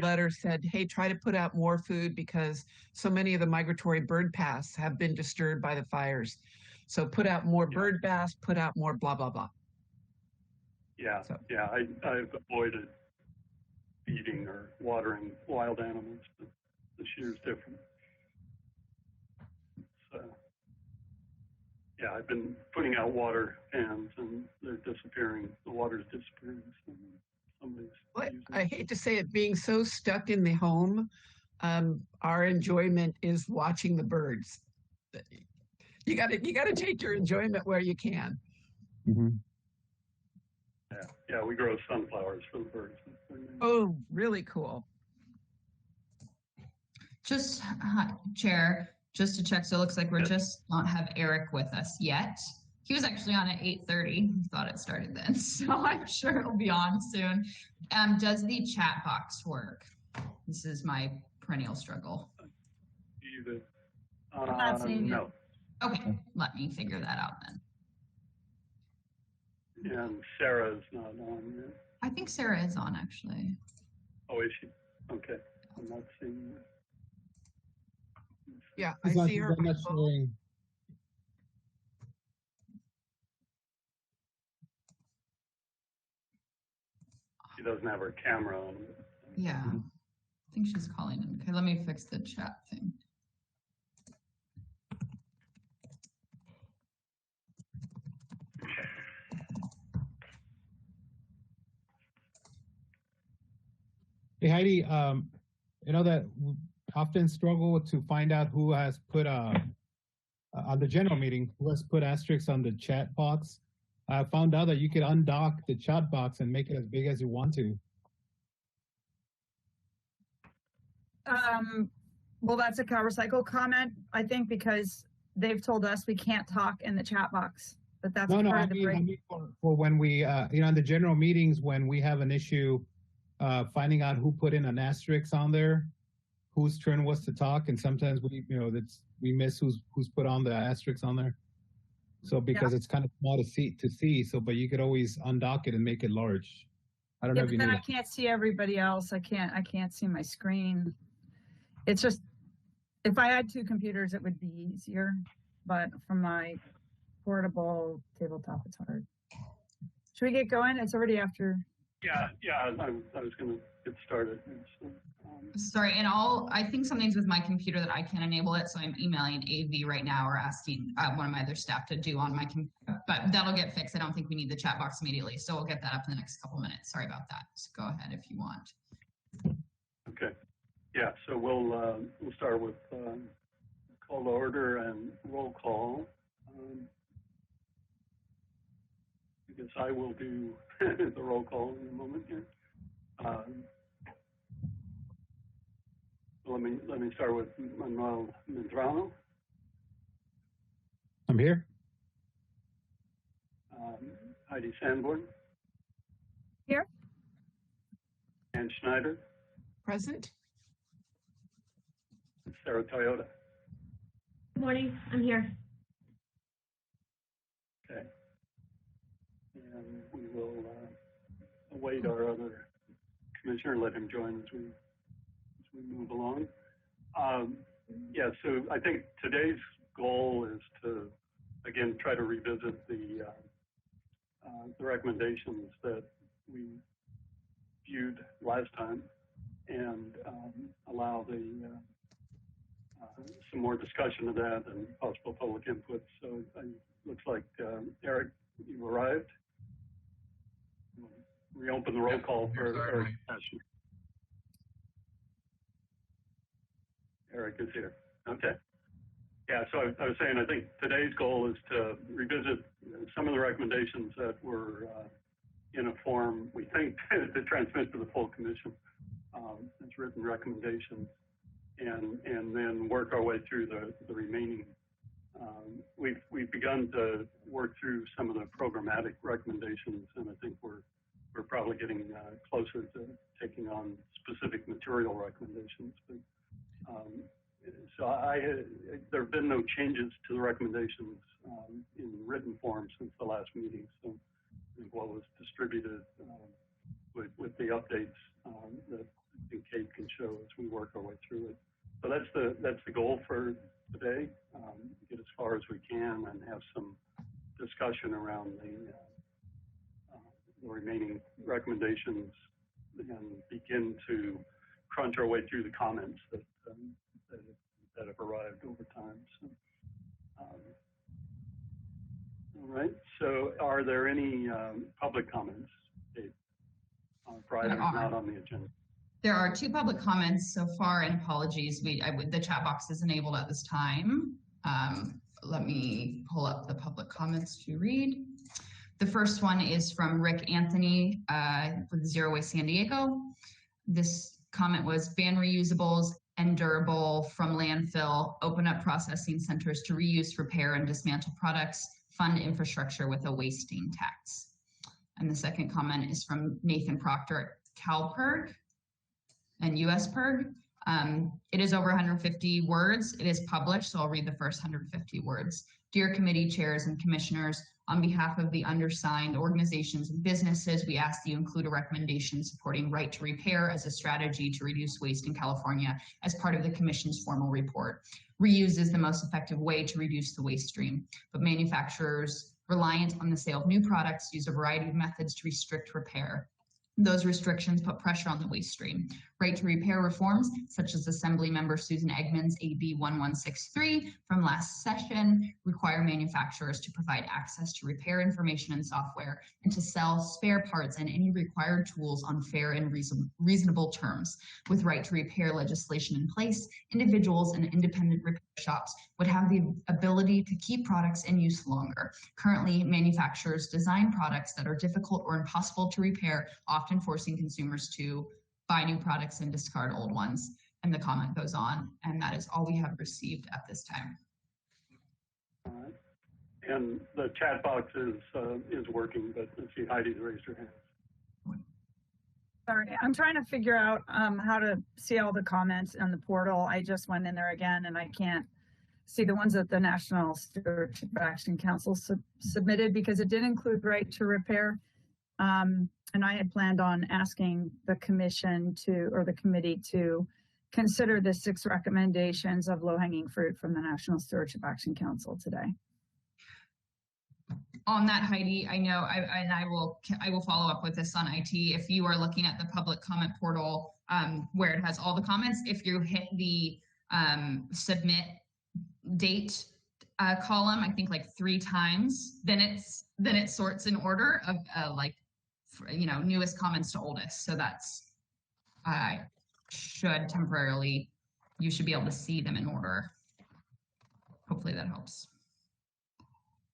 letter said, hey, try to put out more food because so many of the migratory bird bass have been disturbed by the fires. So put out more bird bass, put out more blah, blah, blah. Yeah, so. Yeah, I've avoided feeding or watering wild animals, but this year's different. So, yeah, I've been putting out water cans and they're disappearing. The water's disappearing. So I hate to say it, being so stuck in the home, our enjoyment is watching the birds. You got to take your enjoyment where you can. Mm-hmm. Yeah, we grow sunflowers for the birds. Oh, really cool. Just, Chair, just to check, so it looks like we're just not have Eric with us yet. He was actually on at 8:30. He thought it started then, so I'm sure he'll be on soon. Does the chat box work? This is my perennial struggle. No. Okay, let me figure that out then. And Sarah's not on yet. I think Sarah is on, actually. Oh, is she? Okay. I'm not seeing her. Yeah, I see her. I'm not showing. She doesn't have her camera on. Yeah. I think she's calling in. Okay, let me fix the chat thing. Hey, Heidi, you know that we often struggle to find out who has put on the general meeting, who has put asterisks on the chat box. I found out that you could undock the chat box and make it as big as you want to. Well, that's a CalRecycle comment, I think, because they've told us we can't talk in the chat box. But that's part of the break. I mean for when we, in the general meetings, when we have an issue, finding out who put in an asterisk on there, whose turn was to talk, and sometimes we miss who's put on the asterisk on there. So because it's kind of small to see, so but you could always undock it and make it large. I don't know if you know. Then I can't see everybody else. I can't see my screen. It's just, if I had two computers, it would be easier, but from my portable tabletop, it's hard. Should we get going? It's already after. Yeah. I was going to get started. Sorry, and I think something's with my computer that I can't enable it, so I'm emailing AV right now or asking one of my other staff to do on my computer, but that'll get fixed. I don't think we need the chat box immediately, so we'll get that up in the next couple minutes. Sorry about that. So go ahead if you want. Okay. Yeah, so we'll start with call to order and roll call. I guess I will do the roll call in a moment here. Let me start with Manuel Medrano. I'm here. Heidi Sanborn. Here. Ann Schneider. Present. Sarah Toyota. Good morning. I'm here. Okay. And we will await our other commissioner, let him join as we move along. So I think today's goal is to, again, try to revisit the recommendations that we viewed last time and allow some more discussion of that and possible public input. So it looks like, Eric, you arrived. Reopen the roll call for Eric Ashman. Eric is here. Okay. Yeah, so I was saying, I think today's goal is to revisit some of the recommendations that were in a form we think to transmit to the full commission as written recommendations, and then work our way through the remaining. We've begun to work through some of the programmatic recommendations, and I think we're probably getting closer to taking on specific material recommendations. But, there have been no changes to the recommendations in written form since the last meeting. So I think what was distributed with the updates that I think Kate go as we work our way through it. So that's the goal for today. Get as far as we can and have some discussion around the remaining recommendations and begin to crunch our way through the comments that have arrived over time. So, all right. So, are there any public comments? Prior not on the agenda. There are 2 public comments so far, and apologies, the chat box is enabled at this time. Let me pull up the public comments to read. The first one is from Rick Anthony with Zero Waste San Diego. This comment was ban reusables and durable from landfill, open up processing centers to reuse, repair, and dismantle products, fund infrastructure with a wasting tax. And the second comment is from Nathan Proctor at CalPERG and USPERG. It is over 150 words. It is published, so I'll read the first 150 words. Dear committee chairs and commissioners, on behalf of the undersigned organizations and businesses, we ask that you include a recommendation supporting right to repair as a strategy to reduce waste in California as part of the commission's formal report. Reuse is the most effective way to reduce the waste stream, but manufacturers reliant on the sale of new products use a variety of methods to restrict repair. Those restrictions put pressure on the waste stream. Right to repair reforms, such as Assembly Member Susan Eggman's AB 1163 from last session, require manufacturers to provide access to repair information and software and to sell spare parts and any required tools on fair and reasonable terms. With right to repair legislation in place, individuals and independent repair shops would have the ability to keep products in use longer. Currently, manufacturers design products that are difficult or impossible to repair, often forcing consumers to buy new products and discard old ones. And the comment goes on, and that is all we have received at this time. All right. And the chat box is working, but let's see, Heidi's raised her hand. Sorry, I'm trying to figure out how to see all the comments on the portal. I just went in there again and I can't see the ones that the National Stewardship Action Council submitted because it did include right to repair. And I had planned on asking the commission or the committee to consider the 6 recommendations of low-hanging fruit from the National Stewardship Action Council today. On that, Heidi, I know, I will follow up with this on IT. If you are looking at the public comment portal where it has all the comments, if you hit the submit date column, I think like 3 times, then it sorts in order of newest comments to oldest. So that's should temporarily, you should be able to see them in order. Hopefully that helps.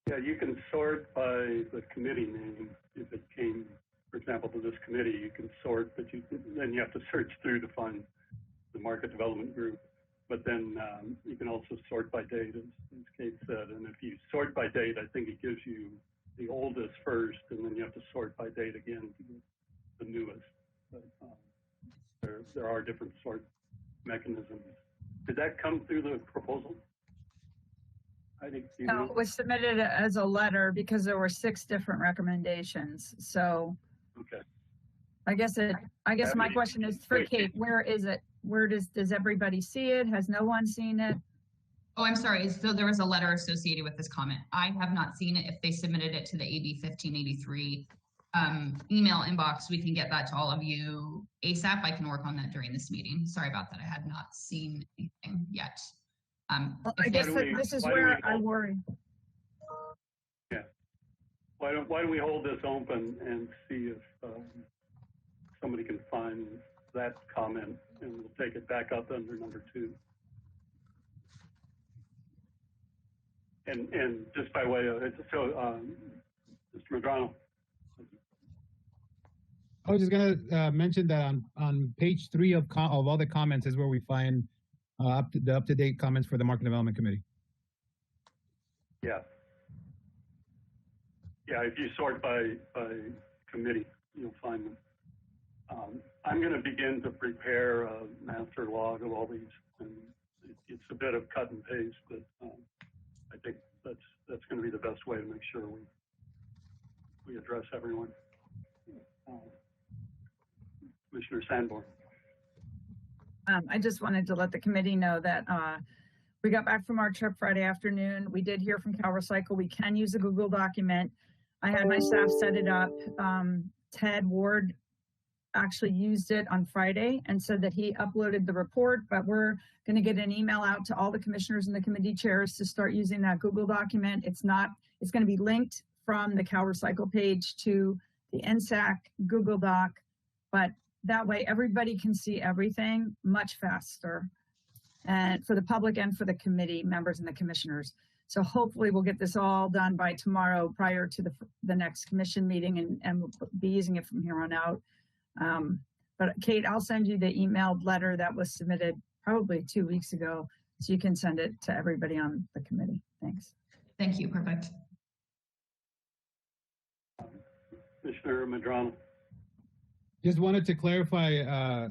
Yeah, you can sort by the committee name. If it came, for example, to this committee, you can sort, but then you have to search through to find the market development group. But then you can also sort by date, as Kate said. And if you sort by date, I think it gives you the oldest first, and then you have to sort by date again to get the newest. But there are different sort mechanisms. Did that come through the proposal? I think no, it was submitted as a letter because there were 6 different recommendations. So okay. I guess my question is for Kate, where is it? Where does everybody see it? Has no one seen it? Oh, I'm sorry. So there was a letter associated with this comment. I have not seen it. If they submitted it to the AB 1583 email inbox, we can get that to all of you ASAP. I can work on that during this meeting. Sorry about that. I had not seen anything yet. Well, I guess this is where I worry. Yeah. Why don't we hold this open and see if somebody can find that comment, and we'll take it back up under number 2. And just by way of it, so Mr. Medrano. I was just going to mention that on page 3 of all the comments is where we find the up-to-date comments for the Market Development Committee. Yeah. Yeah, if you sort by committee, you'll find them. I'm going to begin to prepare a master log of all these, and it's a bit of cut and paste, but I think that's going to be the best way to make sure we address everyone. Commissioner Sanborn. I just wanted to let the committee know that we got back from our trip Friday afternoon. We did hear from CalRecycle. We can use a Google document. I had my staff set it up. Ted Ward actually used it on Friday and said that he uploaded the report, but we're going to get an email out to all the commissioners and the committee chairs to start using that Google document. It's going to be linked from the CalRecycle page to the NSAC Google Doc, but that way everybody can see everything much faster, and for the public and for the committee members and the commissioners. So hopefully we'll get this all done by tomorrow prior to the next commission meeting, and we'll be using it from here on out. But Kate, I'll send you the emailed letter that was submitted probably 2 weeks ago, so you can send it to everybody on the committee. Thanks. Thank you. Perfect. Commissioner Madrano. Just wanted to clarify,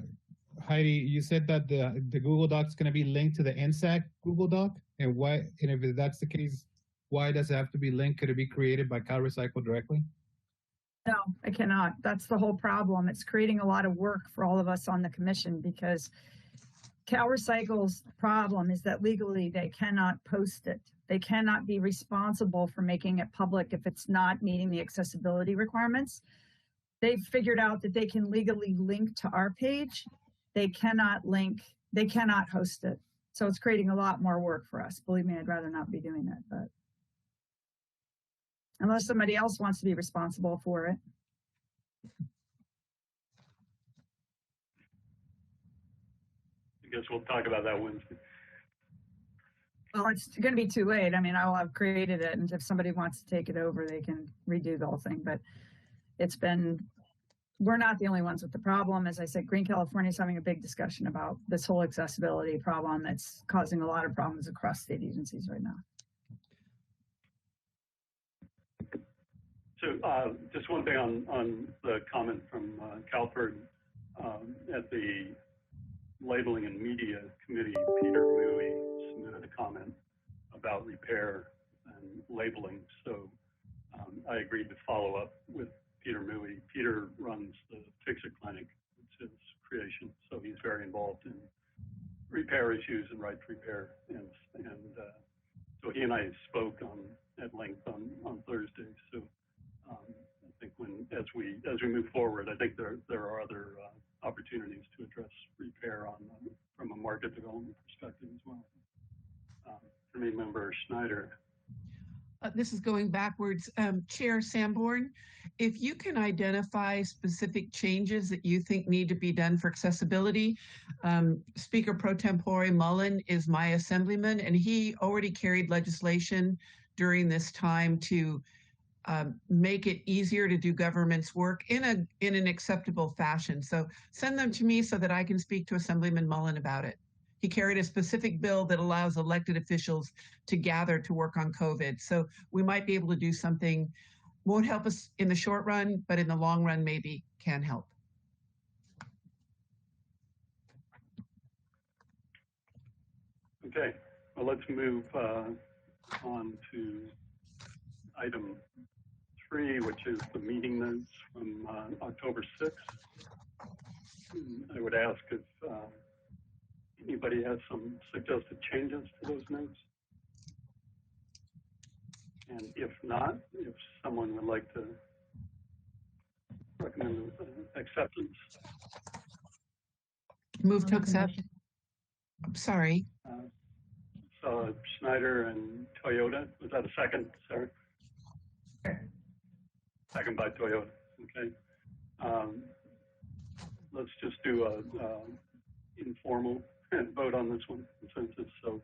Heidi, you said that the Google Doc is going to be linked to the NSAC Google Doc, and why? And if that's the case, why does it have to be linked? Could it be created by CalRecycle directly? No, I cannot. That's the whole problem. It's creating a lot of work for all of us on the commission, because CalRecycle's problem is that legally they cannot post it. They cannot be responsible for making it public if it's not meeting the accessibility requirements. They've figured out that they can legally link to our page. They cannot host it. So it's creating a lot more work for us. Believe me, I'd rather not be doing that, but unless somebody else wants to be responsible for it. I guess we'll talk about that Wednesday. Well, it's going to be too late. I mean, I will have created it, and if somebody wants to take it over, they can redo the whole thing. But we're not the only ones with the problem. As I said, Green California is having a big discussion about this whole accessibility problem that's causing a lot of problems across state agencies right now. So just one thing on the comment from CalPERD at the Labeling and Media Committee, Peter Mui submitted a comment about repair and labeling. So I agreed to follow up with Peter Mui. Peter runs the Fix-It Clinic. It's his creation. So he's very involved in repair issues and right to repair. And so he and I spoke at length on Thursday. So I think as we move forward, I think there are other opportunities to address repair from a market development perspective as well. Committee Member Schneider. This is going backwards. Chair Sanborn, if you can identify specific changes that you think need to be done for accessibility, Speaker Pro Tempore Mullen is my assemblyman, and he already carried legislation during this time to make it easier to do government's work in an acceptable fashion. So send them to me so that I can speak to Assemblyman Mullen about it. He carried a specific bill that allows elected officials to gather to work on COVID. So we might be able to do something, won't help us in the short run, but in the long run, maybe can help. Okay, well, let's move on to item 3, which is the meeting notes from October 6th. I would ask if anybody has some suggested changes to those notes. And if not, if someone would like to recommend acceptance. Move to accept. I'm sorry. So Schneider and Toyota, was that a second, Sarah? Second by Toyota, okay. Let's just do a informal vote on this one, consensus. So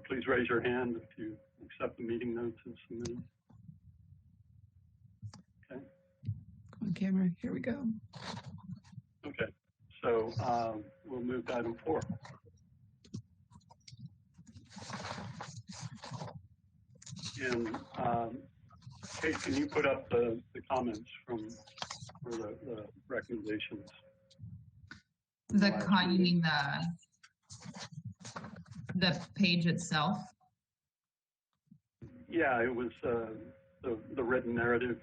please raise your hand if you accept the meeting notes as submitted. Okay. Go on camera, here we go. Okay, so we'll move to item 4. And Kate, can you put up the comments for the recommendations? You mean the page itself? Yeah, it was the written narrative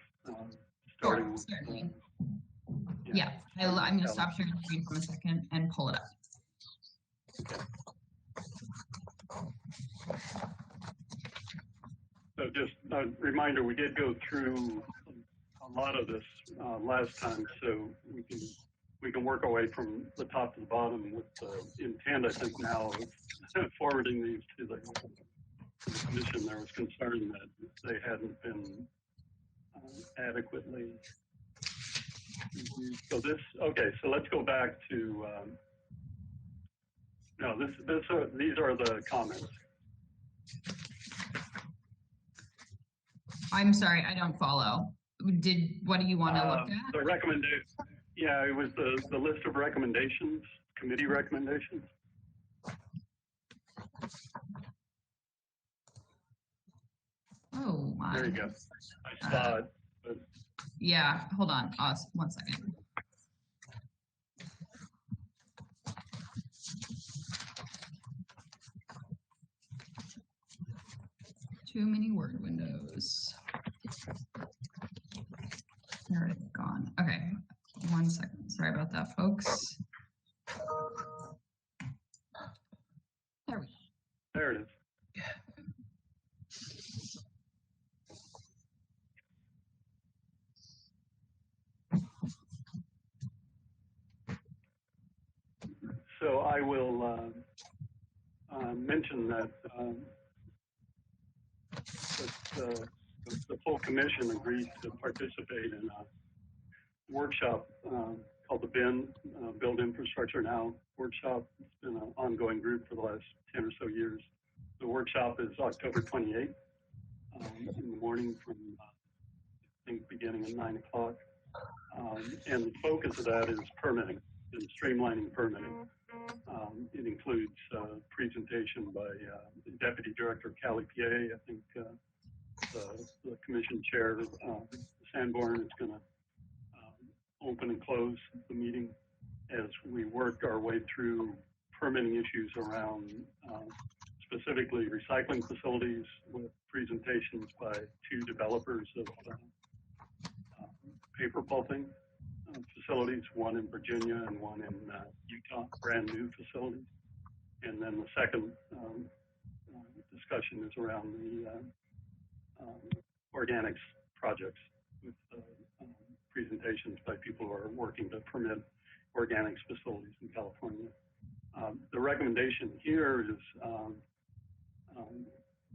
starting. Sure, certainly. Yeah, I'm going to stop sharing the screen for a second and pull it up. Okay. So just a reminder, we did go through a lot of this last time, so we can work our way from the top to the bottom with the intent, I think, now of forwarding these to the commission. There was concern that they hadn't been adequately reviewed. So okay, so let's go back to, no, these are the comments. I'm sorry, I don't follow. What do you want to look at? The recommendation, yeah, it was the list of recommendations, committee recommendations. Oh my. There you go. I saw it. But Yeah, hold on. 1 second. Too many word windows. There it's gone. Okay, 1 second. Sorry about that, folks. There we go. there it is. So I will mention that the full commission agreed to participate in a workshop called the BIN, Build Infrastructure Now workshop. It's been an ongoing group for the last 10 or so years. The workshop is October 28th in the morning from, I think, beginning at 9 o'clock. And the focus of that is permitting and streamlining permitting. It includes presentation by Deputy Director Callie Piet. I think the commission chair, Sanborn, is going to open and close the meeting as we work our way through permitting issues around specifically recycling facilities with presentations by 2 developers of paper pulping facilities, one in Virginia and one in Utah, brand new facilities. And then the second discussion is around the organics projects with presentations by people who are working to permit organics facilities in California. The recommendation here is on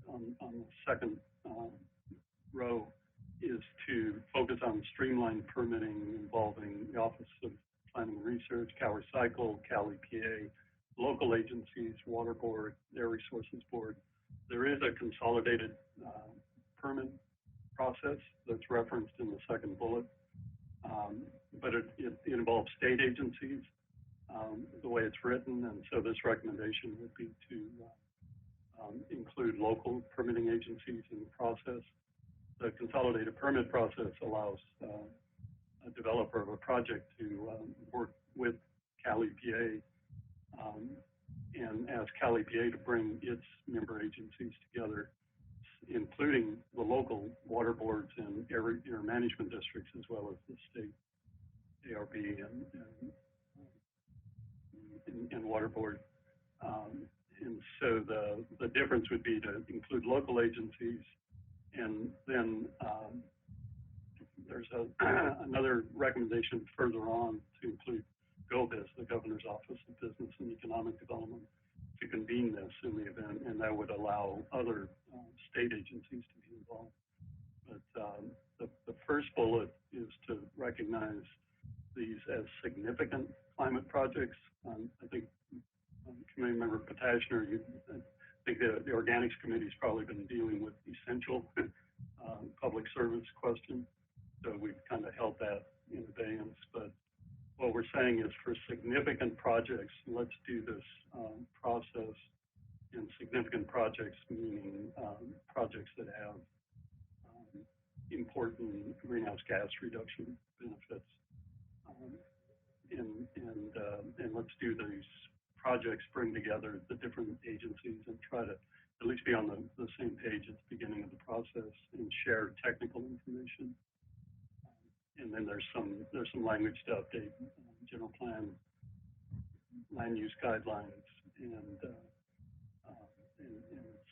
the second row is to focus on streamlined permitting involving the Office of Planning and Research, CalRecycle, Callie PA, local agencies, Water Board, Air Resources Board. There is a consolidated permit process that's referenced in the second bullet, but it involves state agencies the way it's written, and so this recommendation would be to include local permitting agencies in the process. The consolidated permit process allows a developer of a project to work with Callie PA and ask Callie PA to bring its member agencies together, including the local water boards and air management districts, as well as the state ARB and water board. And so the difference would be to include local agencies, and then there's another recommendation further on to include GOBIZ, the Governor's Office of Business and Economic Development, to convene this in the event, and that would allow other state agencies to be involved. But the first bullet is to recognize these as significant climate projects. I think Committee Member Potashner, I think the Organics Committee has probably been dealing with essential public service question, so we've kind of held that in abeyance. But what we're saying is for significant projects, let's do this process in significant projects, meaning projects that have important greenhouse gas reduction benefits. And let's do these projects, bring together the different agencies and try to at least be on the same page at the beginning of the process and share technical information. And then there's some language to update general plan, land use guidelines, and in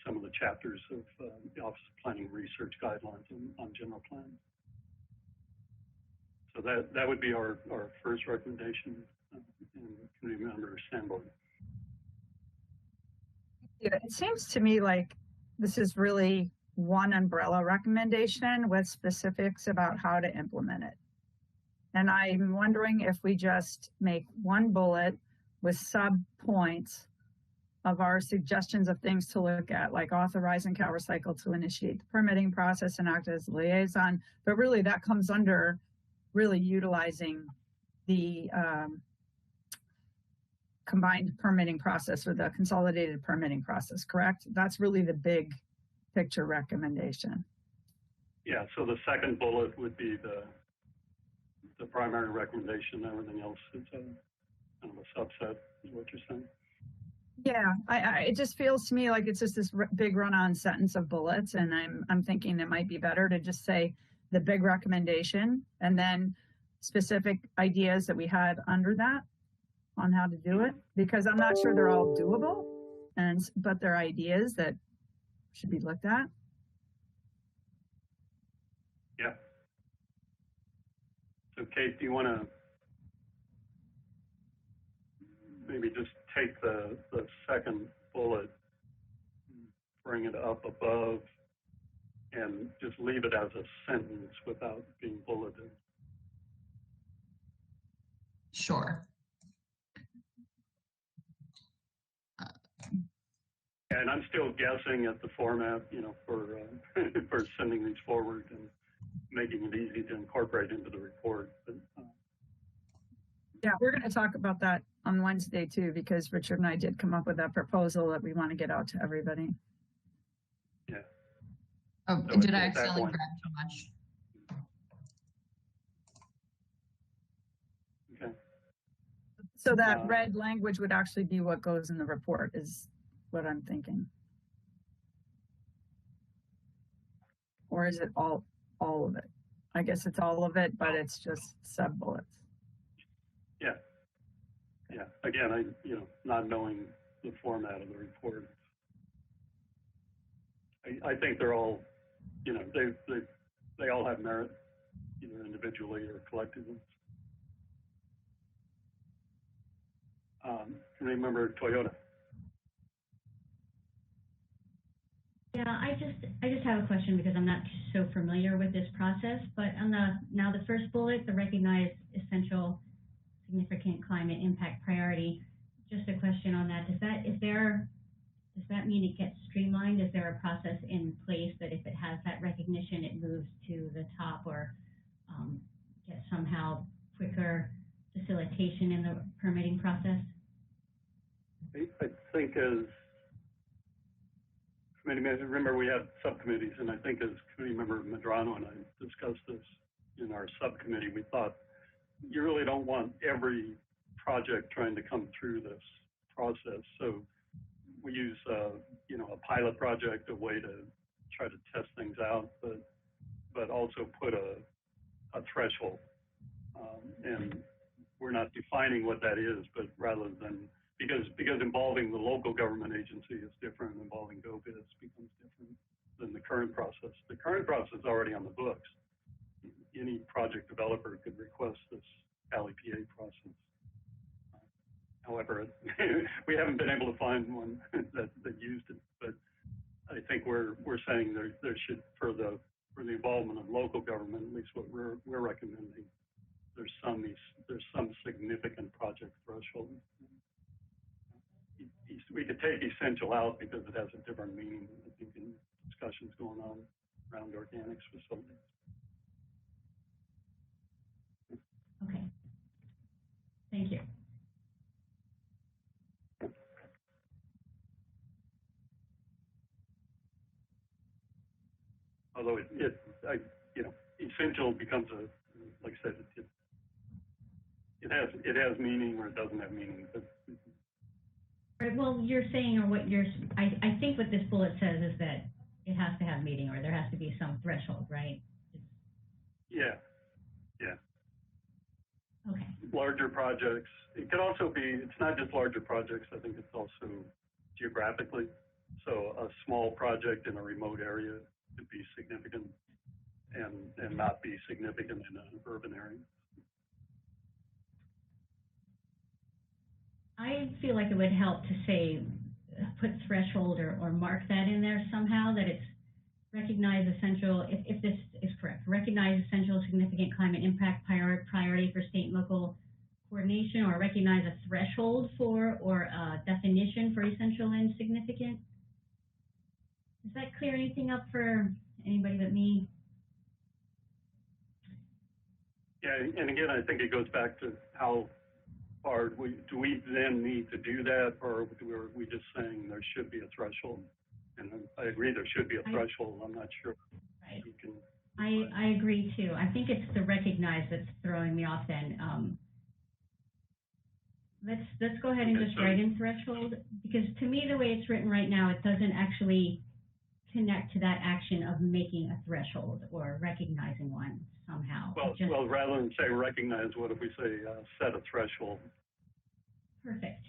some of the chapters of the Office of Planning and Research guidelines on general plan. So that would be our first recommendation in community member sandboard. Yeah, it seems to me like this is really one umbrella recommendation with specifics about how to implement it. And I'm wondering if we just make one bullet with sub points of our suggestions of things to look at, like authorizing CalRecycle to initiate the permitting process and act as liaison. But really that comes under really utilizing the combined permitting process or the consolidated permitting process, correct? That's really the big picture recommendation. Yeah, so the second bullet would be the primary recommendation. Everything else is kind of a subset, is what you're saying. Yeah, it just feels to me like it's just this big run-on sentence of bullets, and I'm thinking it might be better to just say the big recommendation and then specific ideas that we had under that on how to do it, because I'm not sure they're all doable, but they're ideas that should be looked at. Yeah. So Kate, do you want to maybe just take the second bullet, bring it up above, and just leave it as a sentence without being bulleted? Sure. And I'm still guessing at the format, for for sending these forward and making it easy to incorporate into the report. But, Yeah, we're going to talk about that on Wednesday too, because Richard and I did come up with that proposal that we want to get out to everybody. yeah. Oh, So did I at that accidentally point- grab too much? Okay. So that red language would actually be what goes in the report, is what I'm thinking. Or is it all of it? I guess it's all of it, but it's just sub bullets. Yeah. Yeah. Again, not knowing the format of the report, I think they're all, they all have merit, either individually or collectively. Community member Toyota. Yeah, I just have a question because I'm not so familiar with this process, but on the first bullet, the recognized essential significant climate impact priority, just a question on that. Does that mean it gets streamlined? Is there a process in place that if it has that recognition, it moves to the top or gets somehow quicker facilitation in the permitting process? I think as committee members, remember we had subcommittees, and I think as committee member Medrano and I discussed this in our subcommittee, we thought you really don't want every project trying to come through this process. So we use, a pilot project, a way to try to test things out, but also put a threshold. And we're not defining what that is, but rather than, because involving the local government agency is different, involving GoBids becomes different than the current process. The current process is already on the books. Any project developer could request this CalEPA process. However, we haven't been able to find one that used it, but I think we're saying there should, for the involvement of local government, at least what we're recommending, there's some significant project threshold. We could take essential out because it has a different meaning, I think, in discussions going on around organics facilities. Okay. Thank you. Although essential becomes like I said, it has meaning or it doesn't have meaning. But, Right, well, you're saying, or what I think what this bullet says is that it has to have meaning, or there has to be some threshold, right? yeah. Okay. larger projects. It could also be, it's not just larger projects, I think it's also geographically. So a small project in a remote area could be significant and not be significant in an urban area. I feel like it would help to say, put threshold or mark that in there somehow, that it's recognize essential, if this is correct, recognize essential significant climate impact priority for state and local coordination, or recognize a threshold for, or a definition for essential and significant. Does that clear anything up for anybody but me? Yeah, and again, I think it goes back to how far do we then need to do that, or are we just saying there should be a threshold? And I agree there should be a threshold. I'm not sure. Right. You can. I agree too. I think it's the recognize that's throwing me off then. Let's go ahead and just write in threshold, because to me, the way it's written right now, it doesn't actually connect to that action of making a threshold or recognizing one somehow. Well, rather than say recognize, what if we say set a threshold? Perfect.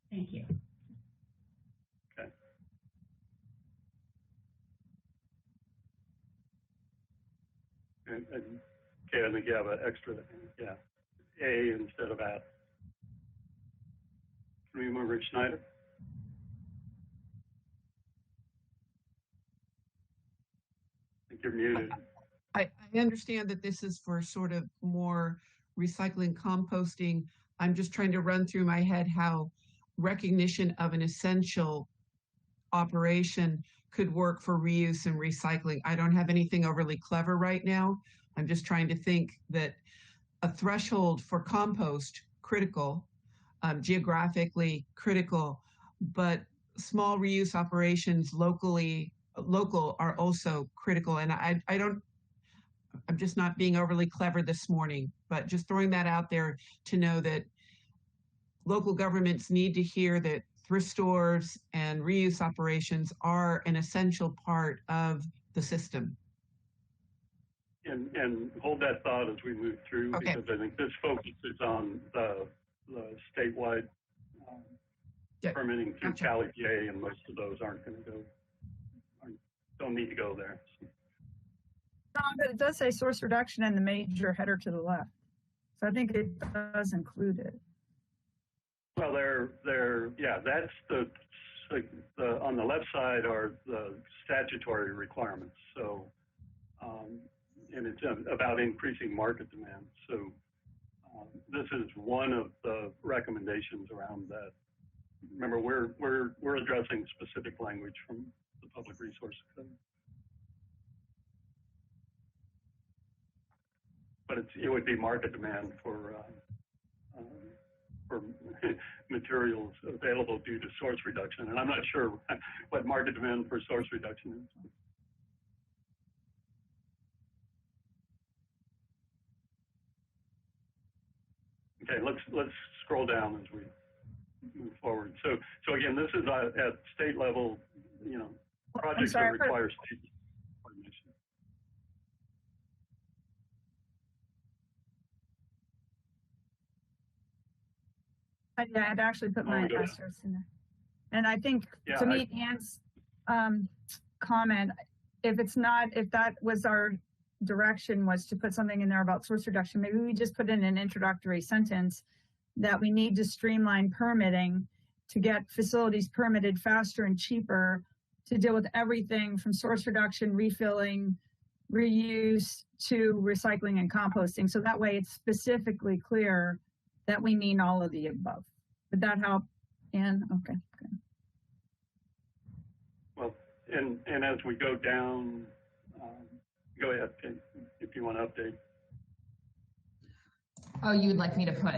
Thank you. Okay. And okay, I think you have an extra, yeah, A instead of at. Can we move Rich Schneider? I think you're muted. I understand that this is for sort of more recycling, composting. I'm just trying to run through my head how recognition of an essential operation could work for reuse and recycling. I don't have anything overly clever right now. I'm just trying to think that a threshold for compost, critical, geographically critical, but small reuse operations local are also critical. And I'm just not being overly clever this morning, but just throwing that out there to know that local governments need to hear that thrift stores and reuse operations are an essential part of the system. And hold that thought as we move through, Okay. because I think this focuses on the statewide Yeah, permitting through gotcha. Cali PA, and most of those don't need to go there. So. But it does say source reduction in the major header to the left. So I think it does include it. Well, that's the on the left side are the statutory requirements. So, and it's about increasing market demand. So, this is one of the recommendations around that. Remember, we're addressing specific language from the Public Resource Code. But it would be market demand for materials available due to source reduction. And I'm not sure what market demand for source reduction is. Okay, let's scroll down as we move forward. So again, this is at state level, projects that require state coordination. I'd actually put my asterisk in there. And I think to meet Ann's comment, if that was our direction, was to put something in there about source reduction, maybe we just put in an introductory sentence that we need to streamline permitting to get facilities permitted faster and cheaper to deal with everything from source reduction, refilling, reuse to recycling and composting. So that way it's specifically clear that we mean all of the above. Would that help, Ann? Okay. Well, and as we go down, go ahead if you want to update. Oh, you would like me to put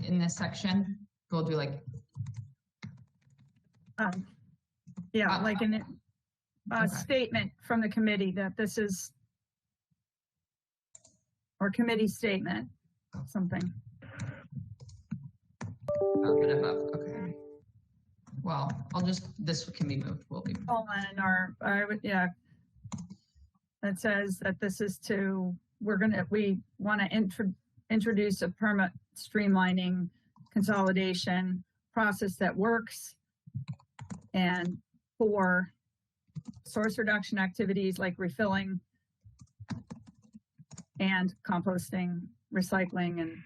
in this section? We'll do like. Like a statement from the committee that this is, or committee statement, something. Oh, but above, okay. Well, this can be moved, will be. And that says that this is we want to introduce a permit streamlining consolidation process that works, and for source reduction activities like refilling and composting, recycling, and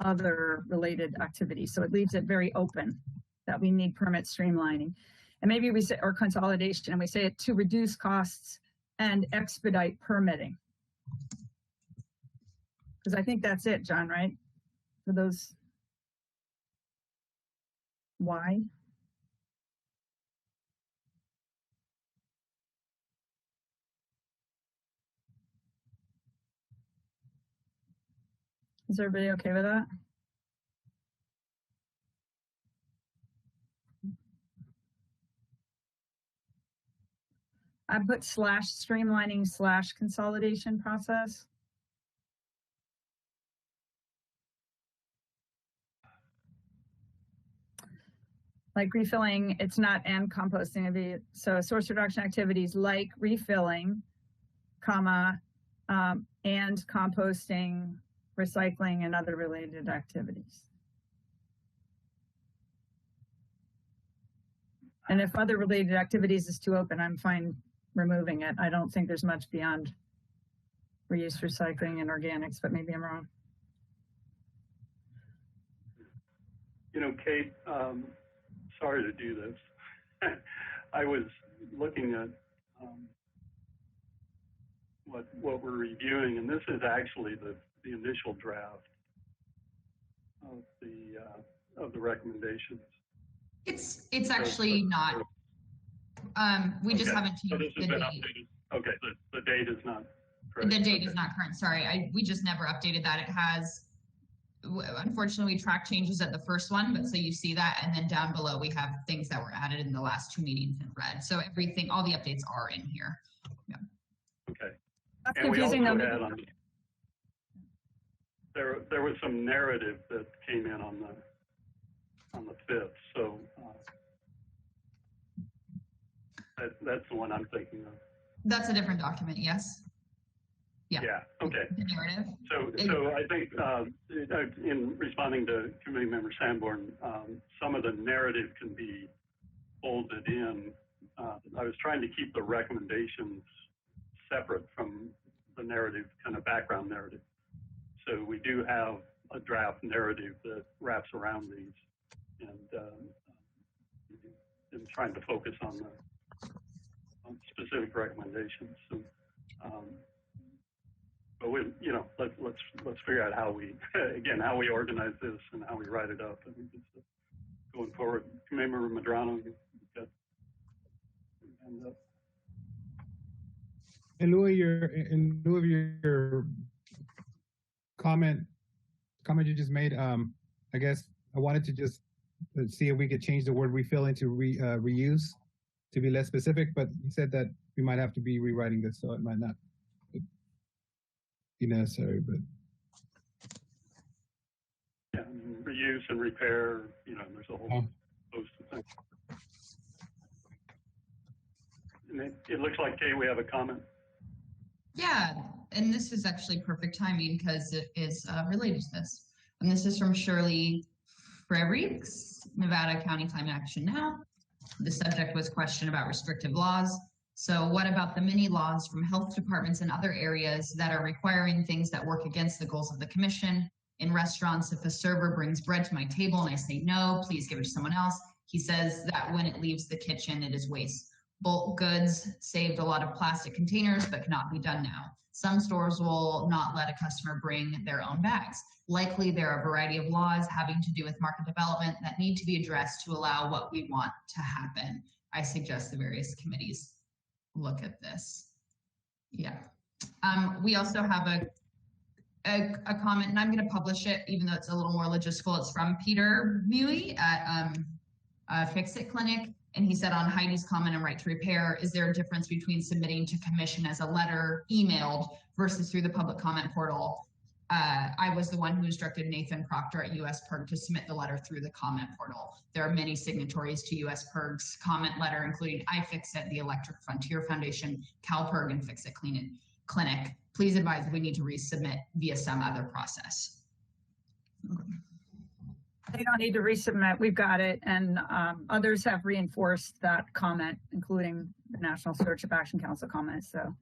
other related activities. So it leaves it very open that we need permit streamlining. And maybe we say, or consolidation, and we say it to reduce costs and expedite permitting. Because I think that's it, John, right? For those, why? Is everybody okay with that? I put /streamlining/ consolidation process. Like refilling, it's not and composting. So source reduction activities like refilling, comma, and composting, recycling, and other related activities. And if other related activities is too open, I'm fine removing it. I don't think there's much beyond reuse, recycling, and organics, but maybe I'm wrong. You know, Kate, sorry to do this. I was looking at what we're reviewing, and this is actually the initial draft of the recommendations. It's actually not. We just haven't changed so this has the been date. Updated. Okay, the date is not correct. The date is not current. Sorry, we just never updated that. It has. Unfortunately, we track changes at the first one, but so you see that, and then down below we have things that were added in the last 2 meetings in red. So everything, all the updates are in here. Yeah. Okay. That's And confusing we also though. had on, there was some narrative that came in on the 5th, so that's the one I'm thinking of. That's a different document. Yes. Yeah. Yeah. Okay. The narrative. So I think in responding to Committee Member Sanborn, some of the narrative can be folded in. I was trying to keep the recommendations separate from the narrative, kind of background narrative. So we do have a draft narrative that wraps around these, and trying to focus on specific recommendations. So, but let's figure out how we how we organize this and how we write it up. I think it's going forward. Commander Medrano, you've got your hand up. In lieu of your comment you just made, I guess I wanted to just see if we could change the word refill into reuse to be less specific, but you said that we might have to be rewriting this, so it might not be necessary, but. Yeah, reuse and repair, there's a whole host of things. And it looks like, Kay, we have a comment. Yeah, and this is actually perfect timing because it is related to this. And this is from Shirley Frerichs, Nevada County Climate Action Now. The subject was question about restrictive laws. So what about the many laws from health departments and other areas that are requiring things that work against the goals of the commission? In restaurants, if a server brings bread to my table and I say, no, please give it to someone else, he says that when it leaves the kitchen, it is waste. Bulk goods saved a lot of plastic containers, but cannot be done now. Some stores will not let a customer bring their own bags. Likely there are a variety of laws having to do with market development that need to be addressed to allow what we want to happen. I suggest the various committees look at this. Yeah. We also have a comment, and I'm going to publish it, even though it's a little more logistical. It's from Peter Mui at Fix-It Clinic. And he said on Heidi's comment and right to repair, is there a difference between submitting to commission as a letter emailed versus through the public comment portal? I was the one who instructed Nathan Proctor at USPIRG to submit the letter through the comment portal. There are many signatories to USPIRG's comment letter, including iFixit, the Electric Frontier Foundation, CalPIRG, and Fix It Clinic. Please advise if we need to resubmit via some other process. They don't need to resubmit. We've got it. And others have reinforced that comment, including the National Stewardship Action Council comment. So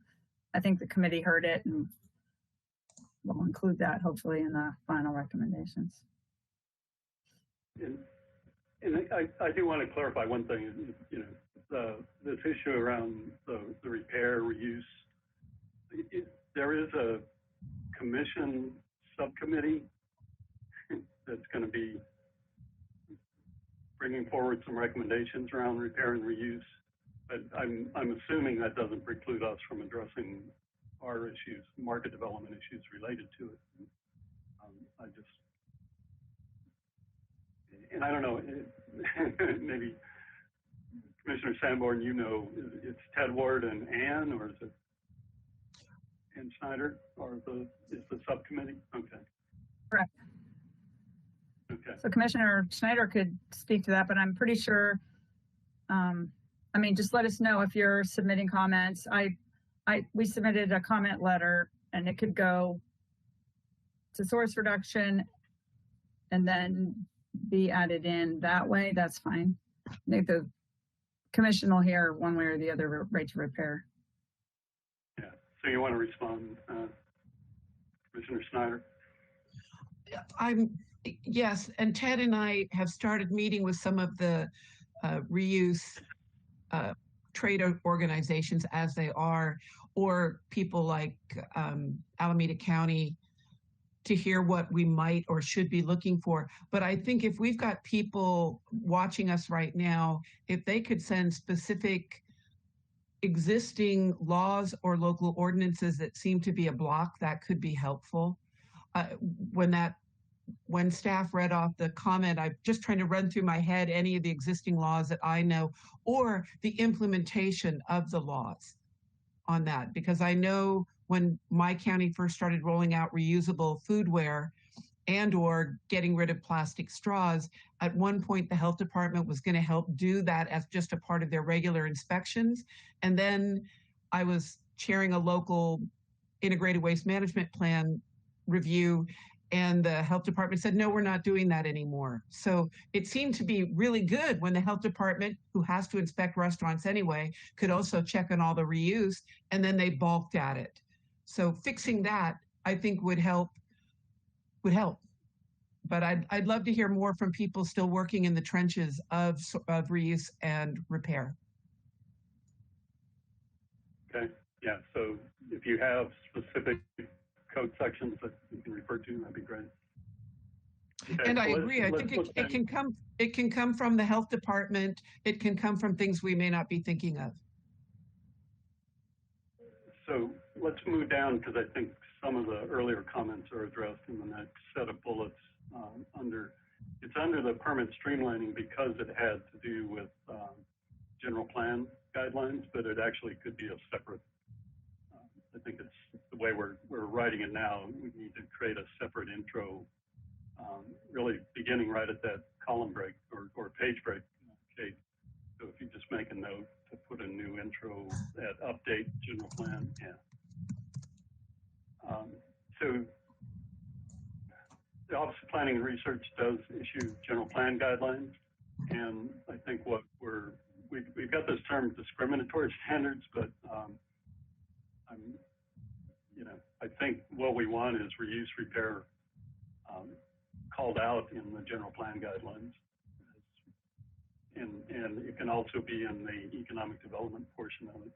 I think the committee heard it, and we'll include that hopefully in the final recommendations. And I do want to clarify one thing. You know, this issue around the repair, reuse, there is a commission subcommittee that's going to be bringing forward some recommendations around repair and reuse. But I'm assuming that doesn't preclude us from addressing our issues, market development issues related to it. I just, and I don't know, maybe Commissioner Sanborn, you know, it's Ted Ward and Ann, or is it Ann Schneider, or is the subcommittee? Okay. Correct. Okay. So Commissioner Schneider could speak to that, but I'm pretty sure, I mean, just let us know if you're submitting comments. We submitted a comment letter, and it could go to source reduction and then be added in that way. That's fine. I think the commission will hear one way or the other right to repair. Yeah. So you want to respond, Commissioner Schneider? Yes, and Ted and I have started meeting with some of the reuse trade organizations as they are, or people like Alameda County, to hear what we might or should be looking for. But I think if we've got people watching us right now, if they could send specific existing laws or local ordinances that seem to be a block, that could be helpful. When staff read off the comment, I'm just trying to run through my head any of the existing laws that I know, or the implementation of the laws on that. Because I know when my county first started rolling out reusable foodware and or getting rid of plastic straws, at one point the health department was going to help do that as just a part of their regular inspections. And then I was chairing a local integrated waste management plan review, and the health department said, no, we're not doing that anymore. So it seemed to be really good when the health department, who has to inspect restaurants anyway, could also check on all the reuse, and then they balked at it. So fixing that, I think, would help. But I'd love to hear more from people still working in the trenches of reuse and repair. Okay. Yeah. So if you have specific code sections that you can refer to, that'd be great. Okay, and I agree. I think it can come from the health department. It can come from things we may not be thinking of. So let's move down, because I think some of the earlier comments are addressed in the next set of bullets. It's under the permit streamlining because it had to do with general plan guidelines, but it actually could be a separate. I think it's the way we're writing it now. We need to create a separate intro, really beginning right at that column break or page break, Kate. So if you just make a note to put a new intro at update general plan, yeah. So the Office of Planning and Research does issue general plan guidelines, and I think what we've got this term discriminatory standards, but I think what we want is reuse repair called out in the general plan guidelines, and it can also be in the economic development portion of it,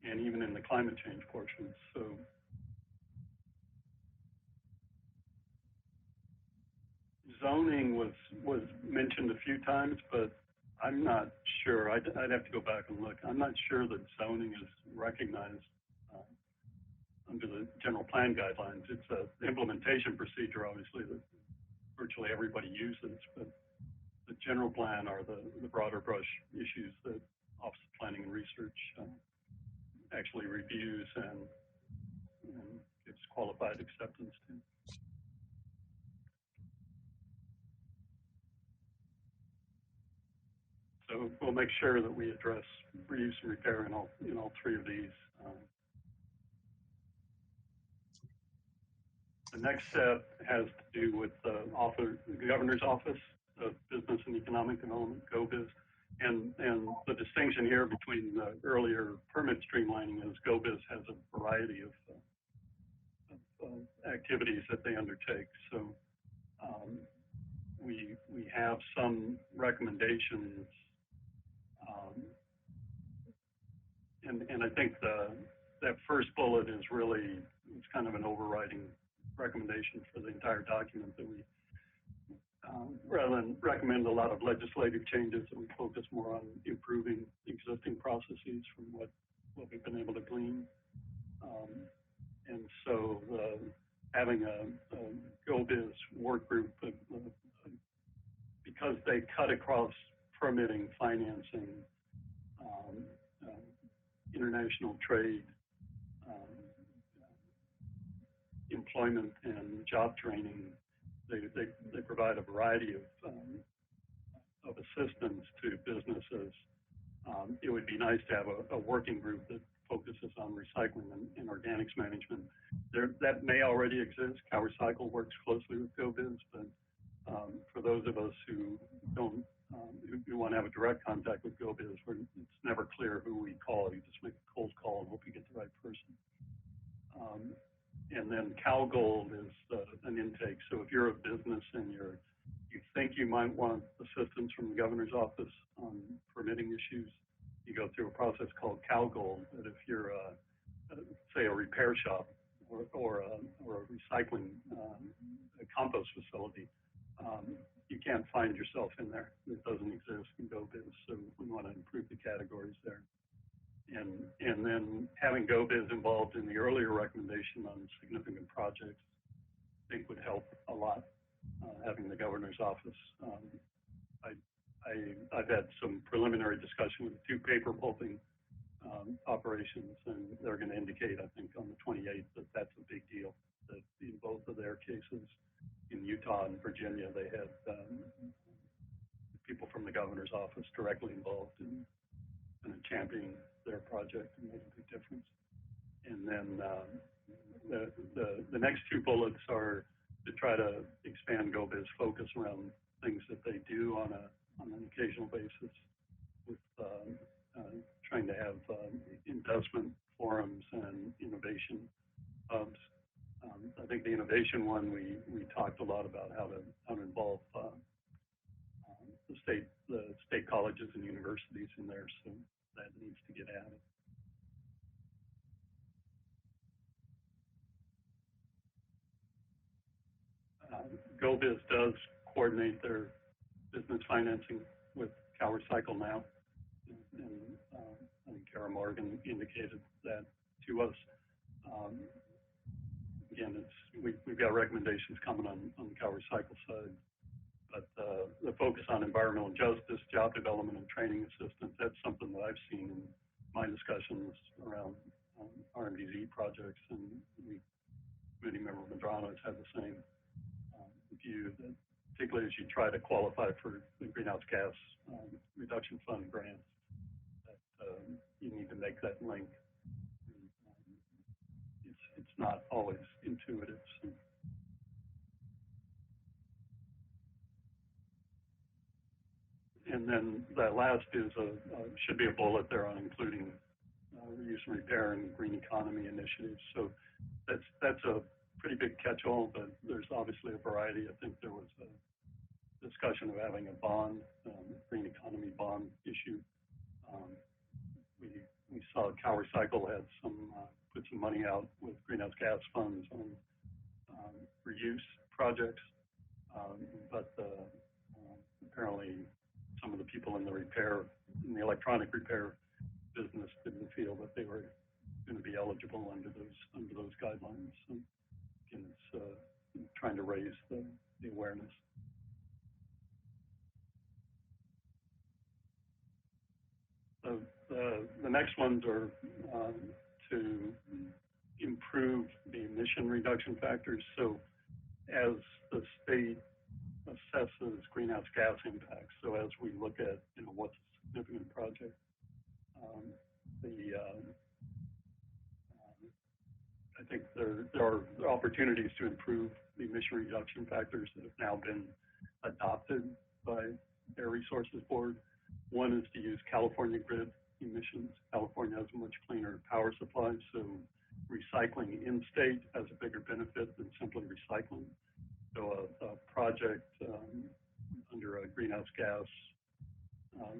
and even in the climate change portion. So zoning was mentioned a few times, but I'm not sure. I'd have to go back and look. I'm not sure that zoning is recognized under the general plan guidelines. It's an implementation procedure, obviously, that virtually everybody uses, but the general plan are the broader brush issues that Office of Planning and Research actually reviews and gives qualified acceptance to. So we'll make sure that we address reuse and repair in all three of these. The next step has to do with the Governor's Office of Business and Economic Development, GOBIZ. And the distinction here between the earlier permit streamlining is GOBIZ has a variety of activities that they undertake. So we have some recommendations, and I think that first bullet is really, it's kind of an overriding recommendation for the entire document, that we, rather than recommend a lot of legislative changes, that we focus more on improving existing processes from what we've been able to glean. And so having a GOBIZ work group, because they cut across permitting, financing, international trade, employment and job training, they provide a variety of assistance to businesses. It would be nice to have a working group that focuses on recycling and organics management. That may already exist. CalRecycle works closely with GOBIZ, but for those of us who don't, who want to have a direct contact with GOBIZ, it's never clear who we call. You just make a cold call and hope you get the right person. And then CalGold is an intake. So if you're a business and you think you might want assistance from the Governor's Office on permitting issues, you go through a process called CalGold. But if you're, say, a repair shop or a recycling, a compost facility, you can't find yourself in there. It doesn't exist in GOBIZ, so we want to improve the categories there. And then having GOBIZ involved in the earlier recommendation on significant projects, I think would help a lot, having the Governor's Office. I've had some preliminary discussion with two paper pulping operations, and they're going to indicate, I think, on the 28th that that's a big deal, that in both of their cases, in Utah and Virginia, they had people from the Governor's Office directly involved in championing their project and made a big difference. And then the next two bullets are to try to expand GOBIZ focus around things that they do on an occasional basis, with trying to have investment forums and innovation hubs. I think the innovation one, we talked a lot about how to involve the state colleges and universities in there, so that needs to get added. GOBIZ does coordinate their business financing with CalRecycle now, and I think Kara Morgan indicated that to us. Again, we've got recommendations coming on the CalRecycle side, but the focus on environmental justice, job development, and training assistance, that's something that I've seen in my discussions around RMDZ projects, and committee member Medrano has had the same view, that particularly as you try to qualify for the greenhouse gas reduction fund grants, that you need to make that link. It's not always intuitive. So. And then that last is should be a bullet there on including reuse and repair and green economy initiatives. So that's a pretty big catch-all, but there's obviously a variety. I think there was a discussion of having a bond, green economy bond issue. We saw CalRecycle had put some money out with greenhouse gas funds on reuse projects, but apparently some of the people in the electronic repair business didn't feel that they were going to be eligible under those guidelines. So again, it's trying to raise the awareness. The next ones are to improve the emission reduction factors. So as the state assesses greenhouse gas impacts, so as we look at, what's a significant project, I think there are opportunities to improve the emission reduction factors that have now been adopted by Air Resources Board. One is to use California grid emissions. California has a much cleaner power supply, so recycling in-state has a bigger benefit than simply recycling. So a project under a greenhouse gas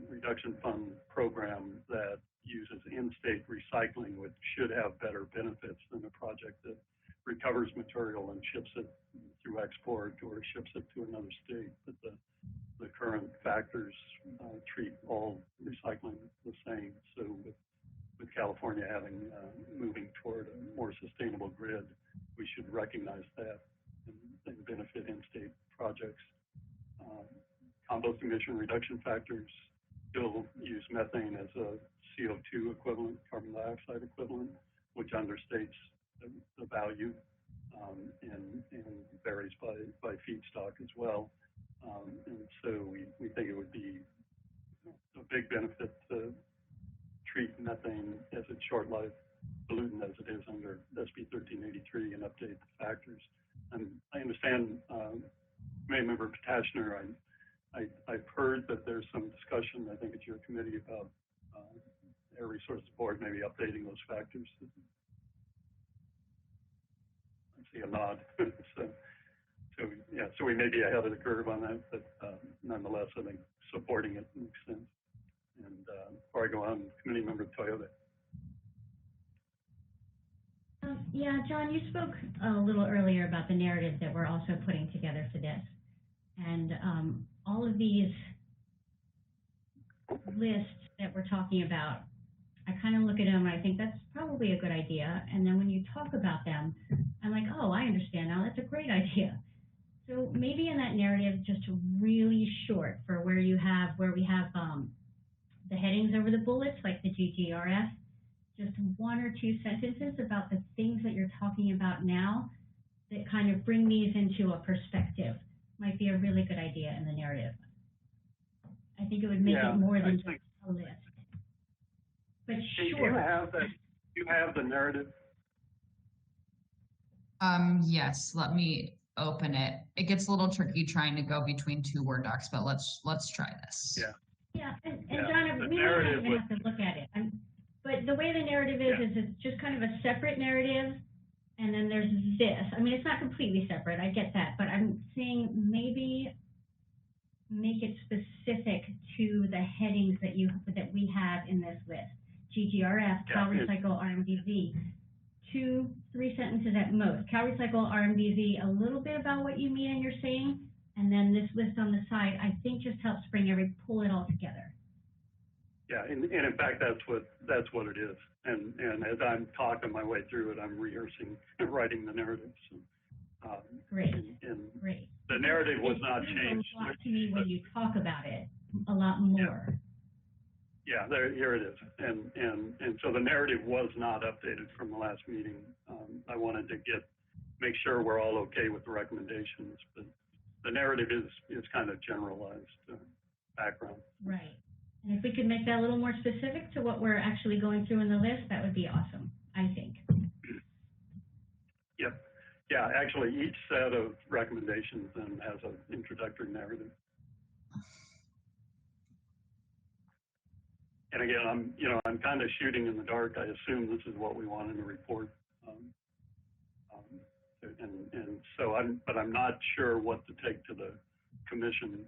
reduction fund program that uses in-state recycling, which should have better benefits than a project that recovers material and ships it through export or ships it to another state. But the current factors treat all recycling the same. So with California having moving toward a more sustainable grid, we should recognize that and benefit in-state projects. Compost emission reduction factors still use methane as a CO2 equivalent, carbon dioxide equivalent, which understates the value and varies by feedstock as well. And so we think it would be a big benefit to treat methane as a short-lived pollutant as it is under SB 1383 and update the factors. And I understand, Committee Member Potashner, I've heard that there's some discussion, I think it's your committee, about Air Resources Board maybe updating those factors. I see a nod. So we may be ahead of the curve on that, but nonetheless, I think supporting it makes sense. And before I go on, Committee Member Toyota. Yeah, John, you spoke a little earlier about the narrative that we're also putting together for this. And all of these lists that we're talking about, I kind of look at them and I think that's probably a good idea. And then when you talk about them, I'm like, oh, I understand now. That's a great idea. So maybe in that narrative, just really short for where we have the headings over the bullets, like the GGRF, just one or two sentences about the things that you're talking about now that kind of bring these into a perspective might be a really good idea in the narrative. I think it would make it more than just a list. But sure. Do you have the narrative? Yes, let me open it. It gets a little tricky trying to go between two Word docs, but let's try this. Yeah, and John, we don't even have to look at it. But the way the narrative is it's just kind of a separate narrative, and then there's this. I mean, it's not completely separate. I get that, but I'm saying maybe make it specific to the headings that we have in this list. GGRF, Cal Recycle, RMDZ. 2-3 sentences at most. Cal Recycle, RMDZ, a little bit about what you mean and you're saying, and then this list on the side, I think just helps pull it all together. Yeah, and in fact, that's what it is. And as I'm talking my way through it, I'm rehearsing and writing the narrative. So, Great. Great. The narrative was not changed. A lot to me when you talk about it, a lot more. Yeah, here it is. And so the narrative was not updated from the last meeting. I wanted to make sure we're all okay with the recommendations, but the narrative is kind of generalized background. Right. And if we could make that a little more specific to what we're actually going through in the list, that would be awesome, I think. Yep. Yeah, actually, each set of recommendations then has an introductory narrative. And again, I'm kind of shooting in the dark. I assume this is what we want in the report. And so I'm not sure what to take to the commission.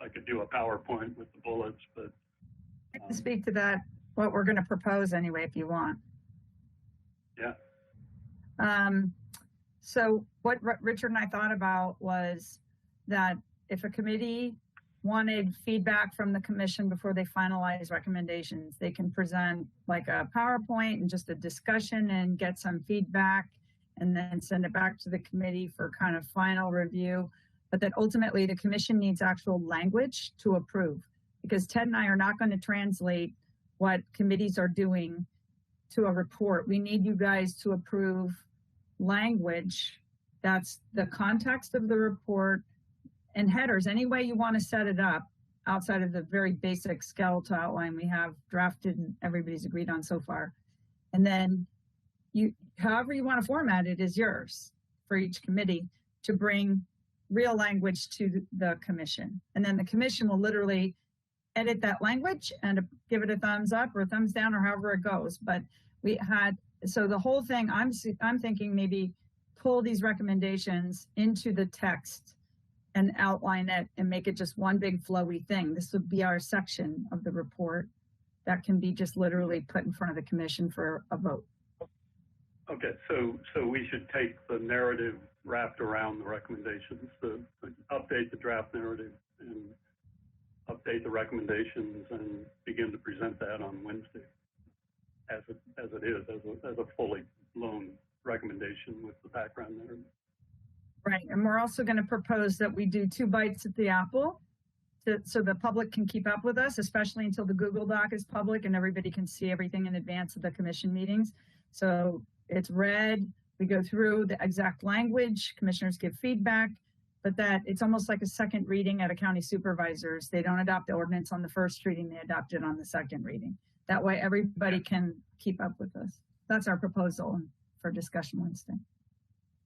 I could do a PowerPoint with the bullets, but I can speak to that, what we're going to propose anyway, if you want. Yeah. So what Richard and I thought about was that if a committee wanted feedback from the commission before they finalize recommendations, they can present like a PowerPoint and just a discussion and get some feedback and then send it back to the committee for kind of final review. But that ultimately the commission needs actual language to approve, because Ted and I are not going to translate what committees are doing to a report, we need you guys to approve language that's the context of the report and headers, any way you want to set it up outside of the very basic skeletal outline we have drafted and everybody's agreed on so far. And then you, however you want to format it is yours for each committee to bring real language to the commission. And then the commission will literally edit that language and give it a thumbs up or a thumbs down or however it goes. But we had, so the whole thing, I'm thinking maybe pull these recommendations into the text and outline it and make it just one big flowy thing. This would be our section of the report that can be just literally put in front of the commission for a vote. Okay, so we should take the narrative wrapped around the recommendations, update the draft narrative and update the recommendations and begin to present that on Wednesday as it is, as a fully blown recommendation with the background narrative. Right, and we're also going to propose that we do 2 bites at the apple so the public can keep up with us, especially until the Google Doc is public and everybody can see everything in advance of the commission meetings. So it's read, we go through the exact language, commissioners give feedback, but that it's almost like a second reading at a county supervisors. They don't adopt the ordinance on the first reading, they adopt it on the second reading. That way everybody can keep up with us. That's our proposal for discussion Wednesday.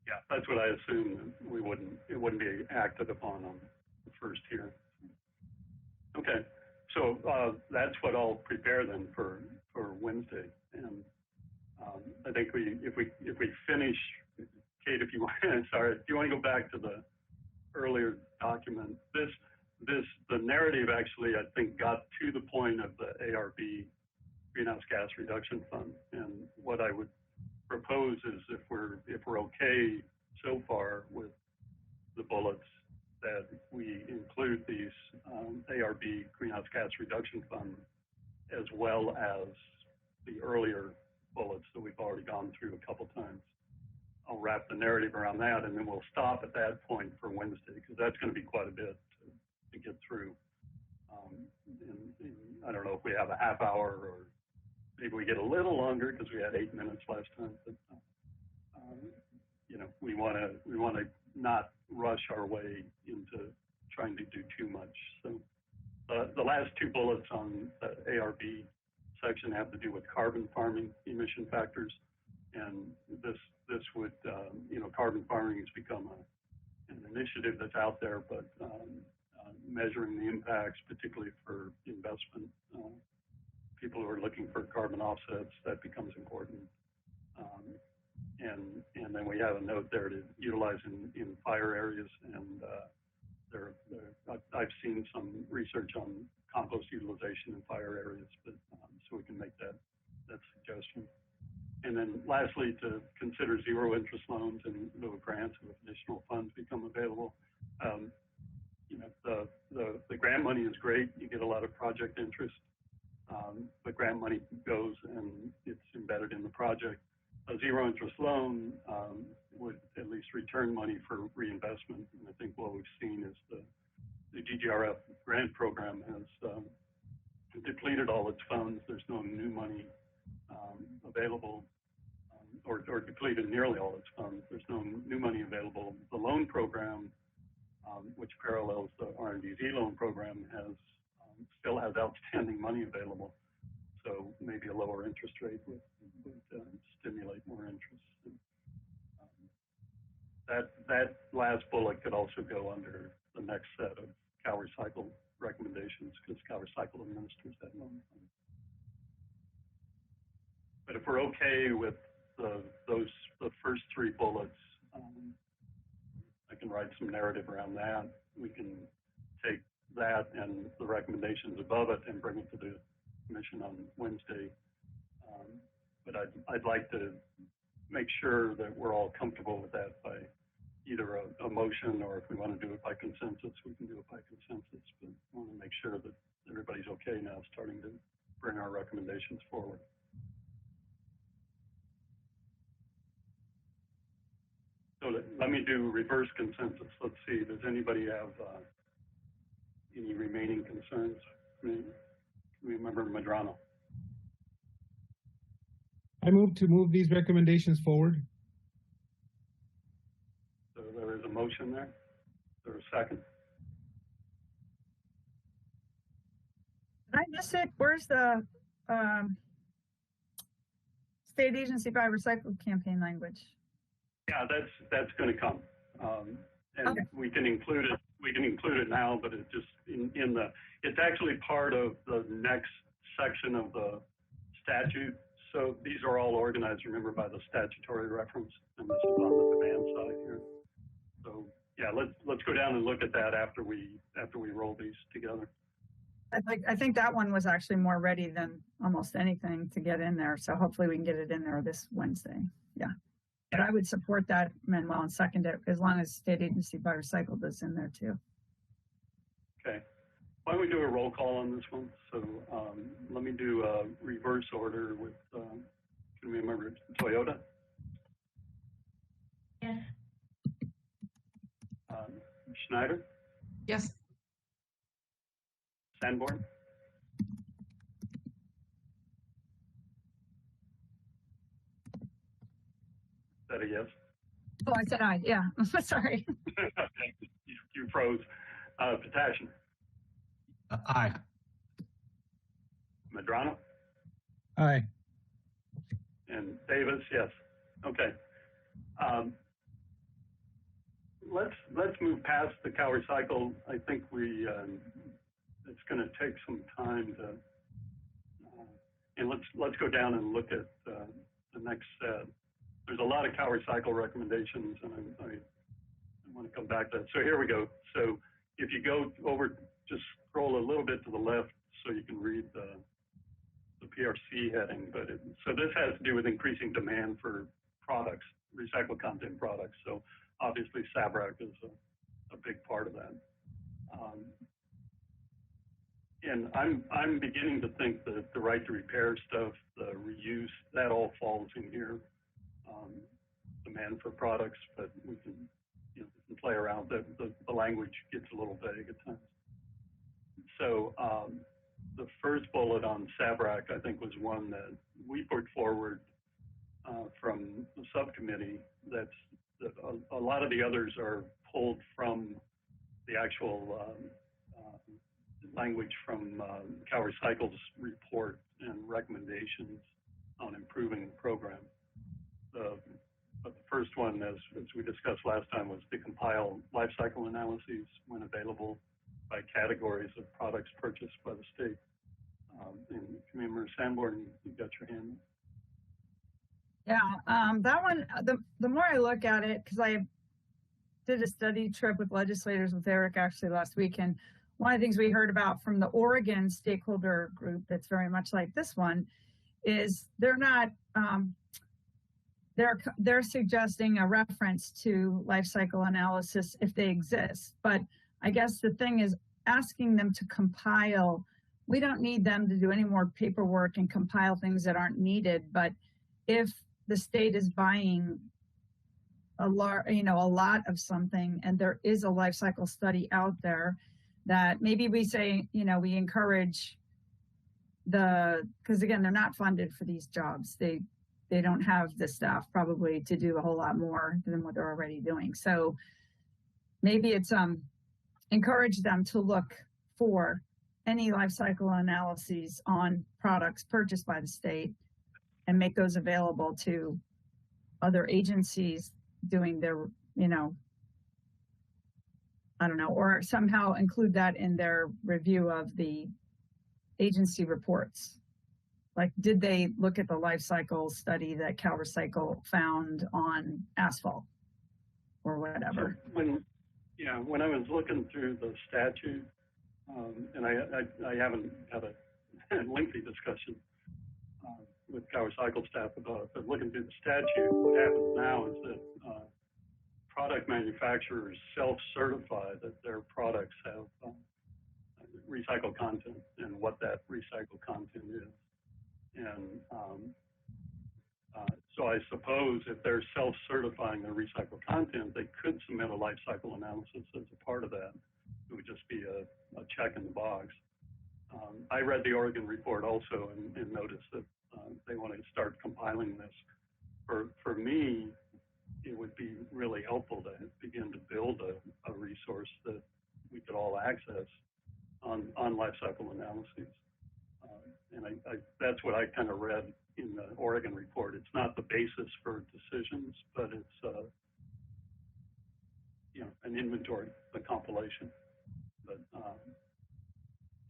Yeah, that's what I assumed. It wouldn't be acted upon on the first hearing. Okay, so that's what I'll prepare then for Wednesday. And I think if we finish, Kate, if you want, sorry, if you want to go back to the earlier document, the narrative actually I think got to the point of the ARB greenhouse gas reduction fund. And what I would propose is if we're okay so far with the bullets, that we include these ARB greenhouse gas reduction fund as well as the earlier bullets that we've already gone through a couple times. I'll wrap the narrative around that, and then we'll stop at that point for Wednesday, because that's going to be quite a bit to get through. And I don't know if we have a half hour or maybe we get a little longer because we had 8 minutes last time. But you know, we want to not rush our way into trying to do too much. So the last 2 bullets on the ARB section have to do with carbon farming emission factors, and this would carbon farming has become an initiative that's out there, but measuring the impacts, particularly for investment. People who are looking for carbon offsets, that becomes important. And then we have a note there to utilize in fire areas. And I've seen some research on compost utilization in fire areas, but so we can make that suggestion. And then lastly, to consider zero interest loans and little grants if additional funds become available. The grant money is great. You get a lot of project interest. But grant money goes and it's embedded in the project. A zero interest loan would at least return money for reinvestment. And I think what we've seen is the GGRF grant program has depleted all its funds. There's no new money available, or depleted nearly all its funds. There's no new money available. The loan program, which parallels the RNDZ loan program, still has outstanding money available. So maybe a lower interest rate would stimulate more interest. That last bullet could also go under the next set of CalRecycle recommendations, because CalRecycle administers that loan. But if we're okay with the first 3 bullets, I can write some narrative around that. We can take that and the recommendations above it and bring it to the commission on Wednesday. But I'd like to make sure that we're all comfortable with that by either a motion, or if we want to do it by consensus, we can do it by consensus. But I want to make sure that everybody's okay now starting to bring our recommendations forward. So let me do reverse consensus. Let's see, does anybody have any remaining concerns? Remember Medrano. I move to move these recommendations forward. So there is a motion there. Is there a second? Did I miss it? Where's the state agency by recycle campaign language? Yeah, that's going to come, and Okay. we can include it. We can include it now, but it just in the. It's actually part of the next section of the statute. So these are all organized, remember, by the statutory reference, and this is on the demand side here. So yeah, let's go down and look at that after we roll these together. I think that one was actually more ready than almost anything to get in there. So hopefully we can get it in there this Wednesday. Yeah. But I would support that, Manuel, and second it as long as state agency by recycled is in there too. Okay. Why don't we do a roll call on this one? So let me do a reverse order with, can we remember Toyota? Yes. Schneider? Yes. Sanborn? Is that a yes? Oh, I said aye. Yeah. Sorry. You froze. Potassium? Aye. Medrano? Aye. And Davis, yes. Okay. Let's move past the cow recycle. I think it's going to take some time to, and let's go down and look at the next set. There's a lot of cow recycle recommendations, and I want to come back to that. So here we go. So if you go over, just scroll a little bit to the left so you can read the PRC heading. So this has to do with increasing demand for products, recycled content products. So obviously SABRAC is a big part of that. And I'm beginning to think that the right to repair stuff, the reuse, that all falls in here. Demand for products, but we can, we can play around. The language gets a little vague at times. So the first bullet on SABRAC, I think, was one that we put forward from the subcommittee. A lot of the others are pulled from the actual language from Cow Recycle's report and recommendations on improving the program. But the first one, as we discussed last time, was to compile life cycle analyses when available by categories of products purchased by the state. And Commissioner Sanborn, you got your hand. Yeah, that one, the more I look at it, because I did a study trip with legislators with Eric actually last week, and one of the things we heard about from the Oregon stakeholder group that's very much like this one is they're not, they're suggesting a reference to life cycle analysis if they exist. But I guess the thing is asking them to compile, we don't need them to do any more paperwork and compile things that aren't needed. But if the state is buying a lot of something and there is a life cycle study out there, that maybe we say, we encourage because again, they're not funded for these jobs. They don't have the staff probably to do a whole lot more than what they're already doing. So maybe it's encourage them to look for any life cycle analyses on products purchased by the state and make those available to other agencies doing their, I don't know, or somehow include that in their review of the agency reports. Like, did they look at the life cycle study that Cal Recycle found on asphalt or whatever? So when I was looking through the statute, and I haven't had a lengthy discussion with Cal Recycle staff about it, but looking through the statute, what happens now is that product manufacturers self-certify that their products have recycled content and what that recycled content is. And so I suppose if they're self-certifying their recycled content, they could submit a life cycle analysis as a part of that. It would just be a check in the box. I read the Oregon report also and noticed that they want to start compiling this. For me, it would be really helpful to begin to build a resource that we could all access on life cycle analyses. And that's what I kind of read in the Oregon report. It's not the basis for decisions, but it's an inventory, a compilation. But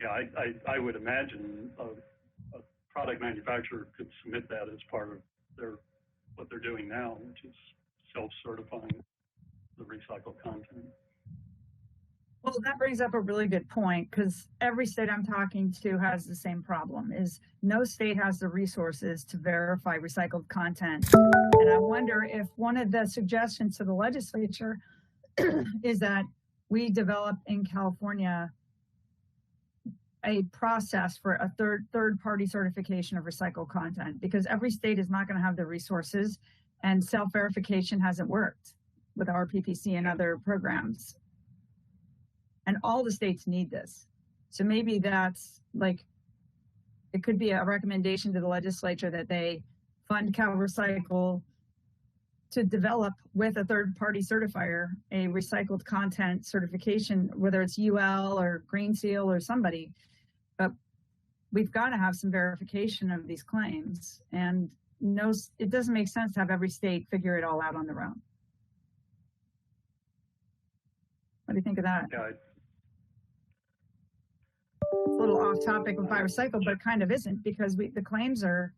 yeah, I would imagine a product manufacturer could submit that as part of what they're doing now, which is self-certifying the recycled content. Well, that brings up a really good point, because every state I'm talking to has the same problem, is no state has the resources to verify recycled content. And I wonder if one of the suggestions to the legislature is that we develop in California a process for a third party certification of recycled content, because every state is not going to have the resources, and self-verification hasn't worked with our PPC and other programs. And all the states need this. So maybe that's like, it could be a recommendation to the legislature that they fund CalRecycle to develop with a third-party certifier a recycled content certification, whether it's UL or Green Seal or somebody. But we've got to have some verification of these claims. And no, it doesn't make sense to have every state figure it all out on their own. What do you think of that? Yeah, It's a little off topic with BioRecycle, but it kind of isn't, because the claims are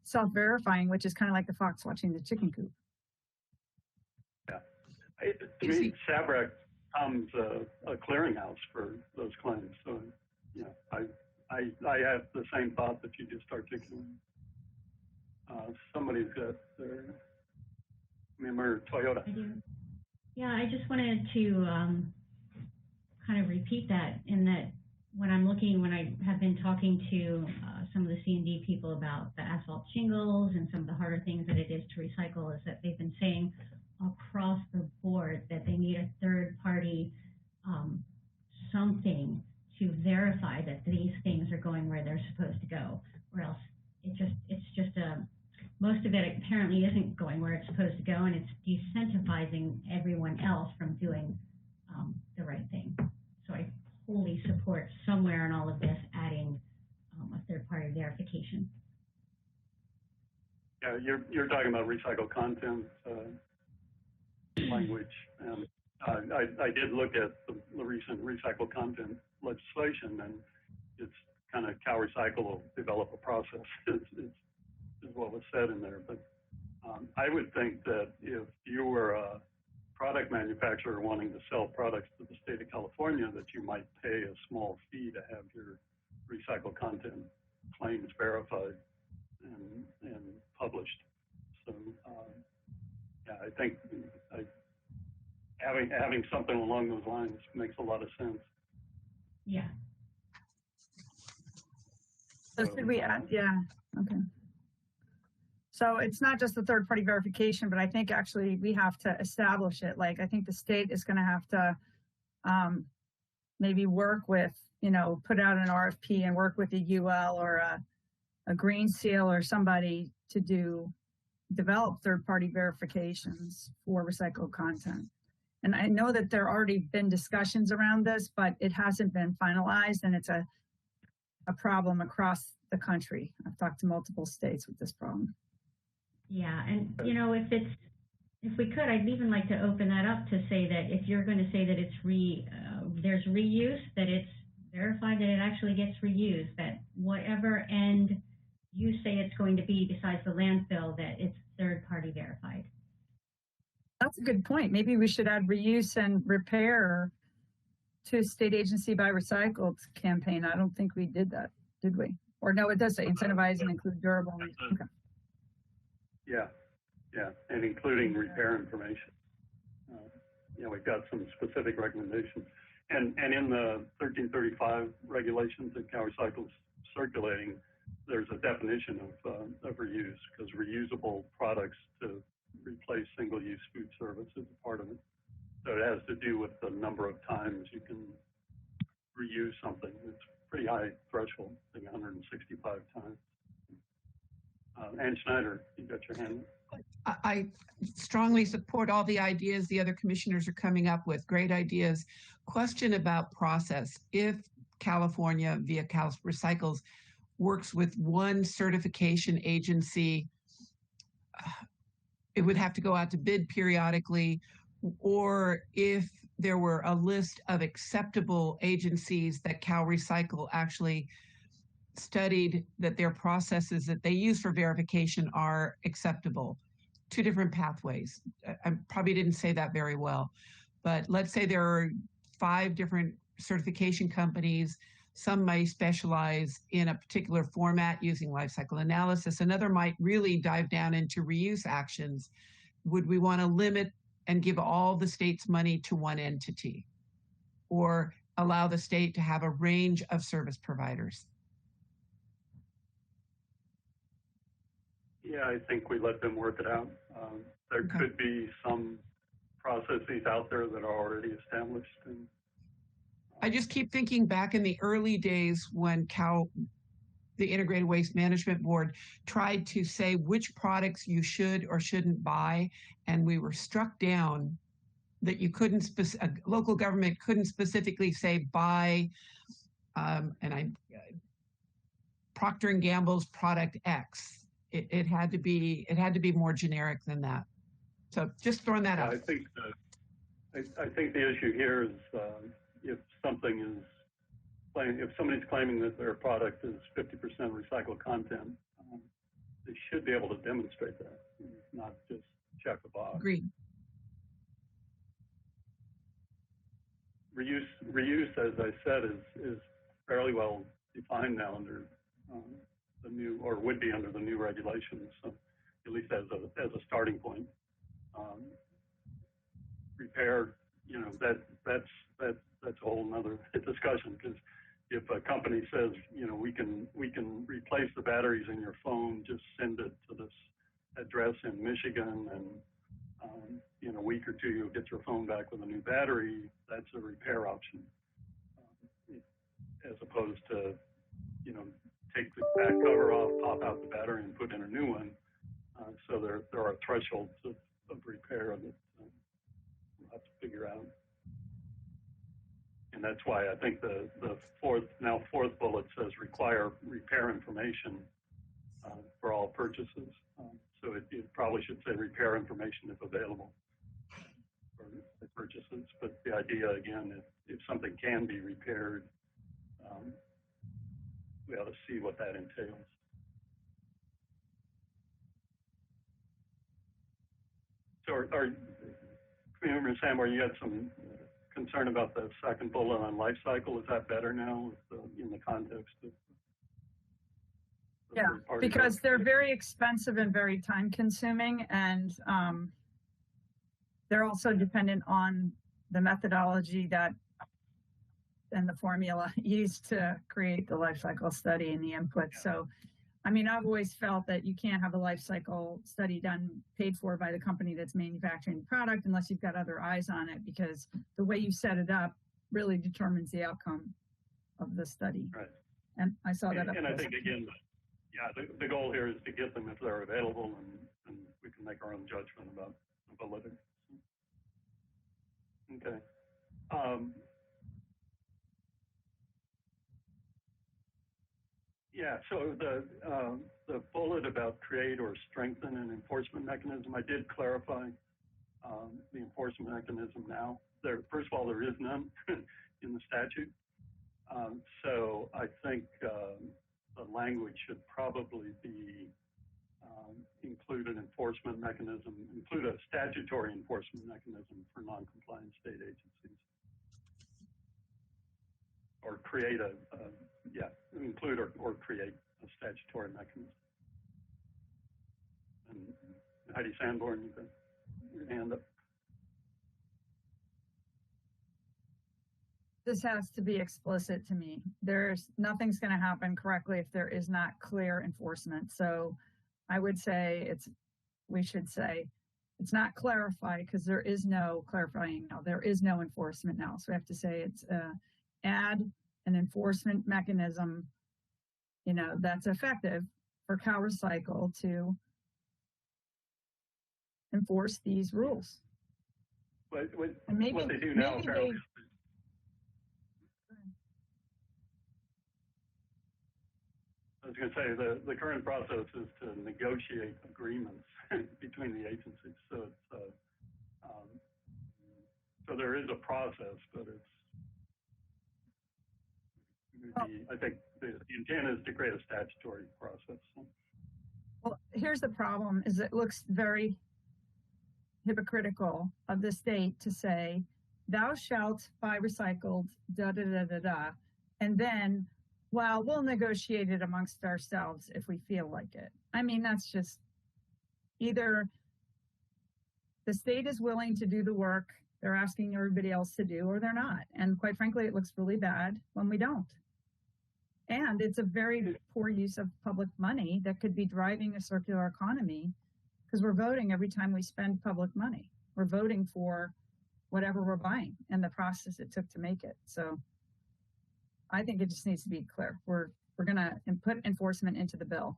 self-verifying, which is kind of like the fox watching the chicken coop. yeah. To me, SABREC becomes a clearinghouse for those claims. So, I have the same thought that you just articulated. Somebody's got their Mimmer Toyota. I do. Yeah, I just wanted to kind of repeat that, in that when I have been talking to some of the C&D people about the asphalt shingles and some of the harder things that it is to recycle, is that they've been saying across the board that they need a third party something to verify that these things are going where they're supposed to go, or else most of it apparently isn't going where it's supposed to go, and it's decentivizing everyone else from doing the right thing. So I wholly support somewhere in all of this adding a third-party verification. Yeah, you're talking about recycled content language. I did look at the recent recycled content legislation, and it's kind of CalRecycle will develop a process. Is what was said in there. But I would think that if you were a product manufacturer wanting to sell products to the state of California, that you might pay a small fee to have your recycled content claims verified and published. So yeah, I think having something along those lines makes a lot of sense. Yeah. So should we add? Yeah. Okay. So it's not just the third party verification, but I think actually we have to establish it. Like, I think the state is going to have to maybe work with, put out an RFP and work with a UL or a Green Seal or somebody to develop third party verifications for recycled content. And I know that there already been discussions around this, but it hasn't been finalized, and it's a problem across the country. I've talked to multiple states with this problem. Yeah, and if we could, I'd even like to open that up to say that if you're going to say that it's there's reuse, that it's verified that it actually gets reused, that whatever end you say it's going to be besides the landfill, that it's third party verified. That's a good point. Maybe we should add reuse and repair to state agency by recycled campaign. I don't think we did that, did we? Or no, it does say incentivize and include durable. Okay. Yeah, and including repair information. We've got some specific recommendations. And in the 1335 regulations that CalRecycle's circulating, there's a definition of reuse, because reusable products to replace single-use food service is a part of it. So it has to do with the number of times you can reuse something. It's a pretty high threshold, I think 165 times. Ann Schneider, you got your hand up. I strongly support all the ideas the other commissioners are coming up with. Great ideas. Question about process. If California via Cal Recycles works with one certification agency, it would have to go out to bid periodically, or if there were a list of acceptable agencies that Cal Recycle actually studied that their processes that they use for verification are acceptable. Two different pathways. I probably didn't say that very well, but let's say there are 5 different certification companies. Some may specialize in a particular format using life cycle analysis. Another might really dive down into reuse actions. Would we want to limit and give all the state's money to one entity, or allow the state to have a range of service providers? Yeah, I think we let them work it out. There Okay. could be some processes out there that are already established. And I just keep thinking back in the early days when the Integrated Waste Management Board tried to say which products you should or shouldn't buy, and we were struck down that you couldn't, a local government couldn't specifically say buy, Procter & Gamble's product X. It had to be more generic than that. So just throwing that out. I think the issue here is if somebody's claiming that their product is 50% recycled content, they should be able to demonstrate that, not just check the box. Agreed. Reuse, as I said, is fairly well defined now under the new, or would be under the new regulations. So at least as a starting point. Repair, that's a whole nother discussion, because if a company says, we can replace the batteries in your phone, just send it to this address in Michigan, and in a week or 2 you'll get your phone back with a new battery, that's a repair option, as opposed to take the back cover off, pop out the battery, and put in a new one. So there are thresholds of repair that we'll have to figure out. And that's why I think the fourth bullet says require repair information for all purchases. So it probably should say repair information if available for the purchases. But the idea, again, if something can be repaired, we ought to see what that entails. So Commissioner Samar, you had some concern about the second bullet on life cycle. Is that better now in the context of Yeah, because they're very expensive and very time consuming, and they're also dependent on the methodology and the formula used to create the life cycle study and the input. Yeah. So, I mean, I've always felt that you can't have a life cycle study paid for by the company that's manufacturing the product unless you've got other eyes on it, because the way you set it up really determines the outcome of the study. Right. And I saw that. And I think, again, the goal here is to get them if they're available, and we can make our own judgment about validity. Okay. So the bullet about create or strengthen an enforcement mechanism, I did clarify the enforcement mechanism now. First of all, there is none in the statute. So I think the language should probably be include an enforcement mechanism, include a statutory enforcement mechanism for non-compliant state agencies. Or create include or create a statutory mechanism. And Heidi Sanborn, you got your hand up. This has to be explicit to me. Nothing's going to happen correctly if there is not clear enforcement. So I would say we should say it's not clarified, because there is no clarifying now. There is no enforcement now. So we have to say it's add an enforcement mechanism, that's effective for CalRecycle to enforce these rules. And maybe, what they do now, maybe apparently, I was going to say the current process is to negotiate agreements between the agencies. So it's so there is a process, but I think the intent is to create a statutory process. well, here's the problem: is it looks very hypocritical of the state to say, "Thou shalt buy recycled," da da da da da, and then, well, we'll negotiate it amongst ourselves if we feel like it. I mean, that's just either the state is willing to do the work they're asking everybody else to do, or they're not. And quite frankly, it looks really bad when we don't. And it's a very poor use of public money that could be driving a circular economy, because we're voting every time we spend public money. We're voting for whatever we're buying and the process it took to make it. So I think it just needs to be clear. We're going to put enforcement into the bill.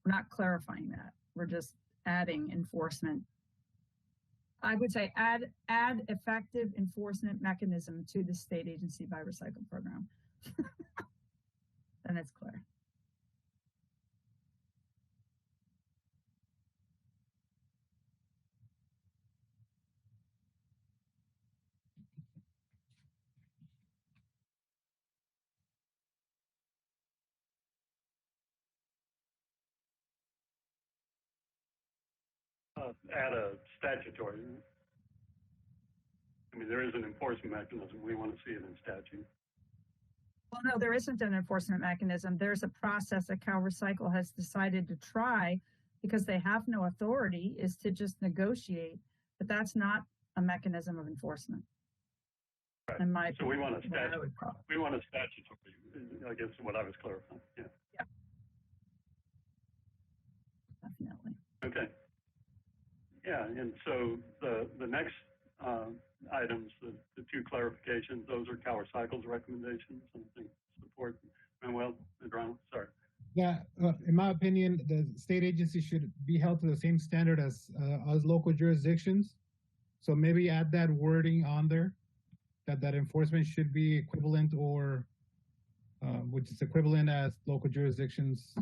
We're not clarifying that. We're just adding enforcement. I would say add effective enforcement mechanism to the state agency buy recycle program. Then it's clear. Add a statutory. I mean, there is an enforcement mechanism. We want to see it in statute. Well, no, there isn't an enforcement mechanism. There's a process that CalRecycle has decided to try, because they have no authority, is to just negotiate. But that's not a mechanism of enforcement. Right. In my So we want a opinion, what I statute. would call it. We want a statutory. I guess what I was clarifying. Yeah. Definitely. Okay. Yeah, and so the next items, the two clarifications, those are CalRecycle's recommendations. I think support Manuel Medrano. Sorry. Yeah, in my opinion, the state agency should be held to the same standard as local jurisdictions. So maybe add that wording on there, that enforcement should be equivalent, or which is equivalent as local jurisdictions.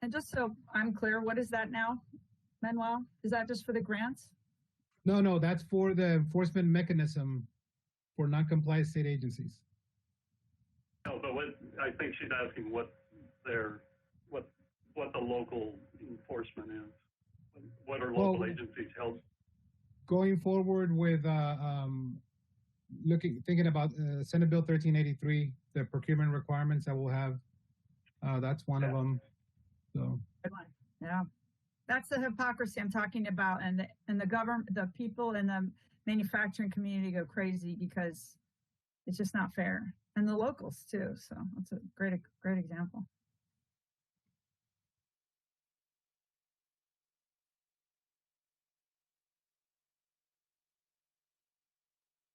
And just so I'm clear, what is that now, Manuel? Is that just for the grants? No, that's for the enforcement mechanism for non-compliant state agencies. No, but I think she's asking what the local enforcement is. What are local agencies held? Going forward with thinking about Senate Bill 1383, the procurement requirements that we'll have, that's one of them. So. Good one. Yeah. That's the hypocrisy I'm talking about, and the government, the people in the manufacturing community go crazy because it's just not fair, and the locals too. So that's a great example.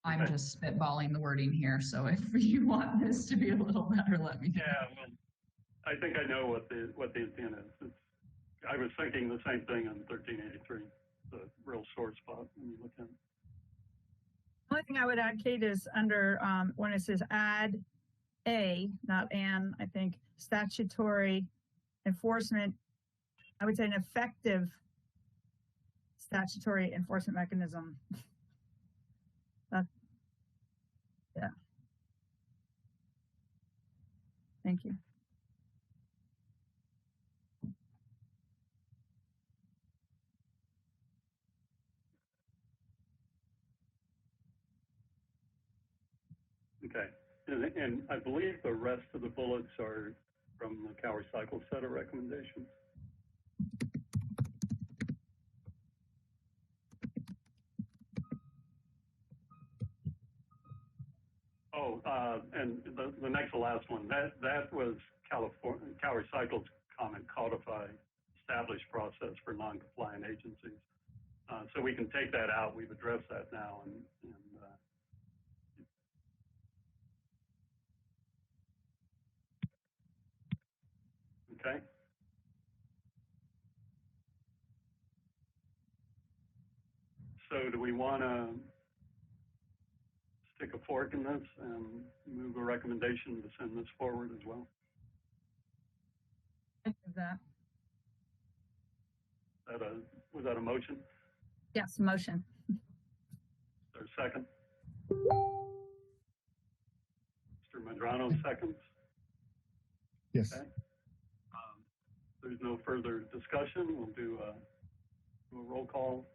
I'm just spitballing the wording here, so if you want this to be a little better, let me know. Yeah, well, I think I know what the intent is. I was thinking the same thing on 1383, the real sore spot when you look at it. The only thing I would add, Kate, is under when it says add a, not an, I think, statutory enforcement, I would say an effective statutory enforcement mechanism. Yeah. Thank you. Okay, and I believe the rest of the bullets are from the CalRecycle set of recommendations. Oh, and the next to last one, that was CalRecycle's comment, codify established process for non-compliant agencies. So we can take that out. We've addressed that now, and Okay. So do we want to stick a fork in this and move a recommendation to send this forward as well? I do that. Was that a motion? Yes, motion. Is there a second? Mr. Medrano seconds. Yes. Okay. There's no further discussion. We'll do a roll call.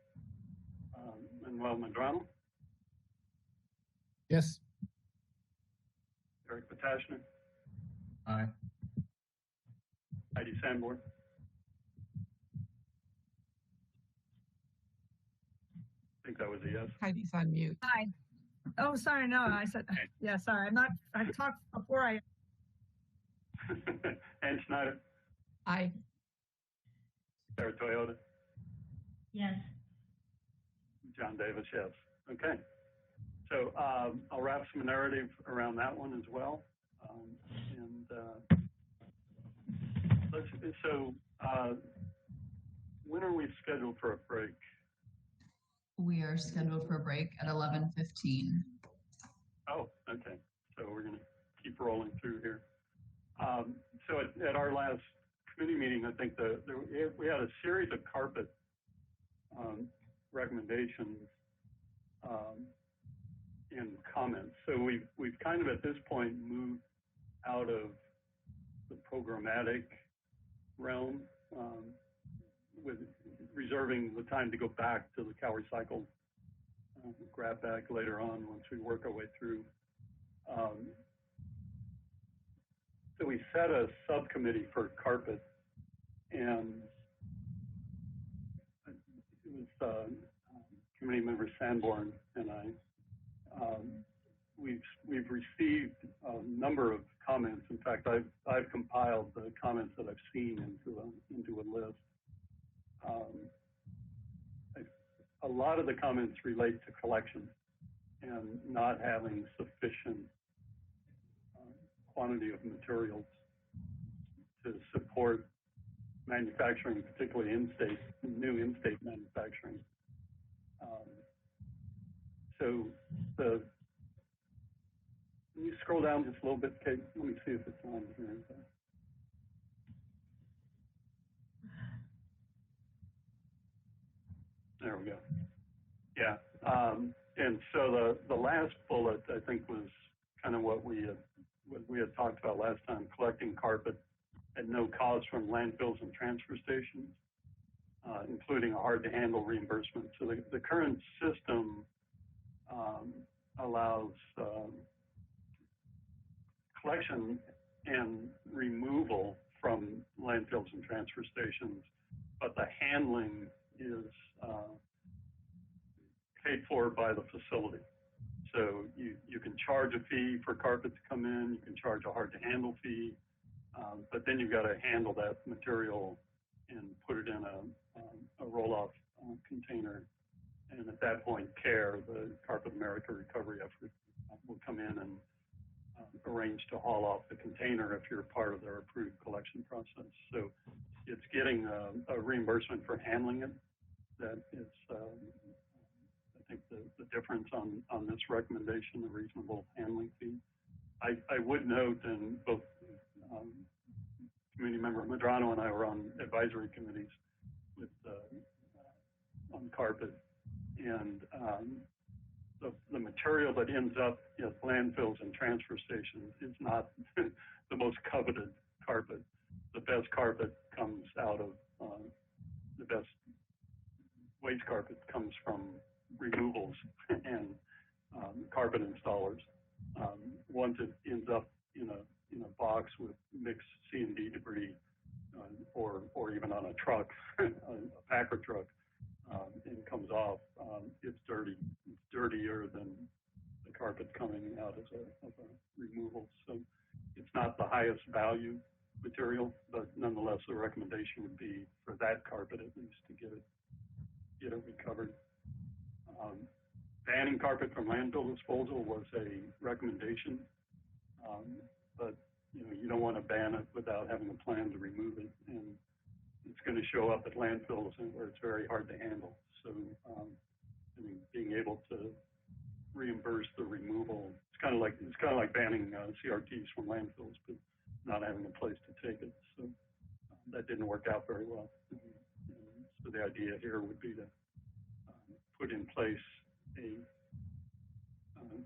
Manuel Medrano, Yes. Eric Potashnik, Aye. Heidi Sanborn. I think that was a yes. Heidi's on mute. Aye. Oh, sorry. No, I said, yeah, sorry. I talked before I. Ann Schneider, Aye. Sarah Toyota, Yes. John Davis, yes. Okay. So I'll wrap some narrative around that one as well. When are we scheduled for a break? We are scheduled for a break at 11:15. Oh, okay. So we're going to keep rolling through here. So at our last committee meeting, I think we had a series of carpet recommendations and comments. So we've kind of at this point moved out of the programmatic realm, with reserving the time to go back to the Cal Recycle grab bag later on once we work our way through. So we set a subcommittee for carpet, and it was committee member Sanborn and I. We've received a number of comments. In fact, I've compiled the comments that I've seen into a list. A lot of the comments relate to collection and not having sufficient quantity of materials to support manufacturing, particularly new in-state manufacturing. Can you scroll down just a little bit, Kate? Let me see if it's on here. There we go. Yeah. And so the last bullet, I think, was kind of what we had talked about last time, collecting carpet at no cost from landfills and transfer stations, including a hard-to-handle reimbursement. So the current system allows collection and removal from landfills and transfer stations, but the handling is paid for by the facility. So you can charge a fee for carpet to come in, you can charge a hard-to-handle fee, but then you've got to handle that material and put it in a roll-off container. And at that point, CARE, the Carpet America Recovery Effort, will come in and arrange to haul off the container if you're part of their approved collection process. So it's getting a reimbursement for handling it. That is, I think, the difference on this recommendation, the reasonable handling fee. I would note, and both committee member Medrano and I were on advisory committees with on carpet, and the material that ends up at landfills and transfer stations is not the most coveted carpet. The best carpet comes out of the best waste carpet comes from removals and carpet installers. Once it ends up in a box with mixed C&D debris, or even on a truck, a packer truck, and comes off, it's dirty. It's dirtier than the carpet coming out of a removal. So it's not the highest value material, but nonetheless, the recommendation would be for that carpet at least to get it recovered. Banning carpet from landfill disposal was a recommendation, but you don't want to ban it without having a plan to remove it, and it's going to show up at landfills where it's very hard to handle. So, I mean, being able to reimburse the removal, it's kind of like banning CRTs from landfills, but not having a place to take it. So that didn't work out very well. So the idea here would be to put in place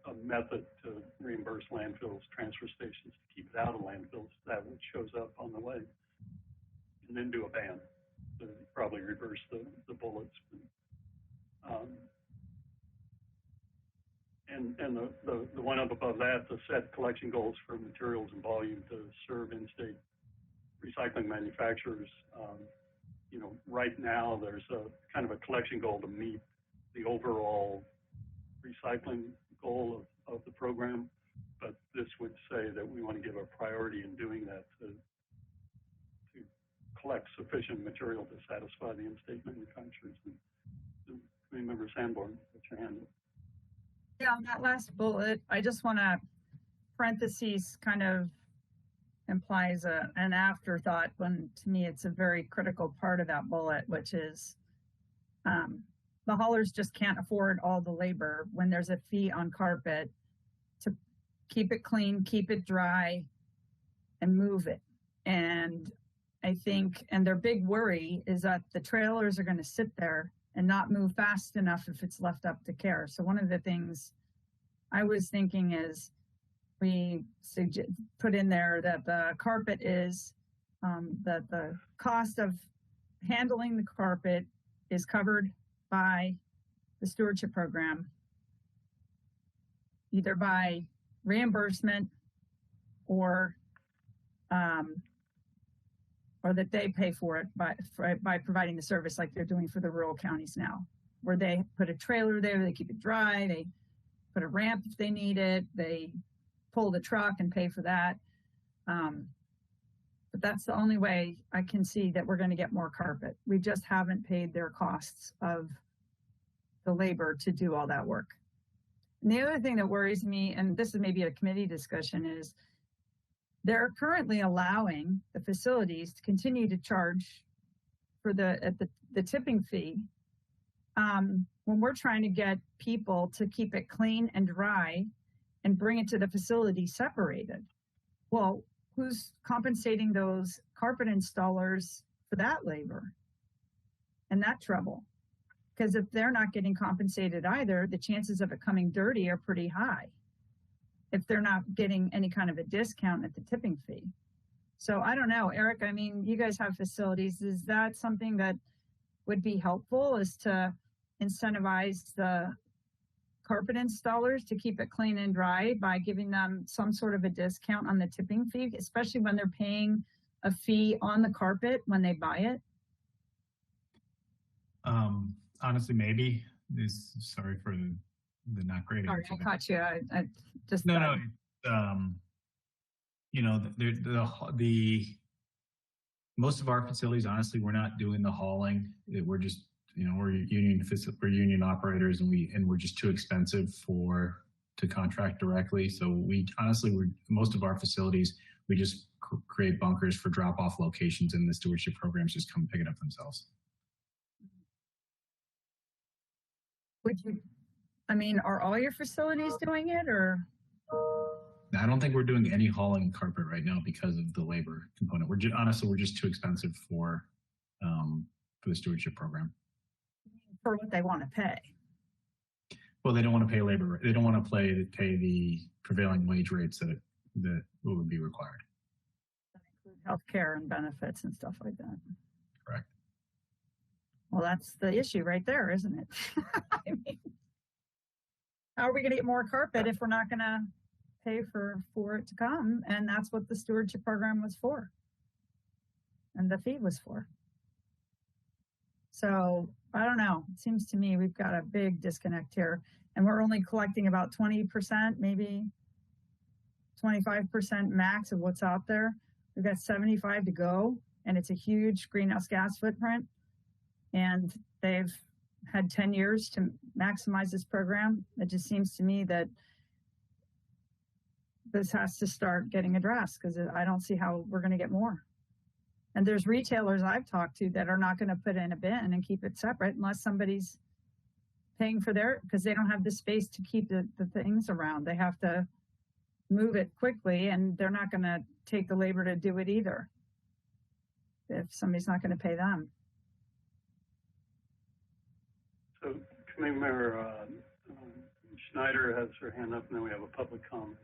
a method to reimburse landfills, transfer stations, to keep it out of landfills that which shows up on the way, and then do a ban. So probably reverse the bullets. And the one up above that, to set collection goals for materials and volume to serve in-state recycling manufacturers. Right now there's a kind of a collection goal to meet the overall recycling goal of the program, but this would say that we want to give a priority in doing that to collect sufficient material to satisfy the in-state manufacturers. And Committee Member Sanborn, put your hand up. Yeah, on that last bullet, I just want to parentheses kind of implies an afterthought when to me it's a very critical part of that bullet, which is the haulers just can't afford all the labor when there's a fee on carpet to keep it clean, keep it dry, and move it. And I think, and their big worry is that the trailers are going to sit there and not move fast enough if it's left up to care. So one of the things I was thinking is we put in there that the carpet is, that the cost of handling the carpet is covered by the stewardship program, either by reimbursement or that they pay for it by providing the service like they're doing for the rural counties now, where they put a trailer there, they keep it dry, they put a ramp if they need it, they pull the truck and pay for that. But that's the only way I can see that we're going to get more carpet. We just haven't paid their costs of the labor to do all that work. And the other thing that worries me, and this is maybe a committee discussion, is they're currently allowing the facilities to continue to charge for the tipping fee when we're trying to get people to keep it clean and dry and bring it to the facility separated. Well, who's compensating those carpet installers for that labor and that trouble? Because if they're not getting compensated either, the chances of it coming dirty are pretty high if they're not getting any kind of a discount at the tipping fee. So I don't know, Eric, I mean, you guys have facilities. Is that something that would be helpful, is to incentivize the carpet installers to keep it clean and dry by giving them some sort of a discount on the tipping fee, especially when they're paying a fee on the carpet when they buy it? Honestly, maybe. Sorry for the not great Sorry, answer. I caught you. I just No. The most of our facilities, honestly, we're not doing the hauling. We're just, we're union operators, and we're just too expensive to contract directly. So most of our facilities, we just create bunkers for drop-off locations, and the stewardship programs just come pick it up themselves. Are all your facilities doing it, or? I don't think we're doing any hauling carpet right now because of the labor component. We're just too expensive for the stewardship program. For what they want to pay. Well, they don't want to pay labor. They don't want to pay the prevailing wage rates that would be required. That include healthcare and benefits and stuff like that. Correct. Well, that's the issue right there, isn't it? I mean, how are we going to get more carpet if we're not going to pay for it to come? And that's what the stewardship program was for. And the fee was for. So I don't know. It seems to me we've got a big disconnect here, and we're only collecting about 20%, maybe 25% max of what's out there. We've got 75 to go, and it's a huge greenhouse gas footprint. And they've had 10 years to maximize this program. It just seems to me that this has to start getting addressed because I don't see how we're going to get more. And there's retailers I've talked to that are not going to put in a bin and keep it separate unless somebody's paying for because they don't have the space to keep the things around. They have to move it quickly, and they're not going to take the labor to do it either if somebody's not going to pay them. So Committee Member Schneider has her hand up, and then we have a public comment.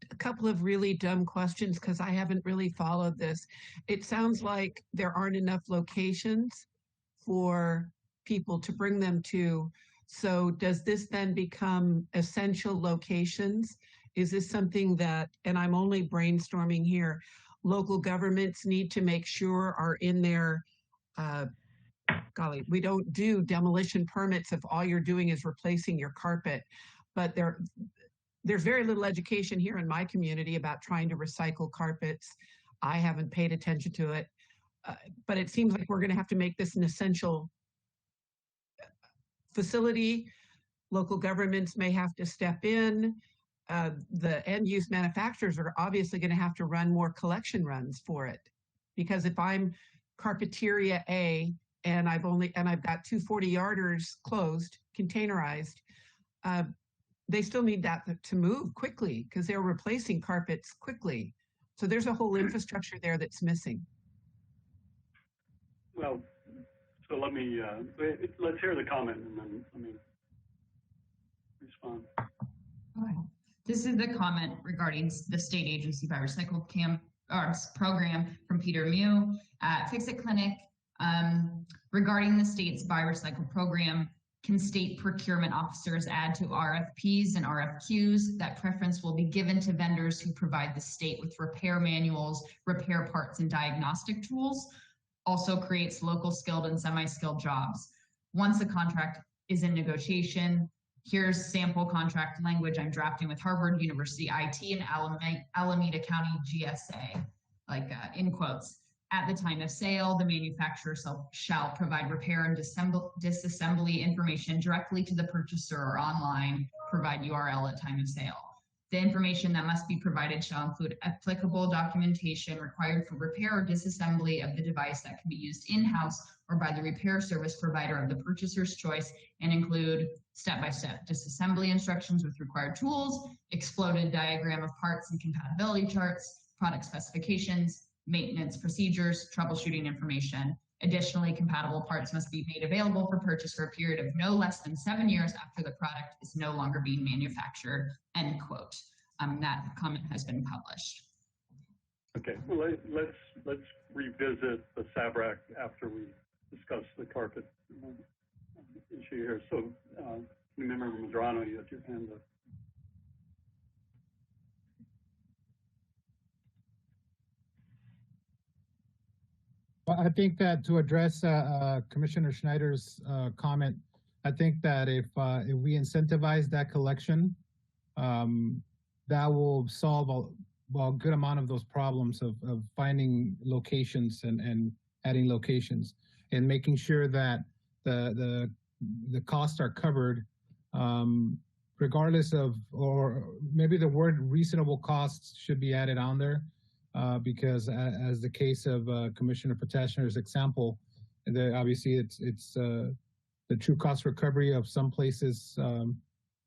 A couple of really dumb questions because I haven't really followed this. It sounds like there aren't enough locations for people to bring them to. So does this then become essential locations? Is this something that, and I'm only brainstorming here, local governments need to make sure are in their, golly, we don't do demolition permits if all you're doing is replacing your carpet, but there's very little education here in my community about trying to recycle carpets. I haven't paid attention to it, but it seems like we're going to have to make this an essential facility. Local governments may have to step in. The end use manufacturers are obviously going to have to run more collection runs for it, because if I'm Carpeteria A and I've got 240 yarders closed, containerized, they still need that to move quickly because they're replacing carpets quickly. So there's a whole infrastructure there that's missing. Well, so let's hear the comment and then let me respond. Okay. This is the comment regarding the state agency Biorecycle program from Peter Mew at Fix-It Clinic. Regarding the state's Biorecycle program, can state procurement officers add to RFPs and RFQs that preference will be given to vendors who provide the state with repair manuals, repair parts, and diagnostic tools? Also creates local skilled and semi-skilled jobs. Once the contract is in negotiation, here's sample contract language I'm drafting with Harvard University IT and Alameda County GSA, in quotes. At the time of sale, the manufacturer shall provide repair and disassembly information directly to the purchaser or online, provide URL at time of sale. The information that must be provided shall include applicable documentation required for repair or disassembly of the device that can be used in-house or by the repair service provider of the purchaser's choice, and include step-by-step disassembly instructions with required tools, exploded diagram of parts and compatibility charts, product specifications, maintenance procedures, troubleshooting information. Additionally, compatible parts must be made available for purchase for a period of no less than 7 years after the product is no longer being manufactured, end quote. That comment has been published. Okay, well, let's revisit the SABRAC after we discuss the carpet issue here. So, Member Medrano, you have your hand up. I think that to address Commissioner Schneider's comment, I think that if we incentivize that collection, that will solve a good amount of those problems of finding locations and adding locations, and making sure that the costs are covered, regardless of, or maybe the word reasonable costs should be added on there. Because as the case of Commissioner Potashner's example, obviously it's the true cost recovery of some places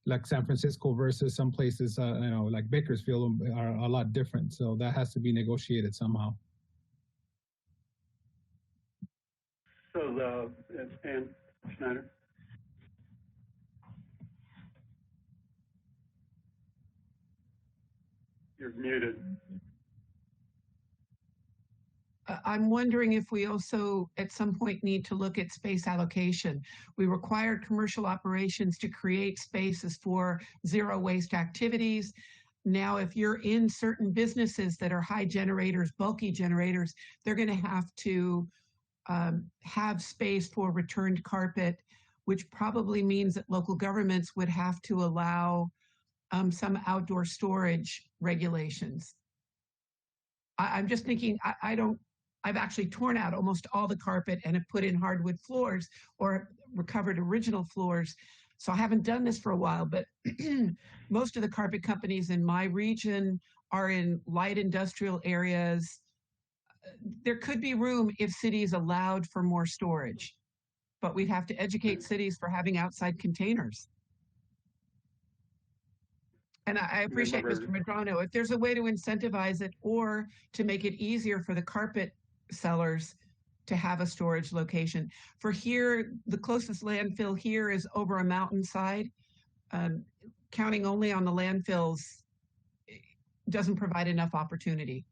like San Francisco versus some places like Bakersfield are a lot different. So that has to be negotiated somehow. So and Schneider. You're muted. I'm wondering if we also at some point need to look at space allocation. We require commercial operations to create spaces for zero waste activities. Now, if you're in certain businesses that are high generators, bulky generators, they're going to have to have space for returned carpet, which probably means that local governments would have to allow some outdoor storage regulations. I'm just thinking, I've actually torn out almost all the carpet and have put in hardwood floors or recovered original floors. So I haven't done this for a while, but most of the carpet companies in my region are in light industrial areas. There could be room if cities allowed for more storage, but we'd have to educate cities for having outside containers. And I appreciate Mr. Medrano. If there's a way to incentivize it or to make it easier for the carpet sellers to have a storage location. For here, the closest landfill here is over a mountainside. Counting only on the landfills doesn't provide enough opportunity.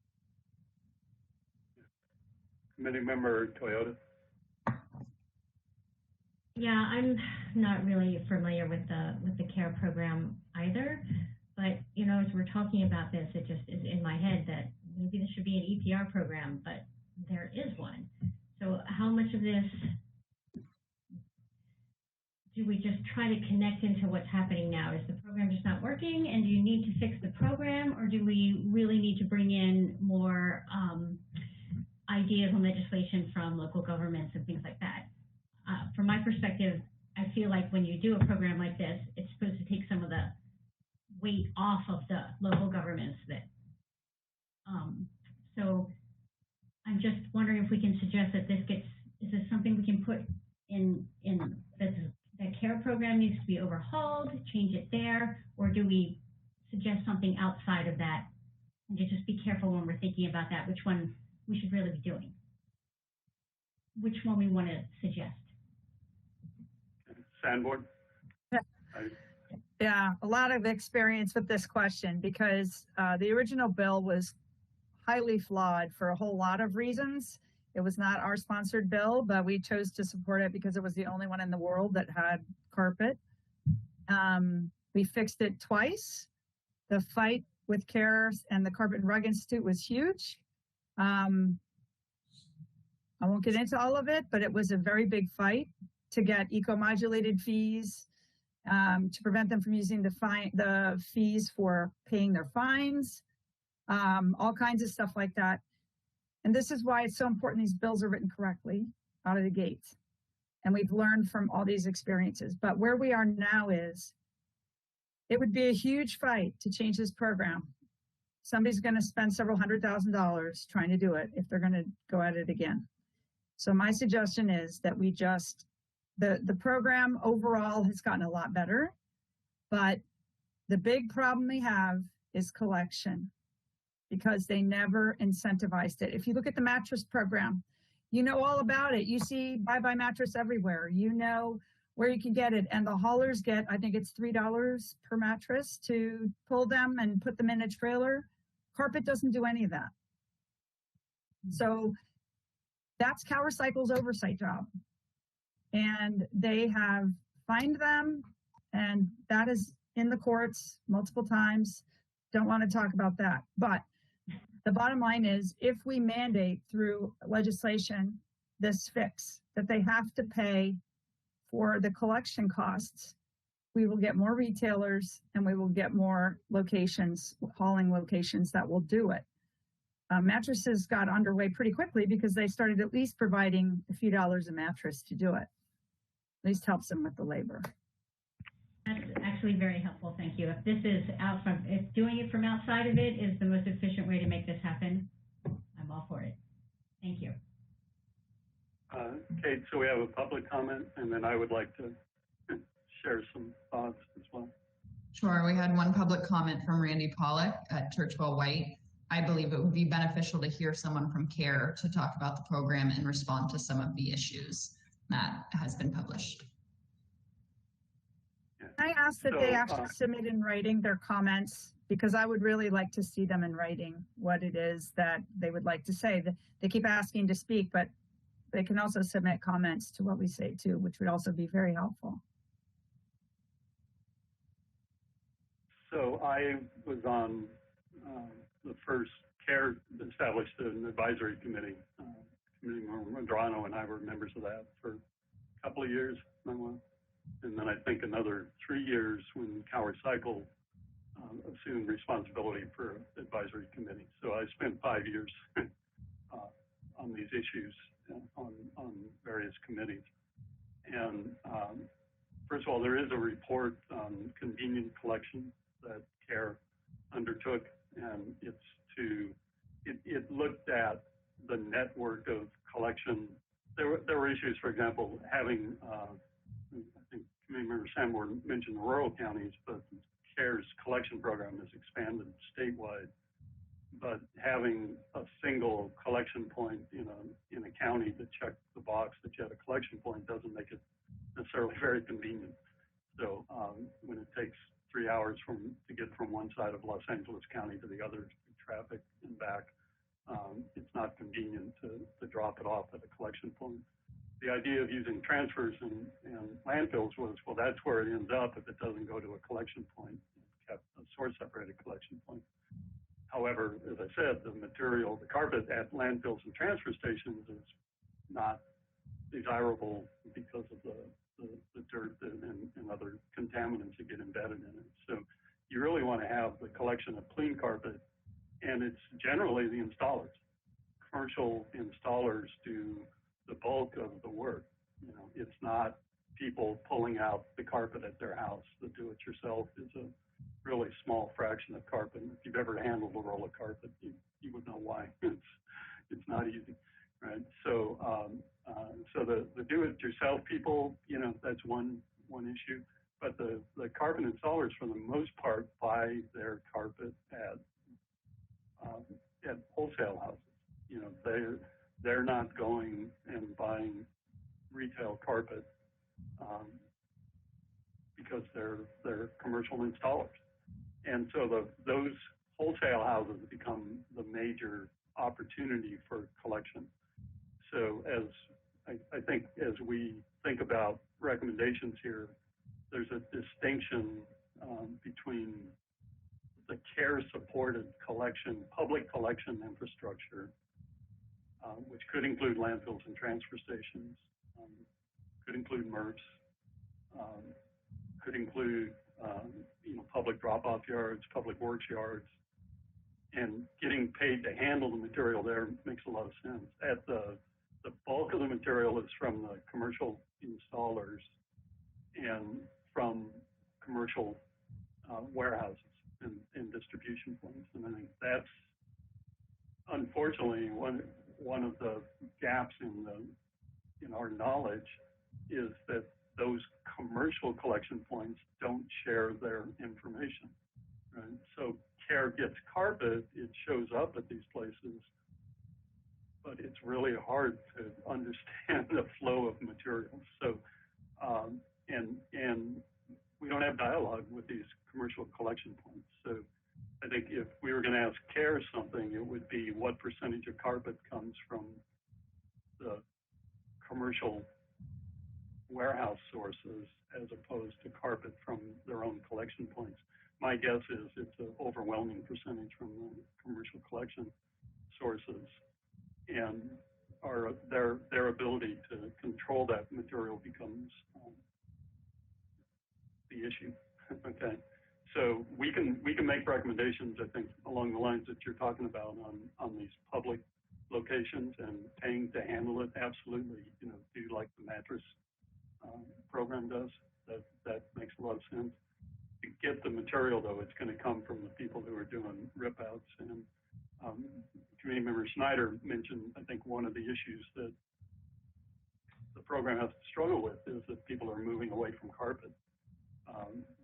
Committee member Toyota. Yeah, I'm not really familiar with the CARE program either, but you know, as we're talking about this, it just is in my head that maybe this should be an EPR program, but there is one. So how much of this do we just try to connect into what's happening now? Is the program just not working, and do you need to fix the program, or do we really need to bring in more ideas and legislation from local governments and things like that? From my perspective, I feel like when you do a program like this, it's supposed to take some of the weight off of the local governments. So I'm just wondering if we can suggest that is this something we can put in that CARE program needs to be overhauled, change it there, or do we suggest something outside of that? And to just be careful when we're thinking about that, which one we should really be doing, which one we want to suggest. Sanborn. Yeah, a lot of experience with this question because the original bill was highly flawed for a whole lot of reasons. It was not our sponsored bill, but we chose to support it because it was the only one in the world that had carpet. We fixed it twice. The fight with CARE and the Carpet and Rug Institute was huge. I won't get into all of it, but it was a very big fight to get eco-modulated fees, to prevent them from using the fees for paying their fines, all kinds of stuff like that. And this is why it's so important these bills are written correctly out of the gate. And we've learned from all these experiences. But where we are now is, it would be a huge fight to change this program. Somebody's going to spend several $100,000 trying to do it if they're going to go at it again. So my suggestion is that we just, the program overall has gotten a lot better, but the big problem we have is collection, because they never incentivized it. If you look at the mattress program, you know all about it. You see Bye-Bye Mattress everywhere. You know where you can get it. And the haulers get, I think it's $3 per mattress to pull them and put them in a trailer. Carpet doesn't do any of that. So that's CalRecycle's oversight job. And they have fined them, and that is in the courts multiple times. Don't want to talk about that. But the bottom line is, if we mandate through legislation this fix, that they have to pay for the collection costs, we will get more retailers and we will get more locations, hauling locations that will do it. Mattresses got underway pretty quickly because they started at least providing a few dollars a mattress to do it. At least helps them with the labor. That's actually very helpful. Thank you. If this is if doing it from outside of it is the most efficient way to make this happen, I'm all for it. Thank you. Kate, so we have a public comment, and then I would like to share some thoughts as well. Sure. We had one public comment from Randy Pollock at Churchwell White. I believe it would be beneficial to hear someone from CARE to talk about the program and respond to some of the issues that has been published. I ask that they actually submit in writing their comments, because I would really like to see them in writing what it is that they would like to say. They keep asking to speak, but they can also submit comments to what we say too, which would also be very helpful. So I was on the first CARE established an advisory committee. Committee Medrano and I were members of that for a couple of years. And then I think another 3 years when CalRecycle assumed responsibility for advisory committee. So I spent 5 years on these issues on various committees. And first of all, there is a report on convenient collection that CARE undertook, and it looked at the network of collection. There were issues, for example, having, I think Committee Member Sanborn mentioned rural counties, but CARE's collection program is expanded statewide. But having a single collection point in a county to check the box that you have a collection point doesn't make it necessarily very convenient. So when it takes 3 hours to get from one side of Los Angeles County to the other, traffic and back, it's not convenient to drop it off at a collection point. The idea of using transfers and landfills was, well, that's where it ends up if it doesn't go to a collection point. It's kept a source-separated collection point. However, as I said, the material, the carpet at landfills and transfer stations is not desirable because of the dirt and other contaminants that get embedded in it. So you really want to have the collection of clean carpet, and it's generally the installers. Commercial installers do the bulk of the work. You know, it's not people pulling out the carpet at their house. The do-it-yourself is a really small fraction of carpet. If you've ever handled a roll of carpet, you would know why. It's not easy, right? So so the do-it-yourself people, you know, that's one issue. But the carpet installers, for the most part, buy their carpet at wholesale houses. You know, they're not going and buying retail carpet because they're commercial installers. And so those wholesale houses become the major opportunity for collection. So I think as we think about recommendations here, there's a distinction between the CARE-supported collection, public collection infrastructure, which could include landfills and transfer stations, could include MRFs, could include public drop-off yards, public works yards, and getting paid to handle the material there makes a lot of sense. At the bulk of the material is from the commercial installers and from commercial warehouses and distribution points. And I think that's unfortunately one of the gaps in our knowledge is that those commercial collection points don't share their information. Right? So CARE gets carpet, it shows up at these places, but it's really hard to understand the flow of materials. So, and we don't have dialogue with these commercial collection points. So I think if we were going to ask CARE something, it would be what percentage of carpet comes from the commercial warehouse sources as opposed to carpet from their own collection points. My guess is it's an overwhelming percentage from the commercial collection sources, and their ability to control that material becomes the issue. Okay, so we can make recommendations, I think, along the lines that you're talking about on these public locations and paying to handle it. Absolutely, do like the mattress program does. That makes a lot of sense. To get the material, though, it's going to come from the people who are doing rip outs. And Committee Member Snyder mentioned, I think, one of the issues that the program has to struggle with is that people are moving away from carpet.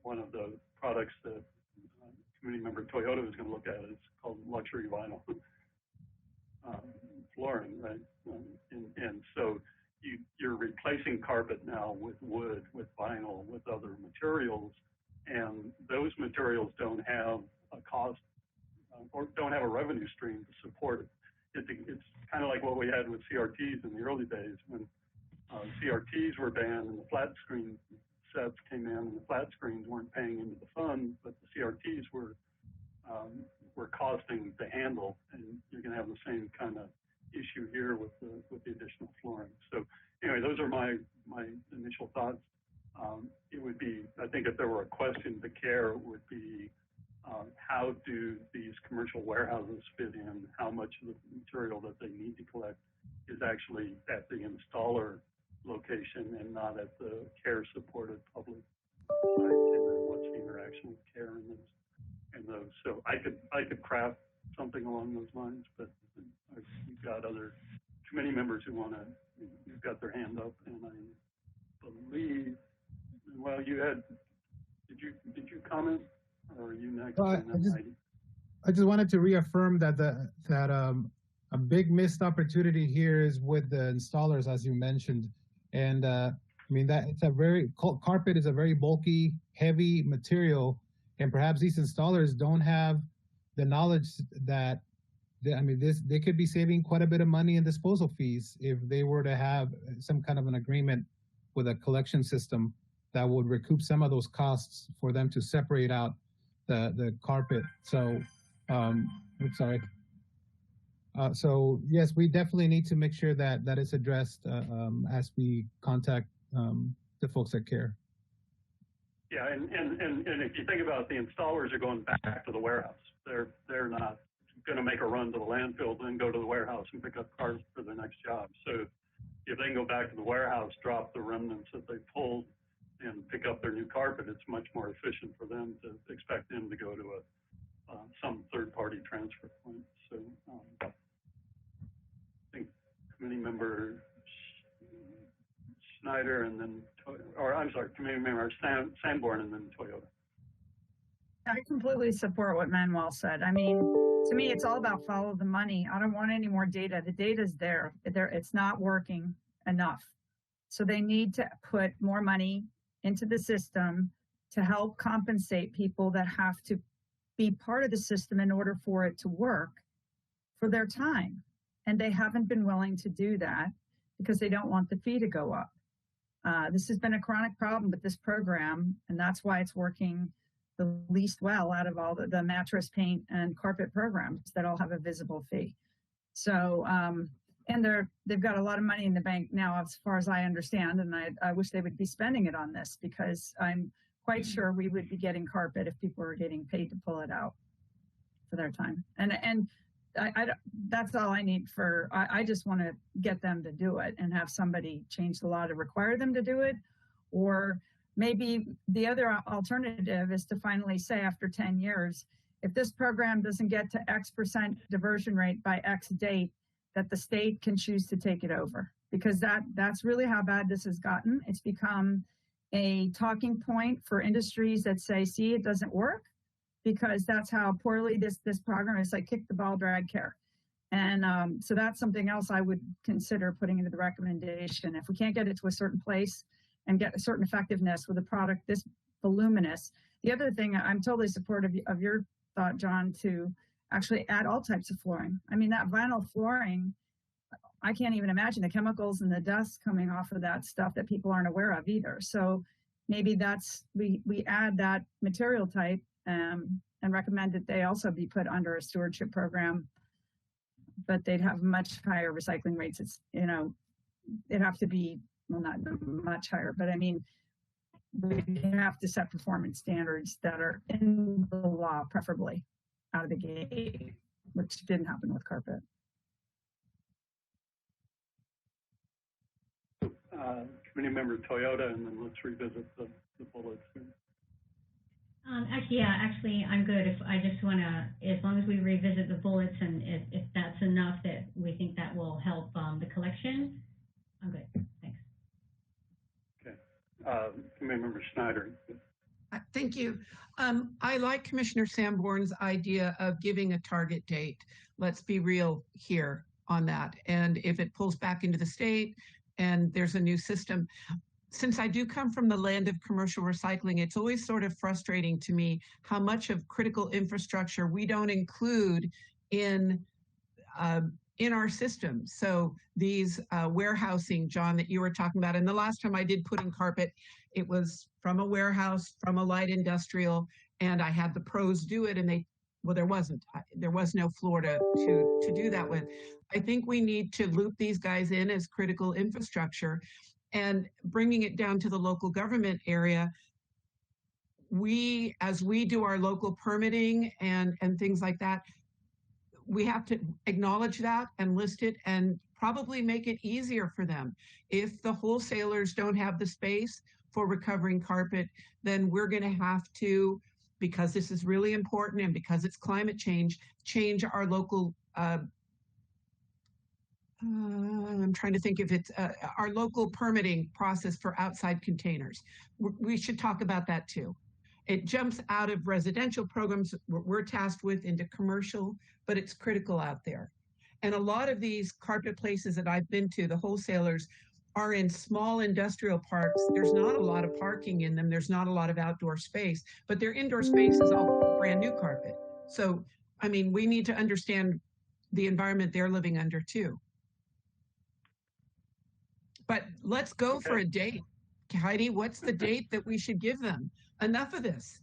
One of the products that Committee Member Toyota is going to look at is called luxury vinyl flooring, right? And so you're replacing carpet now with wood, with vinyl, with other materials, and those materials don't have a cost or don't have a revenue stream to support it. It's kind of like what we had with CRTs in the early days when CRTs were banned and the flat screen sets came in, and the flat screens weren't paying into the fund, but the CRTs were costing to handle, and you're going to have the same kind of issue here with the additional flooring. So anyway, those are my initial thoughts. It would be, I think, if there were a question to CARE, it would be how do these commercial warehouses fit in? How much of the material that they need to collect is actually at the installer location and not at the care-supported public sites, and what's the interaction with care in those. So I could craft something along those lines, but we've got other committee members who've got their hand up, and I believe, well, did you comment, or are you next? I just wanted to reaffirm that a big missed opportunity here is with the installers, as you mentioned. And I mean, that carpet is a very bulky, heavy material, and perhaps these installers don't have the knowledge that, they could be saving quite a bit of money in disposal fees if they were to have some kind of an agreement with a collection system that would recoup some of those costs for them to separate out the carpet. So, I'm sorry. So yes, we definitely need to make sure that is addressed as we contact the folks at CARE. Yeah, and if you think about it, the installers are going back to the warehouse. They're not going to make a run to the landfill, then go to the warehouse and pick up cars for their next job. So if they can go back to the warehouse, drop the remnants that they pulled, and pick up their new carpet, it's much more efficient for them to expect them to go to some third-party transfer point. So I think committee member Schneider and then, committee member Sanborn and then Toyota. I completely support what Manuel said. I mean, to me, it's all about follow the money. I don't want any more data. The data's there. It's not working enough. So they need to put more money into the system to help compensate people that have to be part of the system in order for it to work for their time. And they haven't been willing to do that because they don't want the fee to go up. This has been a chronic problem with this program, and that's why it's working the least well out of all the mattress, paint, and carpet programs that all have a visible fee. So, and they've got a lot of money in the bank now, as far as I understand, and I wish they would be spending it on this, because I'm quite sure we would be getting carpet if people were getting paid to pull it out for their time. And I that's all I need for, I just want to get them to do it and have somebody change the law to require them to do it. Or maybe the other alternative is to finally say, after 10 years, if this program doesn't get to X% diversion rate by X date, that the state can choose to take it over, because that's really how bad this has gotten. It's become a talking point for industries that say, see, it doesn't work, because that's how poorly this program is, like kick the ball, drag care. And so that's something else I would consider putting into the recommendation. If we can't get it to a certain place and get a certain effectiveness with a product this voluminous. The other thing, I'm totally supportive of your thought, John, to actually add all types of flooring. I mean, that vinyl flooring, I can't even imagine the chemicals and the dust coming off of that stuff that people aren't aware of either. So maybe that's, we add that material type and recommend that they also be put under a stewardship program, but they'd have much higher recycling rates. It's, it'd have to be, well, not much higher, but I mean, we have to set performance standards that are in the law, preferably out of the gate, which didn't happen with carpet. Committee member Toyota, and then let's revisit the bullets. Actually, I'm good. If I just want to, as long as we revisit the bullets, and if that's enough that we think that will help the collection, I'm good. Thanks. Okay. Committee member Schneider. Thank you. I like Commissioner Sanborn's idea of giving a target date. Let's be real here on that. And if it pulls back into the state and there's a new system, since I do come from the land of commercial recycling, it's always sort of frustrating to me how much of critical infrastructure we don't include in our system. So these warehousing, John, that you were talking about, and the last time I did put in carpet, it was from a warehouse, from a light industrial, and I had the pros do it, and there was no floor to do that with. I think we need to loop these guys in as critical infrastructure, and bringing it down to the local government area. As we do our local permitting and things like that, we have to acknowledge that and list it and probably make it easier for them. If the wholesalers don't have the space for recovering carpet, then we're going to have to, because this is really important and because it's climate change our local, I'm trying to think if it's our local permitting process for outside containers. We should talk about that too. It jumps out of residential programs we're tasked with into commercial, but it's critical out there. And a lot of these carpet places that I've been to, the wholesalers, are in small industrial parks. There's not a lot of parking in them. There's not a lot of outdoor space, but their indoor space is all brand new carpet. So, I mean, we need to understand the environment they're living under too. But let's go for a date. Heidi, what's the date that we should give them? Enough of this.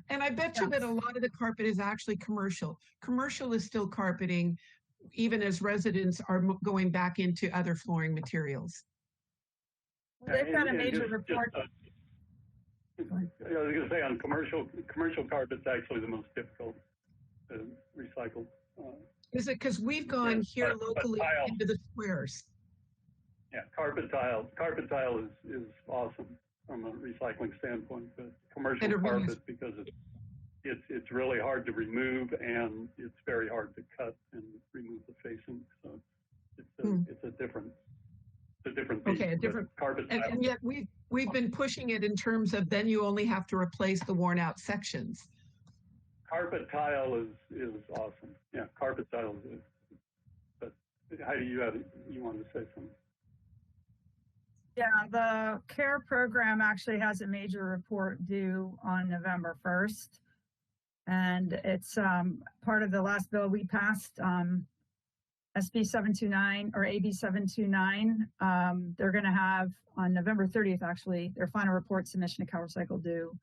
And I bet you that a lot of the carpet is actually commercial. Commercial is still carpeting, even as residents are going back into other flooring materials. Well, they've got a major report. I was going to say on commercial carpet's actually the most difficult to recycle. Is it because we've gone here locally into the squares? Yeah, carpet tile is awesome from a recycling standpoint, but commercial carpet, because it's really hard to remove and it's very hard to cut and remove the facing. So it's a different beast. Okay, a different carpet tile. And yet we've been pushing it in terms of then you only have to replace the worn out sections. Carpet tile is awesome. Yeah, carpet tile is good. But Heidi, you wanted to say something? Yeah, the CARE program actually has a major report due on November 1st. And it's part of the last bill we passed, SB 729 or AB 729. They're going to have on November 30th, actually, their final report submission to CalRecycle due.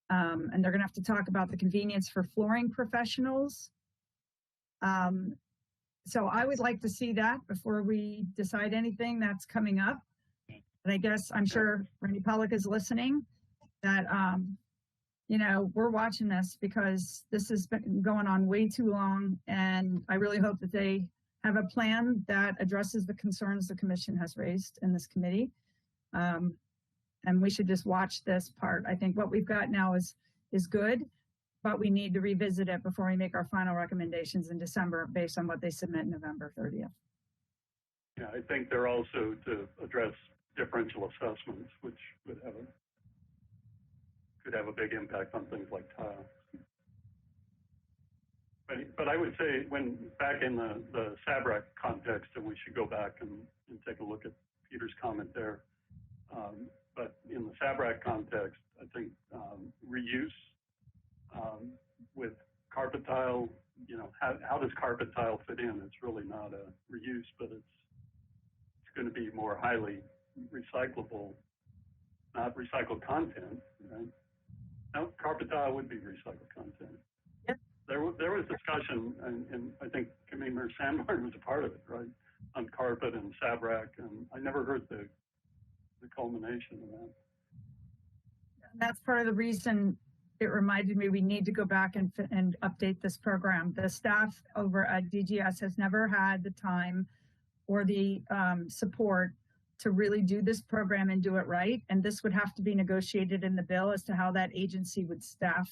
And they're going to have to talk about the convenience for flooring professionals. So I would like to see that before we decide anything that's coming up. And I guess I'm sure Randy Pollock is listening, that, we're watching this because this has been going on way too long. And I really hope that they have a plan that addresses the concerns the commission has raised in this committee. And we should just watch this part. I think what we've got now is good, but we need to revisit it before we make our final recommendations in December based on what they submit November 30th. Yeah, I think they're also to address differential assessments, which could have a big impact on things like tile. But I would say when back in the SABRAC context, and we should go back and take a look at Peter's comment there. But in the SABRAC context, I think reuse with carpet tile, how does carpet tile fit in? It's really not a reuse, but it's going to be more highly recyclable, not recycled content, right? No, carpet tile would be recycled content. Yep. There was discussion, and I think Commissioner Sandborn was a part of it, right, on carpet and SABRAC, and I never heard the culmination of that. That's part of the reason it reminded me we need to go back and update this program. The staff over at DGS has never had the time or the support to really do this program and do it right. And this would have to be negotiated in the bill as to how that agency would staff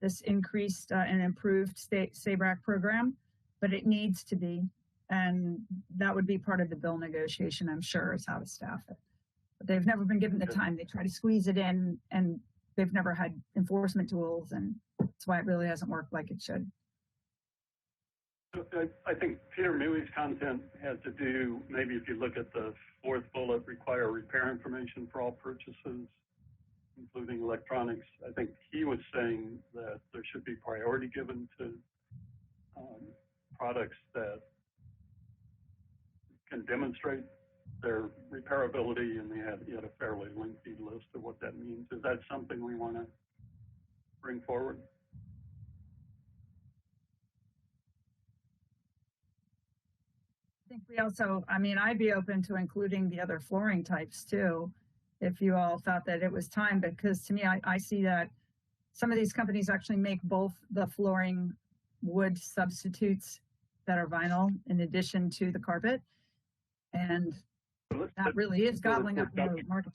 this increased and improved SABRAC program, but it needs to be. And that would be part of the bill negotiation, I'm sure, is how to staff it. But they've never been given the time. They try to squeeze it in, and they've never had enforcement tools, and that's why it really hasn't worked like it should. I think Peter Muy's content has to do, maybe if you look at the fourth bullet, require repair information for all purchases, including electronics. I think he was saying that there should be priority given to products that can demonstrate their repairability, and he had a fairly lengthy list of what that means. Is that something we want to bring forward? I think we also, I'd be open to including the other flooring types too, if you all thought that it was time, because to me, I see that some of these companies actually make both the flooring wood substitutes that are vinyl in addition to the carpet. And that really is gobbling up more market.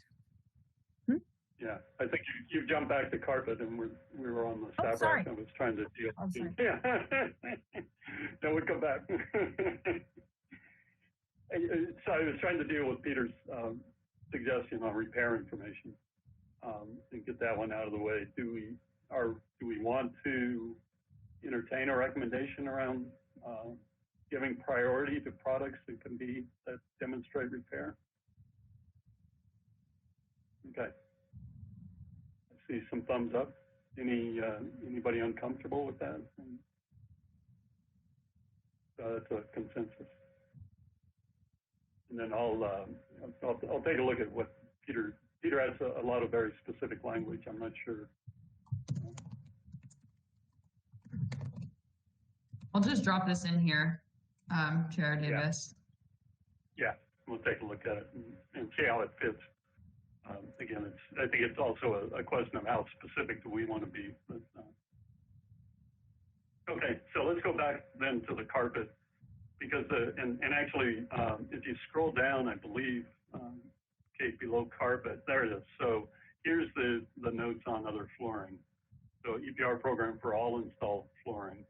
Yeah, I think you jumped back to carpet, and we were on the fabric. Sorry. I was trying to deal. Oh, sorry. Yeah, no, we'd come back. So I was trying to deal with Peter's suggestion on repair information and get that one out of the way. Do we want to entertain a recommendation around giving priority to products that demonstrate repair? Okay. I see some thumbs up. Anybody uncomfortable with that? That's a consensus. And then I'll take a look at what Peter has a lot of very specific language. I'm not sure. I'll just drop this in here, Chair Davis. Yeah, we'll take a look at it and see how it fits. Again, I think it's also a question of how specific do we want to be. But, okay, so let's go back then to the carpet, because and actually, if you scroll down, I believe, Kate, below carpet, there it is. So here's the notes on other flooring. So EPR program for all installed flooring.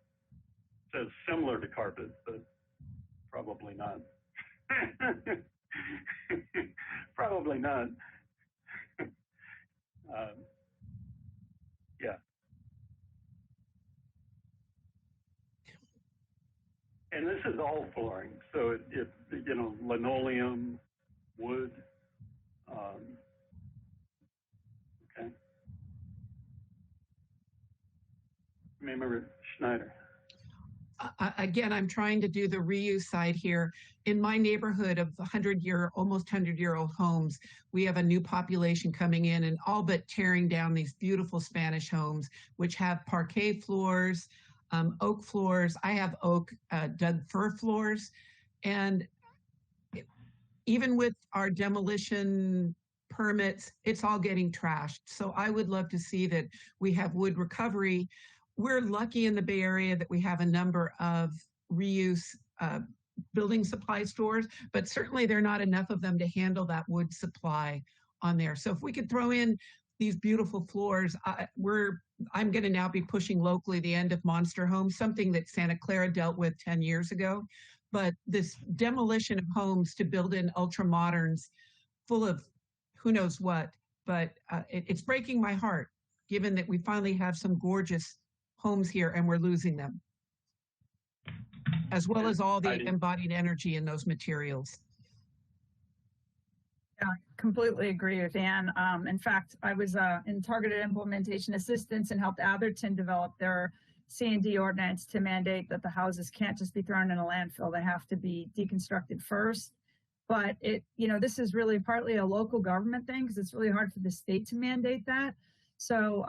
Says similar to carpet, but probably not. Probably not. Yeah. And this is all flooring. So it linoleum, wood. Okay. Member Schneider. Again, I'm trying to do the reuse side here. In my neighborhood of almost 100-year-old homes, we have a new population coming in and all but tearing down these beautiful Spanish homes, which have parquet floors, oak floors. I have oak Doug fir floors. And even with our demolition permits, it's all getting trashed. So I would love to see that we have wood recovery. We're lucky in the Bay Area that we have a number of reuse building supply stores, but certainly there are not enough of them to handle that wood supply on there. So if we could throw in these beautiful floors, I'm going to now be pushing locally the end of Monster Homes, something that Santa Clara dealt with 10 years ago. But this demolition of homes to build in ultra moderns full of who knows what, but it's breaking my heart, given that we finally have some gorgeous homes here and we're losing them, as well as all the embodied energy in those materials. Yeah, completely agree with Ann. In fact, I was in targeted implementation assistance and helped Atherton develop their C&D ordinance to mandate that the houses can't just be thrown in a landfill. They have to be deconstructed first. But this is really partly a local government thing, because it's really hard for the state to mandate that. So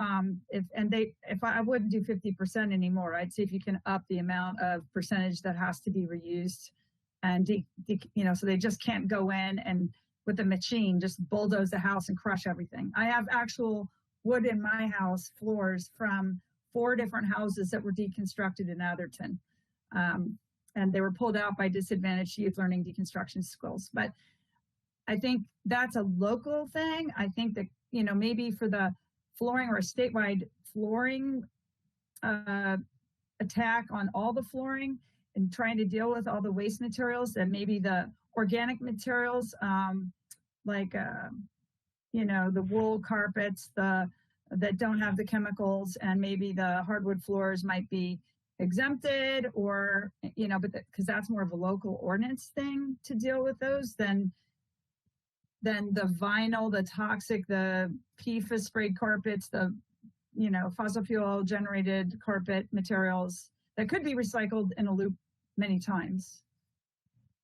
if I wouldn't do 50% anymore, I'd see if you can up the amount of percentage that has to be reused, and so they just can't go in and with a machine just bulldoze the house and crush everything. I have actual wood in my house floors from 4 different houses that were deconstructed in Atherton, and they were pulled out by disadvantaged youth learning deconstruction skills. But I think that's a local thing. I think that maybe for the flooring or a statewide flooring attack on all the flooring and trying to deal with all the waste materials, and maybe the organic materials like the wool carpets that don't have the chemicals, and maybe the hardwood floors might be exempted, or but because that's more of a local ordinance thing to deal with those than the vinyl, the toxic, the PFAS sprayed carpets, the fossil fuel generated carpet materials that could be recycled in a loop many times.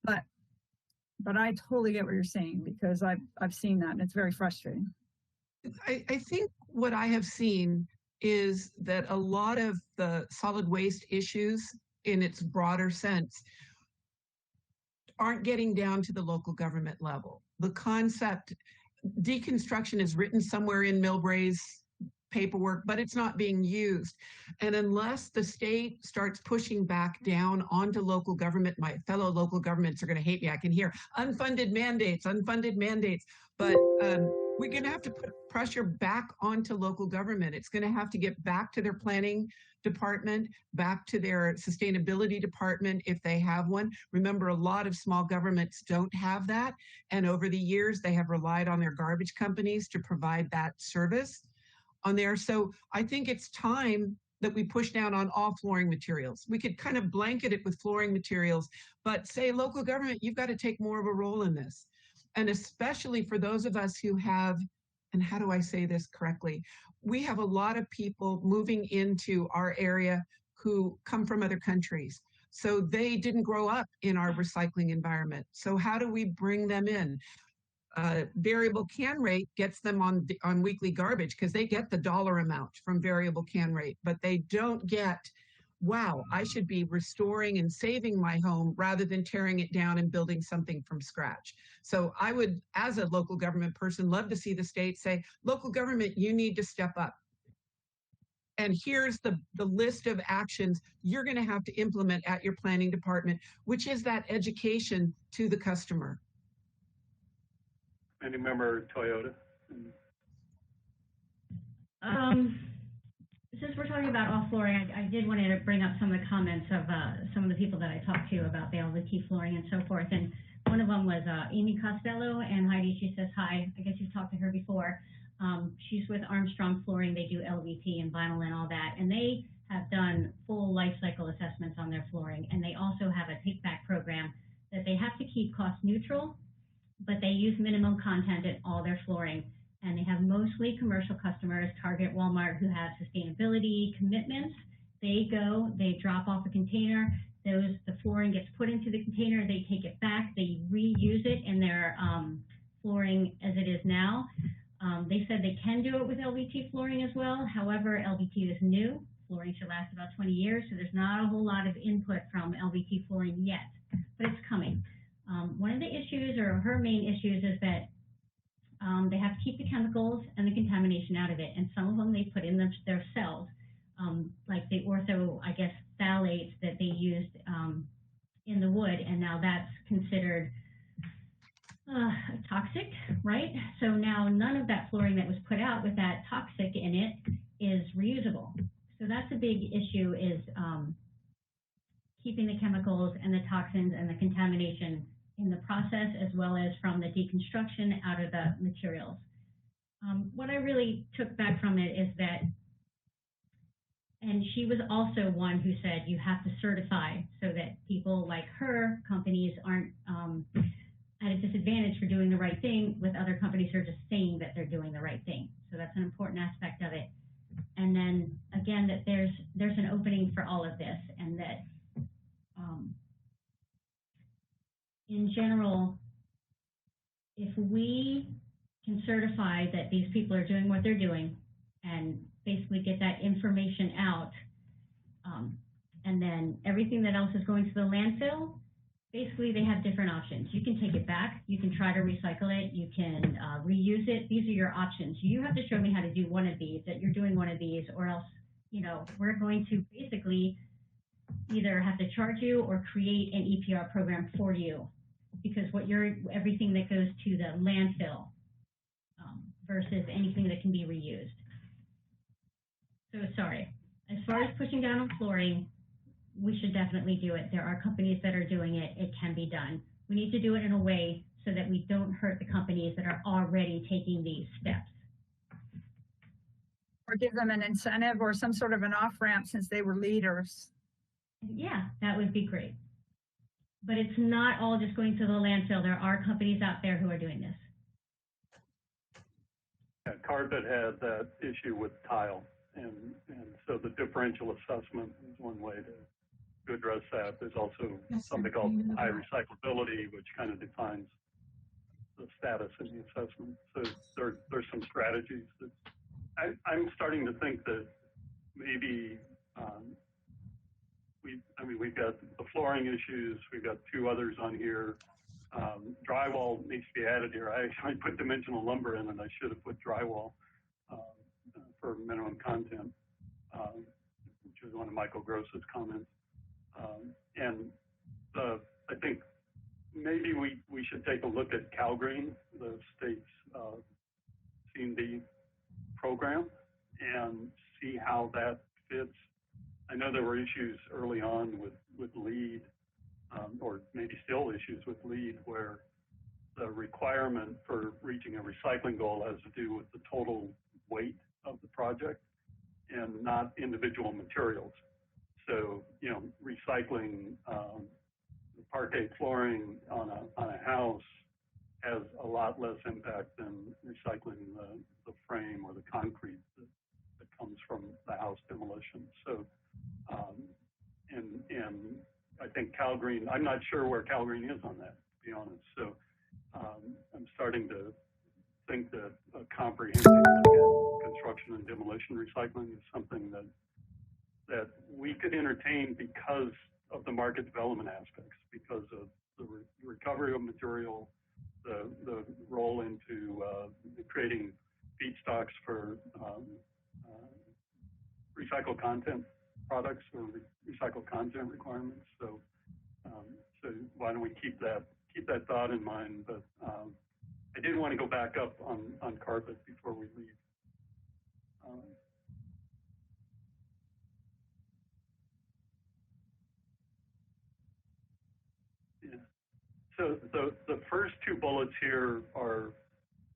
But I totally get what you're saying, because I've seen that and it's very frustrating. I think what I have seen is that a lot of the solid waste issues in its broader sense aren't getting down to the local government level. The concept, deconstruction is written somewhere in Milbray's paperwork, but it's not being used. And unless the state starts pushing back down onto local government, my fellow local governments are going to hate me. I can hear unfunded mandates, but we're going to have to put pressure back onto local government. It's going to have to get back to their planning department, back to their sustainability department if they have one. Remember, a lot of small governments don't have that. And over the years, they have relied on their garbage companies to provide that service on there. So I think it's time that we push down on all flooring materials. We could kind of blanket it with flooring materials, but say, local government, you've got to take more of a role in this. And especially for those of us who have, and how do I say this correctly? We have a lot of people moving into our area who come from other countries. So they didn't grow up in our recycling environment. So how do we bring them in? Variable can rate gets them on weekly garbage because they get the dollar amount from variable can rate, but they don't get, wow, I should be restoring and saving my home rather than tearing it down and building something from scratch. So I would, as a local government person, love to see the state say, local government, you need to step up. And here's the list of actions you're going to have to implement at your planning department, which is that education to the customer. Any member Toyota? Since we're talking about off flooring, I did want to bring up some of the comments of some of the people that I talked to about the LVT flooring and so forth. And one of them was Amy Costello, and Heidi, she says, hi, I guess you've talked to her before. She's with Armstrong Flooring. They do LVT and vinyl and all that. And they have done full life cycle assessments on their flooring. And they also have a take back program that they have to keep cost neutral, but they use minimum content in all their flooring. And they have mostly commercial customers, Target, Walmart, who have sustainability commitments. They go, they drop off a container, the flooring gets put into the container, they take it back, they reuse it in their flooring as it is now. They said they can do it with LVT flooring as well. However, LVT is new. Flooring should last about 20 years, so there's not a whole lot of input from LVT flooring yet, but it's coming. One of the issues, or her main issues, is that they have to keep the chemicals and the contamination out of it, and some of them they put in their cells, like the ortho, I guess, phthalates that they used in the wood, and now that's considered toxic, right? So now none of that flooring that was put out with that toxic in it is reusable. So that's a big issue, is keeping the chemicals and the toxins and the contamination in the process, as well as from the deconstruction out of the materials. What I really took back from it is that, and she was also one who said you have to certify so that people like her, companies, aren't at a disadvantage for doing the right thing with other companies who are just saying that they're doing the right thing. So that's an important aspect of it. And then again, that there's an opening for all of this, and that in general, if we can certify that these people are doing what they're doing and basically get that information out, and then everything that else is going to the landfill, basically they have different options. You can take it back, you can try to recycle it, you can reuse it. These are your options. You have to show me how to do one of these, that you're doing one of these, or else, you know, we're going to basically either have to charge you or create an EPR program for you, because everything that goes to the landfill versus anything that can be reused. So sorry, as far as pushing down on flooring, we should definitely do it. There are companies that are doing it. It can be done. We need to do it in a way so that we don't hurt the companies that are already taking these steps. Or give them an incentive or some sort of an off-ramp since they were leaders. Yeah, that would be great. But it's not all just going to the landfill. There are companies out there who are doing this. Yeah, Carpet had that issue with tile, and so the differential assessment is one way to address that. There's also something called high recyclability, which kind of defines the status in the assessment. So there's some strategies that I'm starting to think that maybe we've got the flooring issues. We've got two others on here. Drywall needs to be added here. I put dimensional lumber in, and I should have put drywall for minimum content, which is one of Michael Gross's comments. And I think maybe we should take a look at CalGreen, the state's C&D program, and see how that fits. I know there were issues early on with LEED, or maybe still issues with LEED, where the requirement for reaching a recycling goal has to do with the total weight of the project and not individual materials. So, you know, recycling parquet flooring on a house has a lot less impact than recycling the frame or the concrete that comes from the house demolition. So, and I think CalGreen, I'm not sure where CalGreen is on that, to be honest. So I'm starting to think that a comprehensive look at construction and demolition recycling is something that we could entertain because of the market development aspects, because of the recovery of material, the role into creating feedstocks for recycled content products or recycled content requirements. So, so why don't we keep that thought in mind? But I did want to go back up on carpet before we leave. Yeah. So the first two bullets here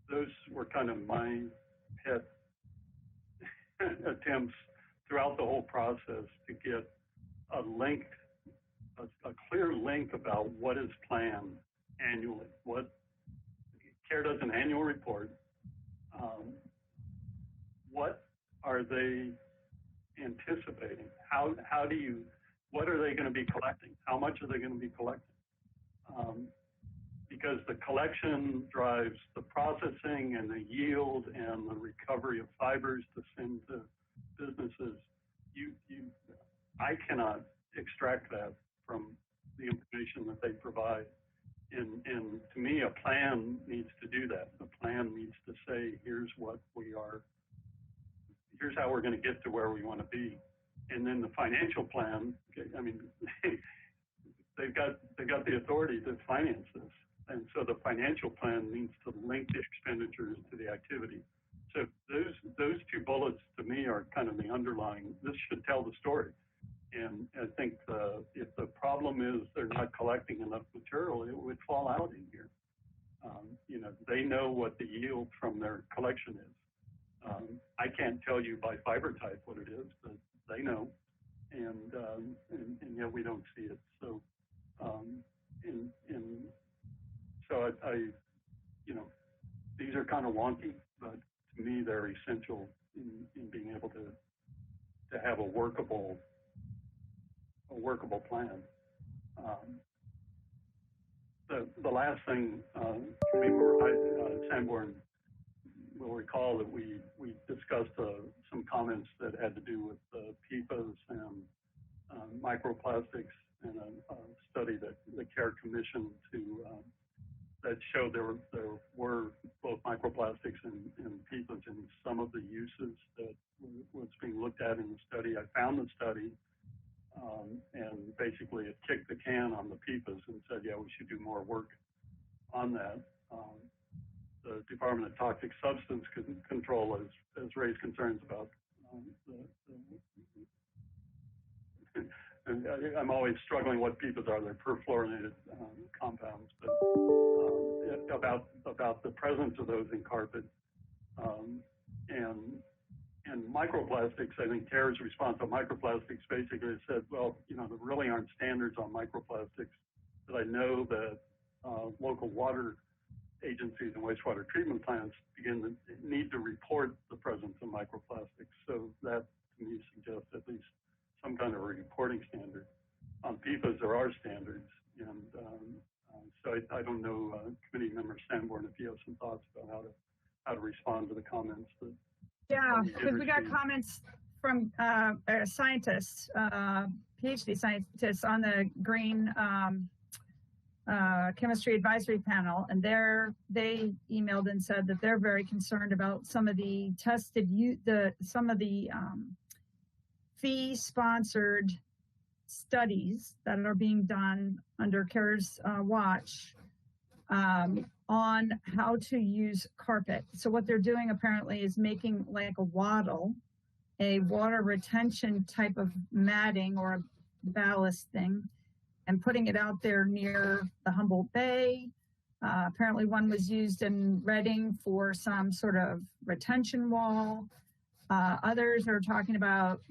those were kind of my pet attempts throughout the whole process to get a clear link about what is planned annually. What CARE does an annual report. What are they anticipating? What are they going to be collecting? How much are they going to be collecting? Because the collection drives the processing and the yield and the recovery of fibers to send to businesses. I cannot extract that from the information that they provide. And to me, a plan needs to do that. A plan needs to say, here's how we're going to get to where we want to be. And then the financial plan, I mean, they've got the authority to finance this. And so the financial plan needs to link the expenditures to the activity. So those two bullets to me are kind of the underlying, this should tell the story. And I think if the problem is they're not collecting enough material, it would fall out in here. You know, they know what the yield from their collection is. I can't tell you by fiber type what it is, but they know. And yet we don't see it. So, so I, you know, these are kind of wonky, but to me they're essential in being able to have a workable plan. The last thing, Sanborn will recall that we discussed some comments that had to do with PFAS and microplastics, and a study that the CARE commissioned that showed there were both microplastics and PFAS in some of the uses that was being looked at in the study. I found the study, and basically it kicked the can on the PFAS and said, yeah, we should do more work on that. The Department of Toxic Substance Control has raised concerns about and I'm always struggling what PFAS are. They're perfluorinated compounds, but about the presence of those in carpet, and microplastics. I think CARE's response on microplastics basically said, well, you know, there really aren't standards on microplastics, but I know that local water agencies and wastewater treatment plants need to report the presence of microplastics. So that to me suggests at least some kind of a reporting standard. On PFAS, there are standards, and so I don't know, Committee Member Sanborn, if you have some thoughts about how to respond to the comments. Yeah, because we got comments from scientists, PhD scientists on the green chemistry advisory panel, and they emailed and said that they're very concerned about some of the fee-sponsored studies that are being done under CARES watch on how to use carpet. So what they're doing apparently is making like a wattle, a water retention type of matting or a ballast thing, and putting it out there near the Humboldt Bay. Apparently one was used in Reading for some sort of retention wall. Others are talking about,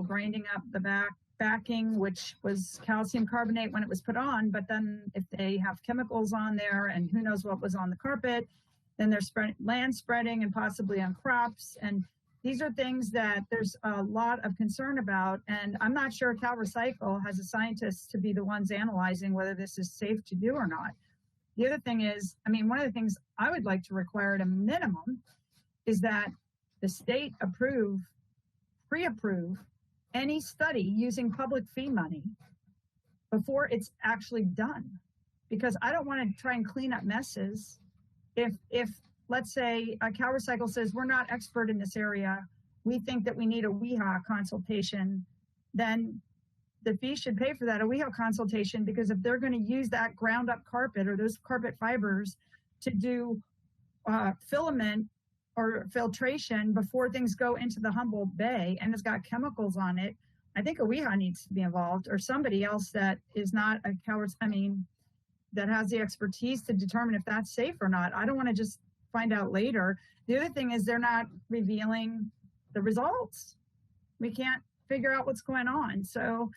grinding up the backing, which was calcium carbonate when it was put on, but then if they have chemicals on there and who knows what was on the carpet, then they're land spreading and possibly on crops. And these are things that there's a lot of concern about. And I'm not sure Cal Recycle has a scientist to be the ones analyzing whether this is safe to do or not. The other thing is, one of the things I would like to require at a minimum is that the state pre-approve any study using public fee money before it's actually done. Because I don't want to try and clean up messes. If let's say Cal Recycle says, we're not expert in this area, we think that we need a WEHA consultation, then the fee should pay for that, a WEHA consultation, because if they're going to use that ground up carpet or those carpet fibers to do filament or filtration before things go into the Humboldt Bay and it's got chemicals on it, I think a WEHA needs to be involved, or somebody else that is not a that has the expertise to determine if that's safe or not. I don't want to just find out later. The other thing is they're not revealing the results. We can't figure out what's going on. So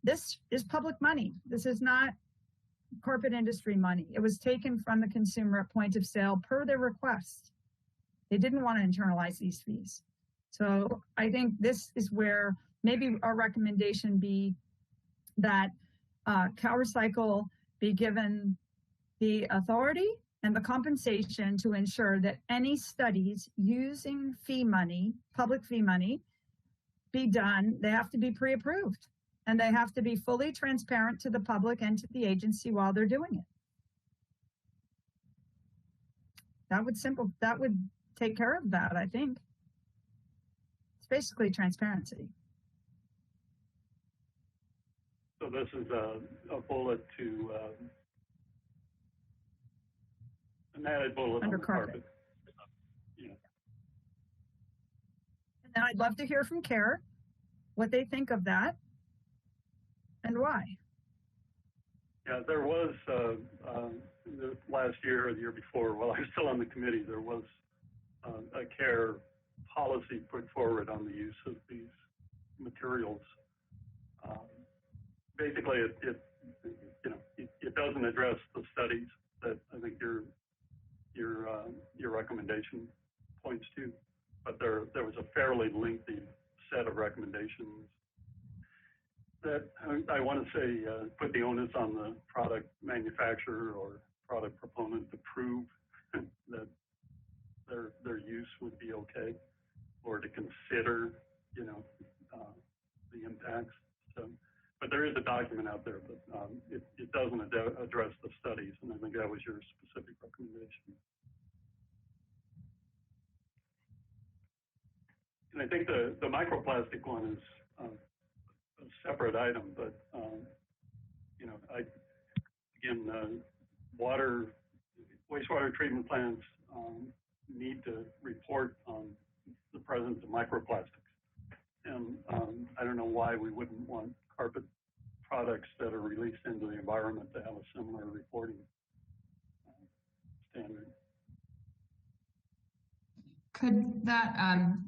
this is public money. This is not carpet industry money. It was taken from the consumer at point of sale per their request. They didn't want to internalize these fees. So I think this is where maybe our recommendation be that Cal Recycle be given the authority and the compensation to ensure that any studies using fee money, public fee money, be done. They have to be pre-approved, and they have to be fully transparent to the public and to the agency while they're doing it. That would take care of that, I think. It's basically transparency. So this is a bullet to an added bullet Under on the carpet. Yeah. And then I'd love to hear from CARE what they think of that and why. Yeah, there was the last year or the year before, while I was still on the committee, there was a CARE policy put forward on the use of these materials. Basically, it doesn't address the studies that I think your recommendation points to, but there was a fairly lengthy set of recommendations that I want to say put the onus on the product manufacturer or product proponent to prove that their use would be okay, or to consider, the impacts. So, but there is a document out there, but it doesn't address the studies, and I think that was your specific recommendation. And I think the microplastic one is a separate item, but wastewater treatment plants need to report on the presence of microplastics, and I don't know why we wouldn't want carpet products that are released into the environment to have a similar reporting standard. Could that,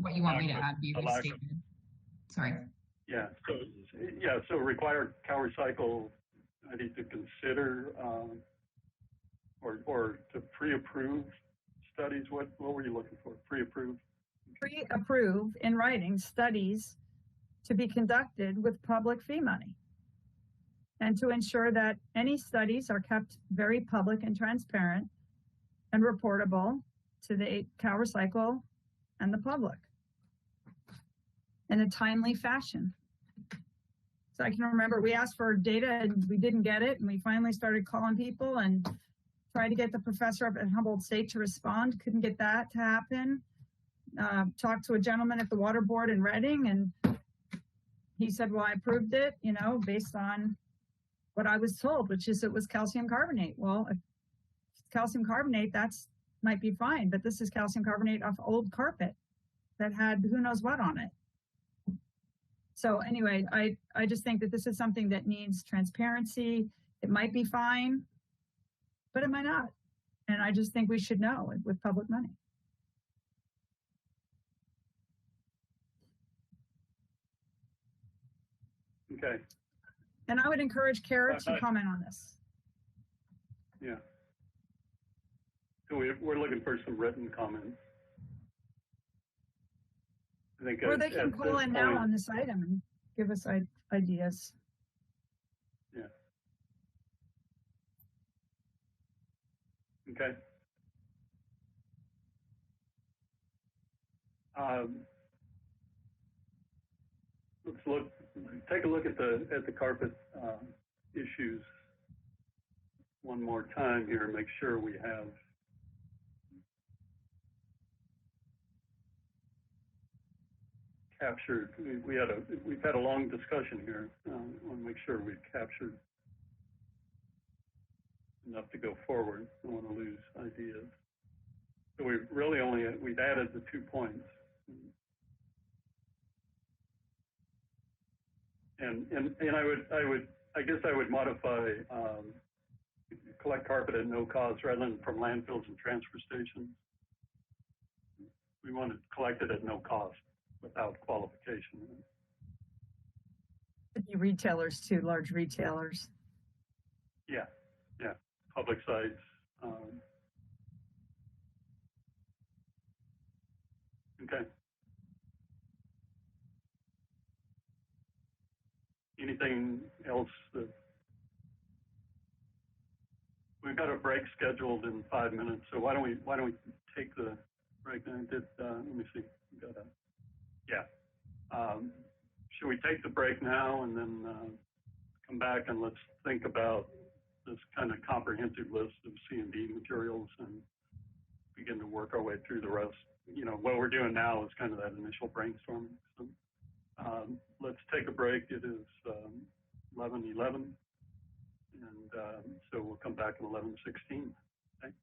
what you want me to add, be restated? Sorry. Yeah. So require Cal Recycle, I need to consider or to pre-approve studies. What were you looking for? Pre-approve? Pre-approve in writing studies to be conducted with public fee money, and to ensure that any studies are kept very public and transparent and reportable to the Cal Recycle and the public in a timely fashion. So I can remember we asked for data and we didn't get it. And we finally started calling people and tried to get the professor up at Humboldt State to respond. Couldn't get that to happen. Talked to a gentleman at the water board in Reading, and he said, well, I approved it, you know, based on what I was told, which is it was calcium carbonate. Well, if it's calcium carbonate, that's might be fine, but this is calcium carbonate off old carpet that had who knows what on it. So anyway, I just think that this is something that needs transparency. It might be fine, but it might not. And I just think we should know with public money. Okay. And I would encourage Kara to comment on this. Yeah. So we're looking for some written comments. I think Or they can at call this in now point- on this item and give us ideas. Yeah. Okay. Let's take a look at the carpet issues one more time here and make sure we have captured. We've had a long discussion here. I want to make sure we've captured enough to go forward. I don't want to lose ideas. So we've added the 2 points. And I guess I would modify collect carpet at no cost rather than from landfills and transfer stations. We want to collect it at no cost without qualification. Could be retailers too, large retailers. Yeah, public sites. Okay. Anything else that we've got a break scheduled in 5 minutes, so why don't we take the break? Let me see. Should we take the break now and then come back and let's think about this kind of comprehensive list of C&D materials and begin to work our way through the rest? You know, what we're doing now is kind of that initial brainstorming. So let's take a break. It is 11:11, and so we'll come back at 11:16. Okay.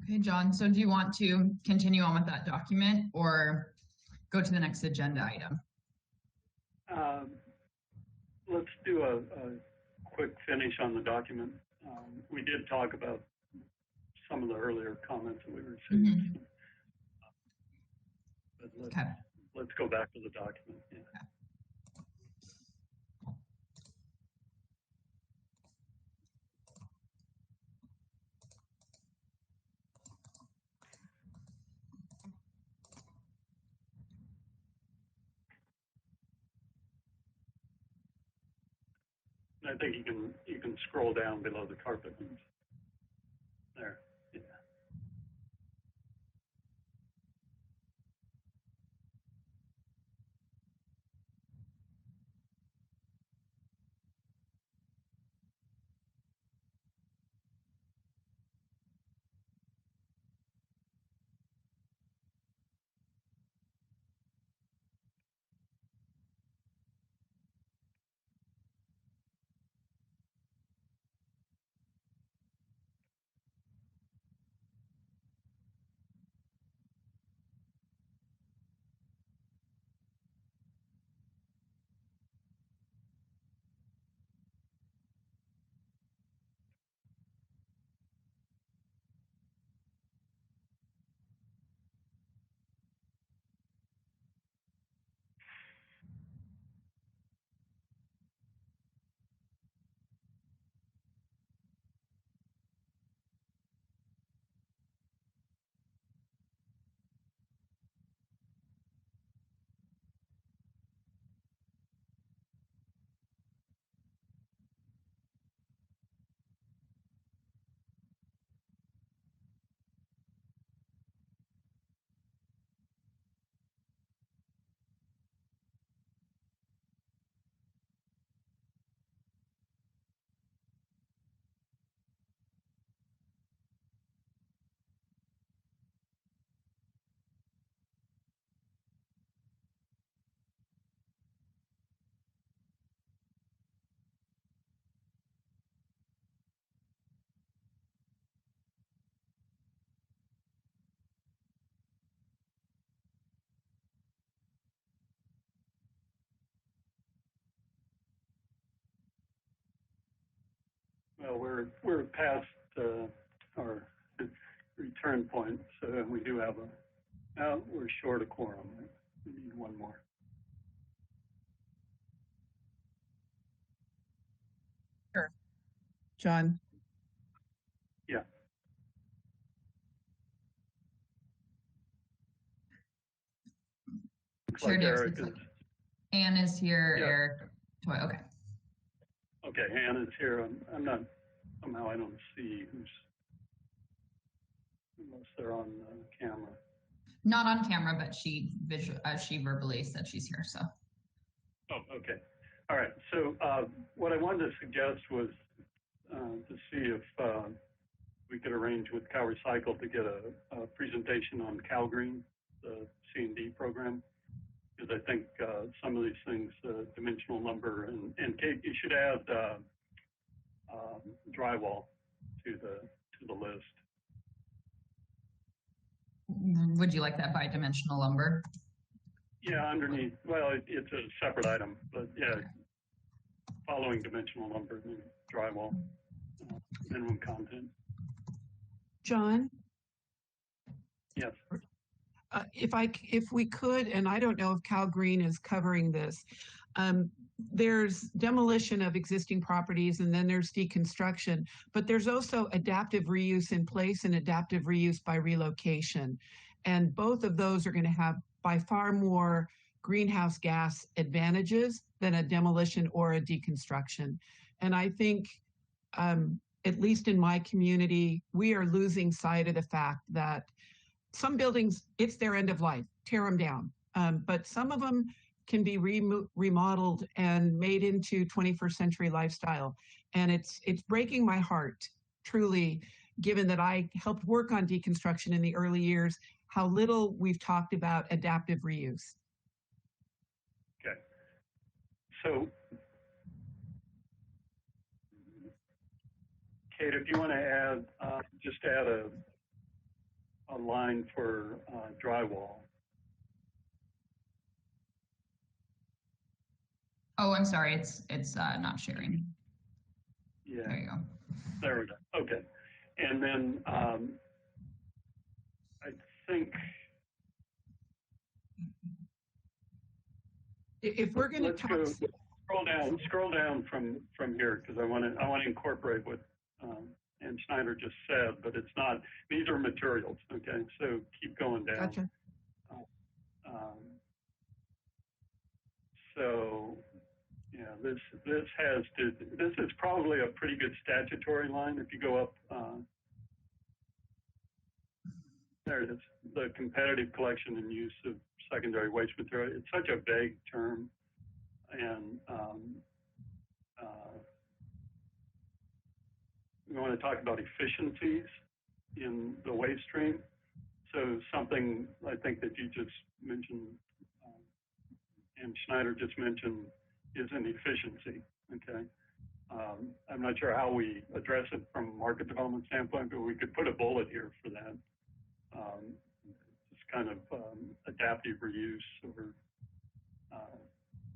Okay, John. So do you want to continue on with that document or go to the next agenda item? Let's do a quick finish on the document. We did talk about some of the earlier comments that we received. But Okay. let's go back to the document. Yeah. And I think you can scroll down below the carpet. There. Yeah. Well, we're past our return point, so we do have we're short a quorum. We need one more. John. Yeah. Looks Chair like Davis, Eric looks is. like Anne is here. Yeah. Eric, Toy. Okay. Okay, Ann is here. I'm not, somehow I don't see who's, unless they're on camera. Not on camera, but she verbally said she's here. So. Oh, okay. All right. So what I wanted to suggest was to see if we could arrange with Cal Recycle to get a presentation on CalGreen, the C&D program, because I think some of these things, dimensional number, and Kate, you should add drywall to the list. Would you like that by dimensional lumber? Yeah, underneath. Well, it's a separate item, but yeah, following dimensional number, drywall, minimum content. John, Yes. if we could, and I don't know if Cal Green is covering this, there's demolition of existing properties and then there's deconstruction, but there's also adaptive reuse in place and adaptive reuse by relocation. And both of those are going to have by far more greenhouse gas advantages than a demolition or a deconstruction. And I think, at least in my community, we are losing sight of the fact that some buildings, it's their end of life, tear them down. But some of them can be remodeled and made into 21st century lifestyle. And it's breaking my heart, truly, given that I helped work on deconstruction in the early years, how little we've talked about adaptive reuse. Okay. So, Kate, if you want to add, just add a line for drywall. Oh, I'm sorry. It's not sharing. Yeah, There you go. there we go. Okay. And then I think If we're going to let's talk, go scroll down from here, because I want to incorporate what Ann Schneider just said, but it's not, these are materials. Okay, so keep going down. gotcha. So yeah, this is probably a pretty good statutory line. If you go up, there it is, the competitive collection and use of secondary waste material. It's such a vague term, and we want to talk about efficiencies in the waste stream. So something I think that you just mentioned, and Schneider just mentioned, is an efficiency. Okay, I'm not sure how we address it from a market development standpoint, but we could put a bullet here for that. It's kind of adaptive reuse or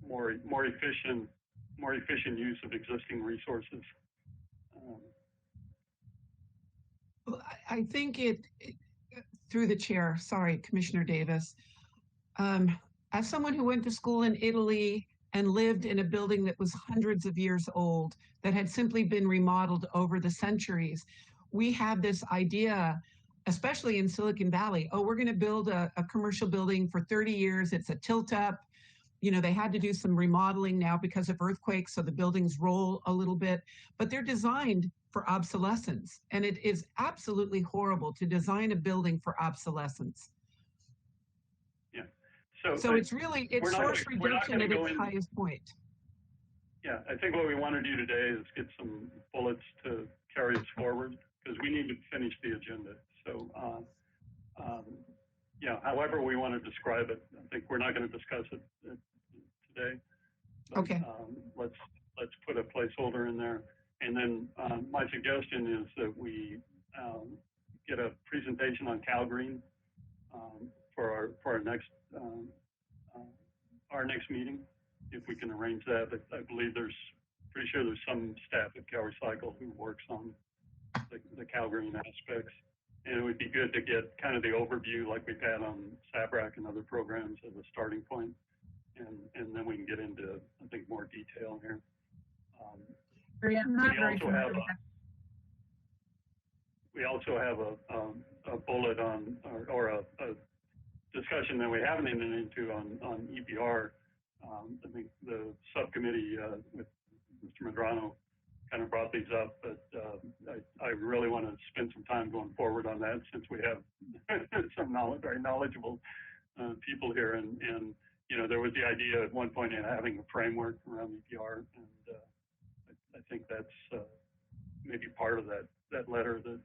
more efficient use of existing resources. Well, I think through the chair, sorry, Commissioner Davis, as someone who went to school in Italy and lived in a building that was hundreds of years old, that had simply been remodeled over the centuries, we have this idea, especially in Silicon Valley, oh, we're going to build a commercial building for 30 years. It's a tilt up. You know, they had to do some remodeling now because of earthquakes, so the buildings roll a little bit, but they're designed for obsolescence. And it is absolutely horrible to design a building for obsolescence. Yeah. So it's really, it's source reduction at its highest point. Yeah, I think what we want to do today is get some bullets to carry us forward, because we need to finish the agenda. So, yeah, however we want to describe it, I think we're not going to discuss it today. But, okay. Let's put a placeholder in there. And then my suggestion is that we get a presentation on CalGreen for our next meeting, if we can arrange that. I believe pretty sure there's some staff at CalRecycle who works on the CalGreen aspects. And it would be good to get kind of the overview like we've had on SABRAC and other programs as a starting point. And then we can get into, I think, more detail here. I'm not very familiar with we also have a bullet on, or a discussion that we haven't entered into on EPR. I think the subcommittee with Mr. Medrano kind of brought these up, but I really want to spend some time going forward on that, since we have some very knowledgeable people here. And you know, there was the idea at one point in having a framework around EPR, and I think that's maybe part of that letter that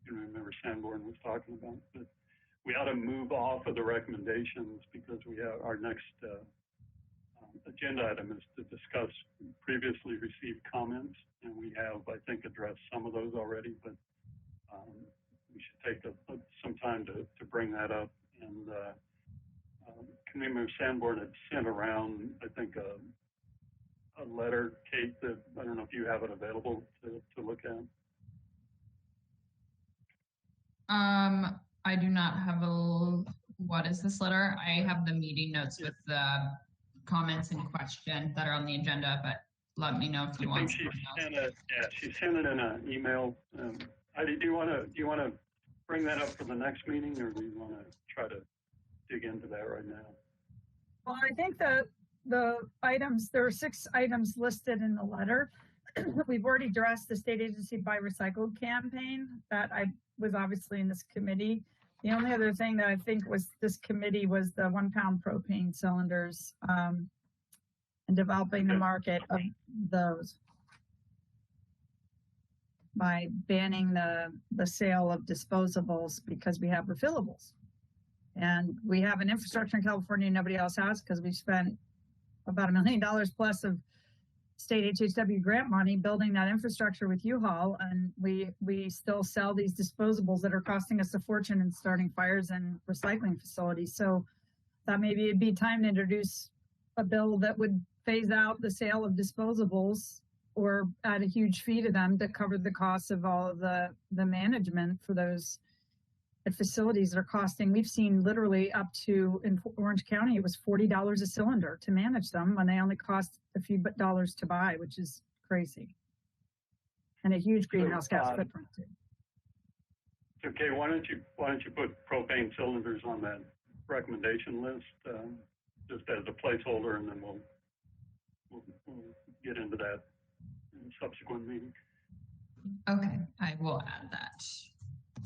Member Sanborn was talking about. But we ought to move off of the recommendations, because we have our next agenda item is to discuss previously received comments, and we have, I think, addressed some of those already, but we should take some time to bring that up. And Commissioner Sanborn had sent around, I think, a letter, Kate, that I don't know if you have it available to look at. I do not have what is this letter? I have the meeting notes with the comments and question that are on the agenda, but let me know if you want. She sent it in an email. Heidi, do you want to bring that up for the next meeting, or do you want to try to dig into that right now? Well, I think the items, there are 6 items listed in the letter. We've already addressed the state agency Buy Recycled campaign that I was obviously in this committee. The only other thing that I think was this committee was the 1 pound propane cylinders and developing the market of those by banning the sale of disposables, because we have refillables. And we have an infrastructure in California nobody else has, because we spent about $1 million plus of state HHW grant money building that infrastructure with U-Haul, and we still sell these disposables that are costing us a fortune and starting fires in recycling facilities. So that maybe it'd be time to introduce a bill that would phase out the sale of disposables or add a huge fee to them to cover the cost of all of the management for those facilities that are costing. We've seen literally up to, in Orange County, it was $40 a cylinder to manage them when they only cost a few dollars to buy, which is crazy. And a huge greenhouse gas footprint too. So Kay, why don't you put propane cylinders on that recommendation list, just as a placeholder, and then we'll get into that in a subsequent meeting. Okay, I will add that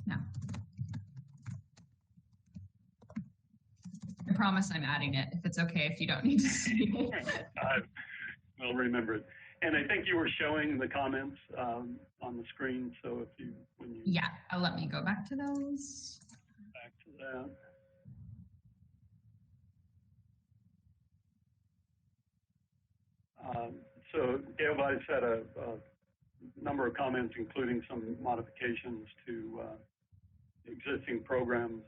now. I promise I'm adding it, if it's okay, if you don't need to see it. We'll remember it. And I think you were showing the comments on the screen, so when you Yeah, let me go back to those. back to that. So Gail Weiss had a number of comments, including some modifications to existing programs.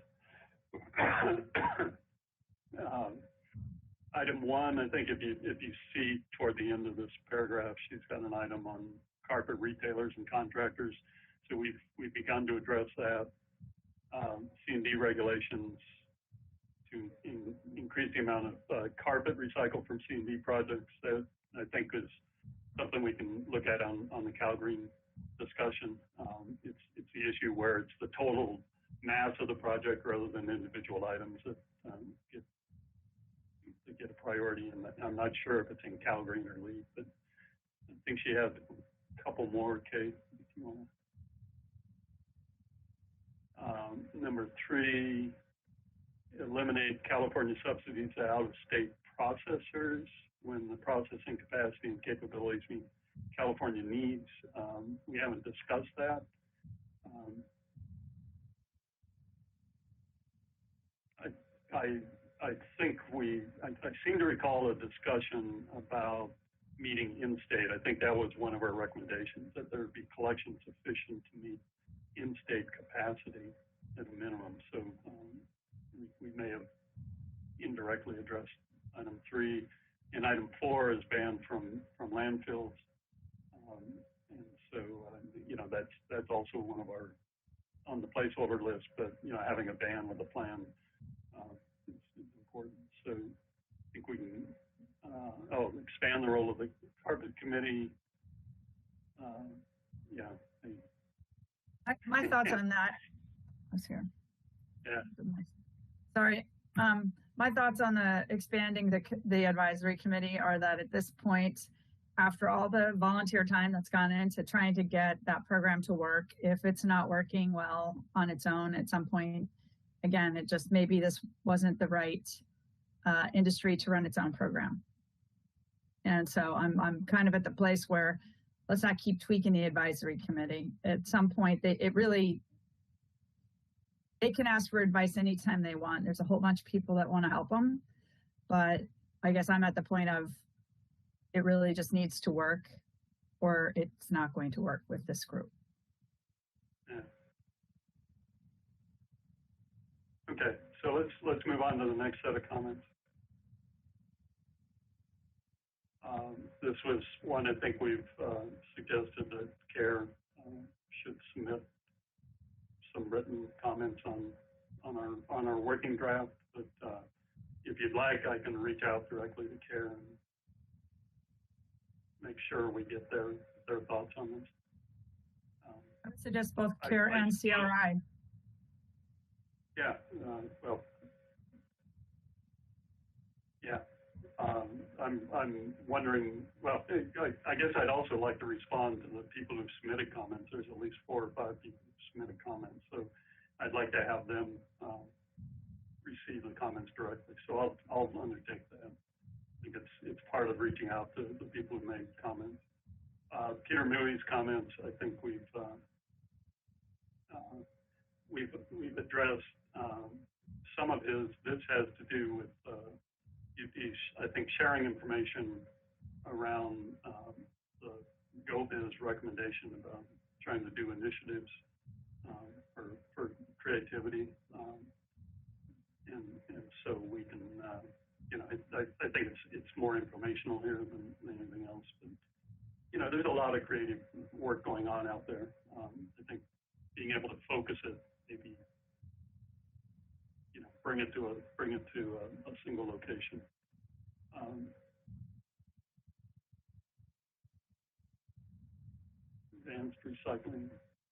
Item 1, I think if you see toward the end of this paragraph, she's got an item on carpet retailers and contractors. So we've begun to address that. C&D regulations to increase the amount of carpet recycled from C&D projects. That I think is something we can look at on the CalGreen discussion. It's the issue where it's the total mass of the project rather than individual items that get a priority. And I'm not sure if it's in CalGreen or LEED, but I think she had a couple more, Kate, if you want to. Number 3, eliminate California subsidies to out-of-state processors when the processing capacity and capabilities meet California needs. We haven't discussed that. I think I seem to recall a discussion about meeting in-state. I think that was one of our recommendations, that there would be collection sufficient to meet in-state capacity at a minimum. So we may have indirectly addressed item 3. And item 4 is banned from landfills. And so, that's also one of our, on the placeholder list, but, having a ban with a plan is important. So I think we can, expand the role of the carpet committee. My thoughts on that. Let's hear. Yeah. Sorry. My thoughts on the expanding the advisory committee are that at this point, after all the volunteer time that's gone into trying to get that program to work, if it's not working well on its own at some point, again, it just maybe this wasn't the right industry to run its own program. And so I'm kind of at the place where let's not keep tweaking the advisory committee. At some point, they can ask for advice anytime they want. There's a whole bunch of people that want to help them, but I guess I'm at the point of it really just needs to work, or it's not going to work with this group. Yeah. Okay, so let's move on to the next set of comments. This was one I think we've suggested that CARE should submit some written comments on our working draft. But if you'd like, I can reach out directly to CARE and make sure we get their thoughts on this. I would suggest both CARE and CRI. Yeah, yeah. I'm wondering, well, I guess I'd also like to respond to the people who've submitted comments. There's at least 4 or 5 people who've submitted comments. So I'd like to have them receive the comments directly. So I'll undertake that. I think it's part of reaching out to the people who made comments. Peter Mooy's comments, I think we've addressed some of his. This has to do with I think sharing information around the GoBiz recommendation about trying to do initiatives for creativity. And so we can, I think it's more informational here than anything else. But, there's a lot of creative work going on out there. I think being able to focus it, maybe, bring it to a single location. Advanced recycling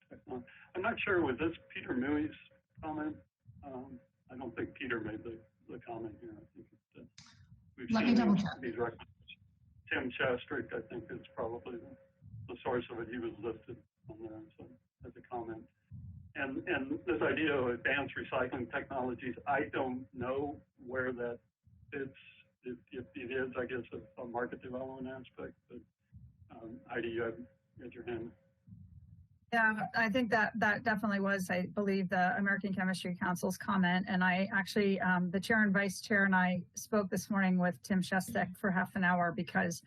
technology. I'm not sure, was this Peter Muey's comment? I don't think Peter made the comment here. I think we've Let me seen double check. these recommendations. Tim Shastrick, I think, is probably the source of it. He was listed on there as a comment. And this idea of advanced recycling technologies, I don't know where that fits. It is, I guess, a market development aspect. But Heidi, you have your hand. Yeah, I think that definitely was, I believe, the American Chemistry Council's comment. And I actually, the chair and vice chair and I spoke this morning with Tim Shestek for half an hour because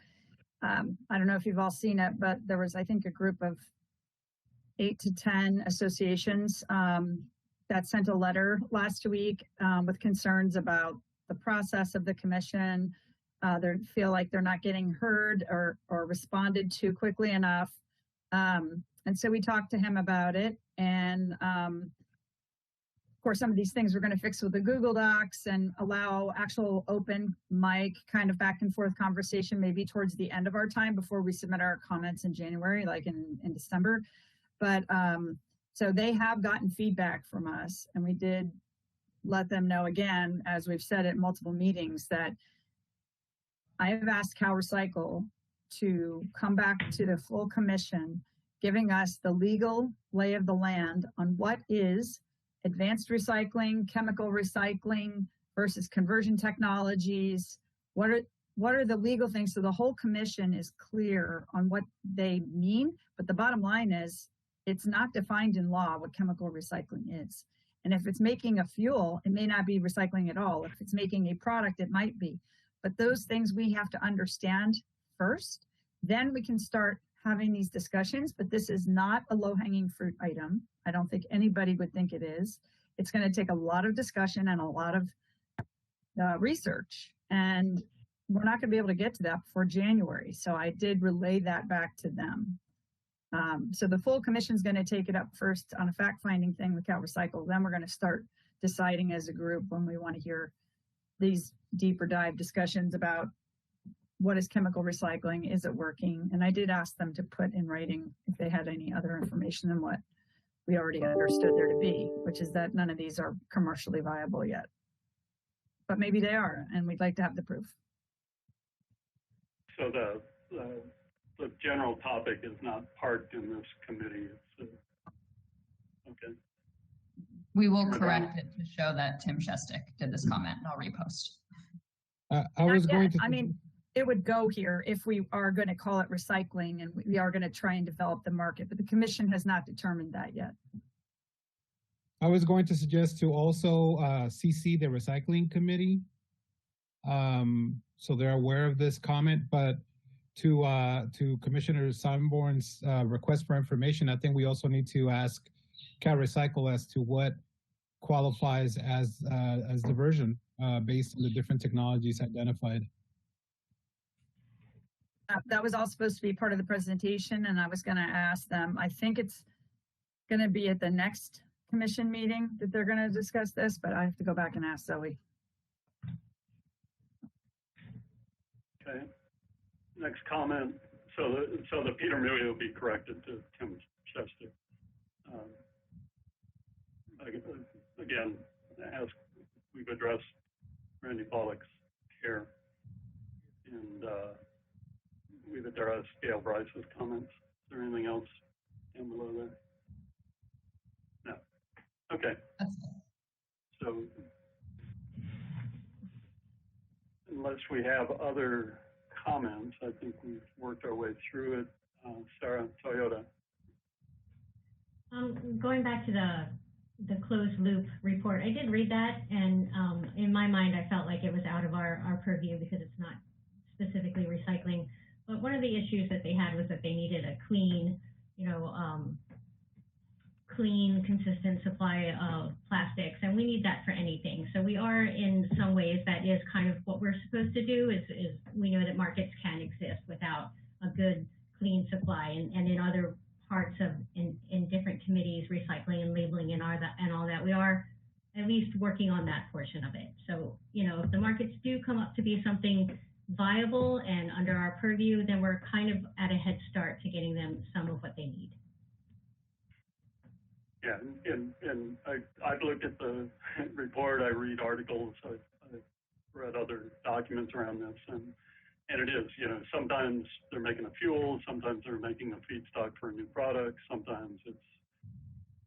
I don't know if you've all seen it, but there was, I think, a group of 8 to 10 associations that sent a letter last week with concerns about the process of the commission. They feel like they're not getting heard or responded to quickly enough. And so we talked to him about it. And of course, some of these things we're going to fix with the Google Docs and allow actual open mic kind of back and forth conversation, maybe towards the end of our time before we submit our comments in January, like in December. But so they have gotten feedback from us, and we did let them know again, as we've said at multiple meetings, that I have asked CalRecycle to come back to the full commission, giving us the legal lay of the land on what is advanced recycling, chemical recycling versus conversion technologies. What are the legal things? So the whole commission is clear on what they mean. But the bottom line is it's not defined in law what chemical recycling is. And if it's making a fuel, it may not be recycling at all. If it's making a product, it might be. But those things we have to understand first. Then we can start having these discussions. But this is not a low-hanging fruit item. I don't think anybody would think it is. It's going to take a lot of discussion and a lot of research. And we're not going to be able to get to that before January. So I did relay that back to them. So the full commission is going to take it up first on a fact-finding thing with CalRecycle. Then we're going to start deciding as a group when we want to hear these deeper dive discussions about what is chemical recycling, is it working? And I did ask them to put in writing if they had any other information than what we already understood there to be, which is that none of these are commercially viable yet. But maybe they are, and we'd like to have the proof. So the general topic is not parked in this committee. It's, okay. We will correct it to show that Tim Shestek did this comment, and I'll repost. I was going to. I mean, it would go here if we are going to call it recycling and we are going to try and develop the market, but the commission has not determined that yet. I was going to suggest to also CC the recycling committee, so they're aware of this comment. But to Commissioner Sanborn's request for information, I think we also need to ask CalRecycle as to what qualifies as diversion based on the different technologies identified. That was all supposed to be part of the presentation, and I was going to ask them. I think it's going to be at the next commission meeting that they're going to discuss this, but I have to go back and ask Zoe. Okay. Next comment. So the Peter Muey will be corrected to Tim Shestek. Again, as we've addressed Randy Pollock's care, and we've addressed Gail Bryce's comments. Is there anything else down below there? No. Okay. So unless we have other comments, I think we've worked our way through it. Sarah, Toyota. Going back to the closed loop report, I did read that, and in my mind, I felt like it was out of our purview because it's not specifically recycling. one of the issues that they had was that they needed a clean, clean, consistent supply of plastics, and we need that for anything. So we are, in some ways, that is kind of what we're supposed to do. Is we know that markets can exist without a good, clean supply, and in other parts of in different committees, recycling and labeling and all that, we are at least working on that portion of it. So if the markets do come up to be something viable and under our purview, then we're kind of at a head start to getting them some of what they need. Yeah, and I've looked at the report, I read articles, I've read other documents around this, and it is, sometimes they're making a fuel, sometimes they're making a feedstock for a new product, sometimes it's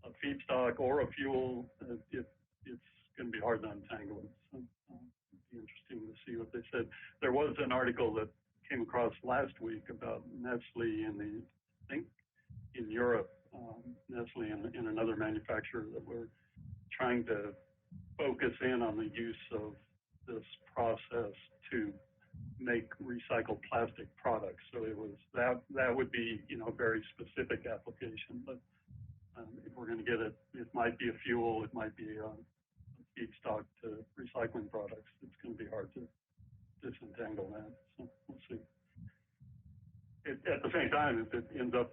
a feedstock or a fuel. It's going to be hard to untangle it. So it'd be interesting to see what they said. There was an article that came across last week about Nestle I think in Europe, Nestle and another manufacturer that were trying to focus in on the use of this process to make recycled plastic products. So it was that would be a very specific application. But if we're going to get it, it might be a fuel, it might be a feedstock to recycling products. It's going to be hard to disentangle that. So we'll see. At the same time, if it ends up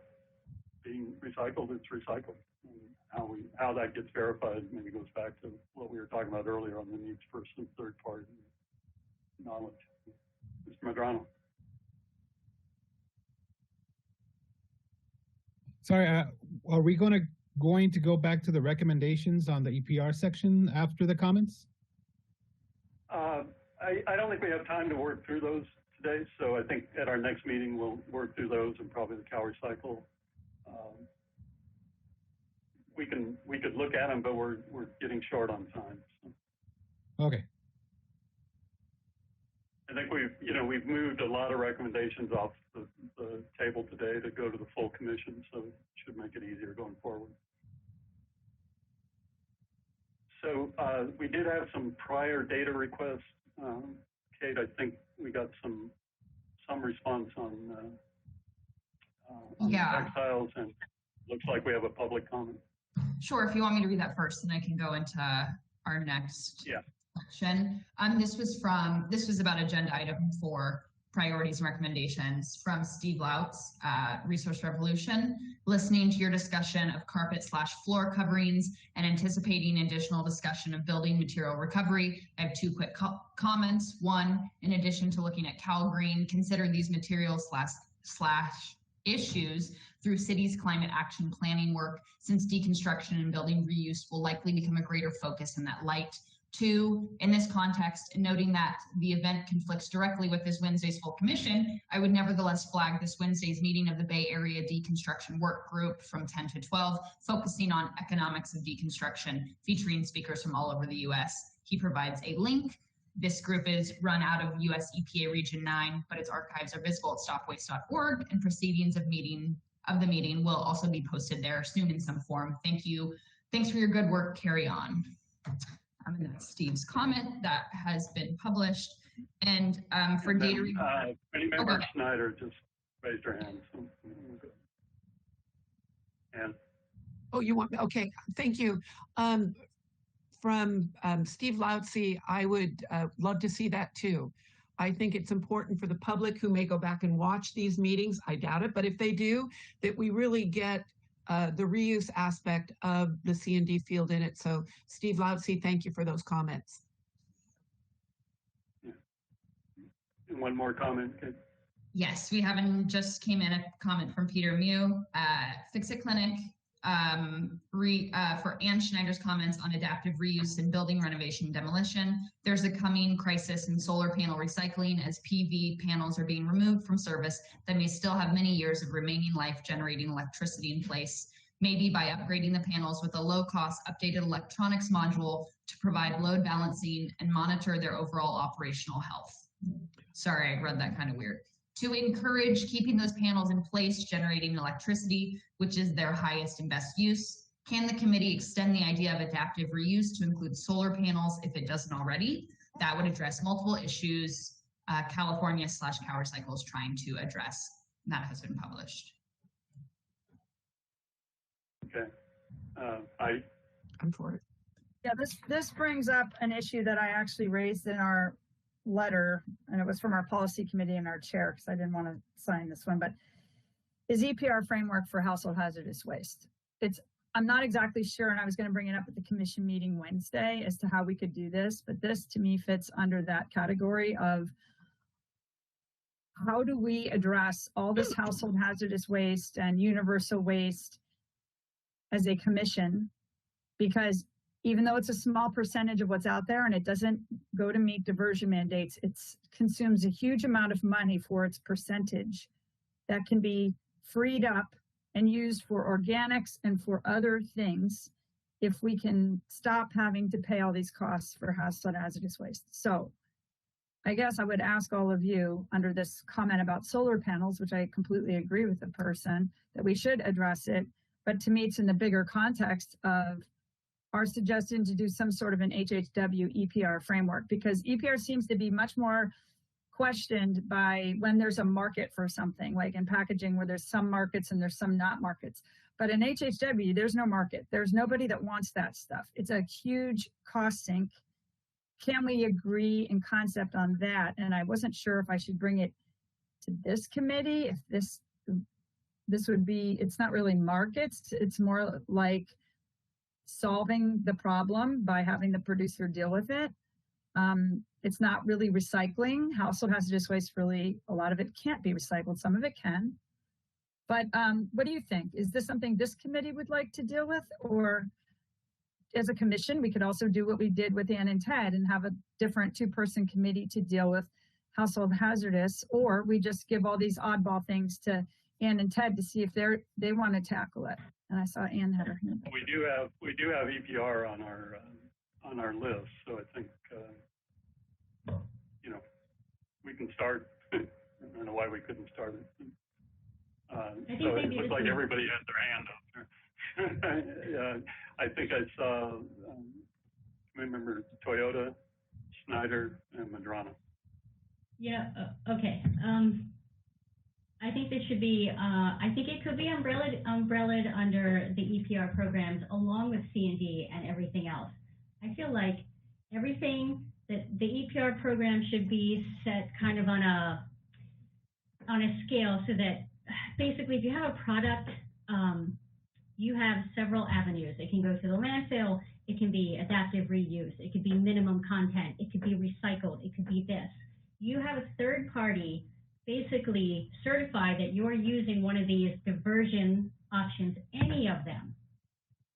being recycled, it's recycled. And how that gets verified maybe goes back to what we were talking about earlier on the needs for some third party knowledge. Mr. Medrano. Sorry, are we going to go back to the recommendations on the EPR section after the comments? I don't think we have time to work through those today, so I think at our next meeting we'll work through those and probably the CalRecycle. We could look at them, but we're getting short on time. So. Okay. I think we've moved a lot of recommendations off the table today to go to the full commission, so it should make it easier going forward. So we did have some prior data requests. Kate, I think we got some response on textiles, and looks like we have a public comment. Sure, if you want me to read that first, then I can go into our next section. This was about agenda item 4, priorities and recommendations, from Steve Lautz, Resource Revolution. Listening to your discussion of carpet/floor coverings and anticipating additional discussion of building material recovery, I have 2 quick comments. 1, in addition to looking at CalGreen, consider these materials slash issues through city's climate action planning work, since deconstruction and building reuse will likely become a greater focus in that light. 2, in this context, noting that the event conflicts directly with this Wednesday's full commission, I would nevertheless flag this Wednesday's meeting of the Bay Area Deconstruction Work Group from 10 to 12, focusing on economics of deconstruction, featuring speakers from all over the U.S. He provides a link. This group is run out of U.S. EPA Region 9, but its archives are visible at stopwaste.org, and proceedings of the meeting will also be posted there soon in some form. Thank you. Thanks for your good work. Carry on. And that's Steve's comment that has been published. And for data report. Any member Snyder, just raise your hand. And oh, you want me? Okay, thank you. From Steve Lautz, I would love to see that too. I think it's important for the public who may go back and watch these meetings. I doubt it, but if they do, that we really get the reuse aspect of the C&D field in it. So Steve Lautz, thank you for those comments. Yeah. And one more comment. Okay. Yes, we just came in a comment from Peter Mew, Fix-It Clinic, for Ann Schneider's comments on adaptive reuse in building renovation and demolition. There's a coming crisis in solar panel recycling as PV panels are being removed from service that may still have many years of remaining life generating electricity in place, maybe by upgrading the panels with a low-cost updated electronics module to provide load balancing and monitor their overall operational health. Sorry, I read that kind of weird. To encourage keeping those panels in place, generating electricity, which is their highest and best use. Can the committee extend the idea of adaptive reuse to include solar panels if it doesn't already? That would address multiple issues California/Cower Cycle is trying to address. That has been published. Okay. I'm for it. Yeah, this brings up an issue that I actually raised in our letter, and it was from our policy committee and our chair, because I didn't want to sign this one, but is EPR framework for household hazardous waste. I'm not exactly sure, and I was going to bring it up at the commission meeting Wednesday as to how we could do this, but this to me fits under that category of how do we address all this household hazardous waste and universal waste as a commission, because even though it's a small percentage of what's out there and it doesn't go to meet diversion mandates, it consumes a huge amount of money for its percentage that can be freed up and used for organics and for other things if we can stop having to pay all these costs for household hazardous waste. So I guess I would ask all of you under this comment about solar panels, which I completely agree with the person, that we should address it. But to me, it's in the bigger context of our suggestion to do some sort of an HHW EPR framework, because EPR seems to be much more questioned by when there's a market for something, like in packaging where there's some markets and there's some not markets. But in HHW, there's no market. There's nobody that wants that stuff. It's a huge cost sink. Can we agree in concept on that? And I wasn't sure if I should bring it to this committee, if this would be, it's not really markets, it's more like solving the problem by having the producer deal with it. It's not really recycling. Household hazardous waste, really, a lot of it can't be recycled. Some of it can. But what do you think? Is this something this committee would like to deal with? Or as a commission, we could also do what we did with Ann and Ted and have a different two-person committee to deal with household hazardous, or we just give all these oddball things to Ann and Ted to see if they want to tackle it. And I saw Ann had her hand up. We do have EPR on our list, so I think we can start. I don't know why we couldn't start it. So it looks like everybody has their hand up. I think I saw remember Toyota, Schneider, and Madrana. Yeah. Okay. I think this should be. I think it could be umbrellaed under the EPR programs along with C&D and everything else. I feel like everything that the EPR program should be set kind of on a scale so that basically if you have a product, you have several avenues. It can go to the landfill. It can be adaptive reuse. It could be minimum content. It could be recycled. It could be this. You have a third party basically certify that you're using one of these diversion options, any of them.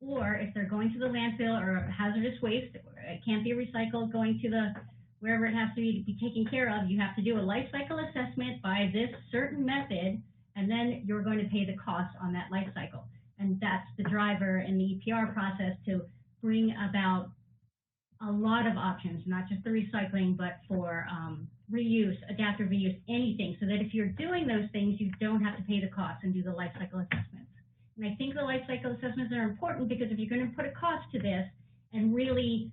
Or if they're going to the landfill or hazardous waste, it can't be recycled, going to the wherever it has to be taken care of, you have to do a life cycle assessment by this certain method, and then you're going to pay the cost on that life cycle. And that's the driver in the EPR process to bring about a lot of options, not just the recycling, but for reuse, adaptive reuse, anything, so that if you're doing those things, you don't have to pay the cost and do the life cycle assessments. And I think the life cycle assessments are important because if you're going to put a cost to this and really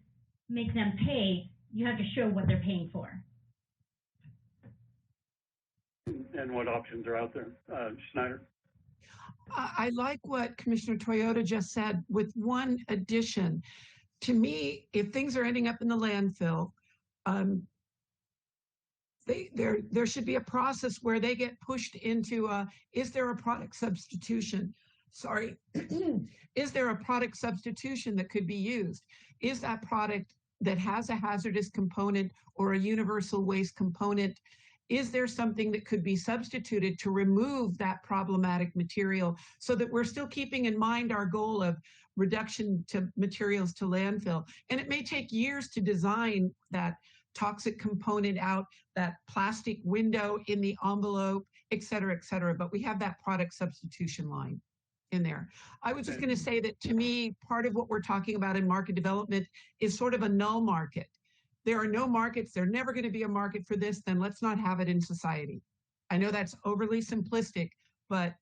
make them pay, you have to show what they're paying for. And what options are out there? Schneider? I like what Commissioner Toyota just said, with one addition. To me, if things are ending up in the landfill, there should be a process where they get pushed into is there a product substitution? Sorry, is there a product substitution that could be used? Is that product that has a hazardous component or a universal waste component, is there something that could be substituted to remove that problematic material so that we're still keeping in mind our goal of reduction to materials to landfill? And it may take years to design that toxic component out, that plastic window in the envelope, et cetera, but we have that product substitution line in there. I was just going to say that to me, part of what we're talking about in market development is sort of a null market. There are no markets, there's never going to be a market for this, then let's not have it in society. I know that's overly simplistic, but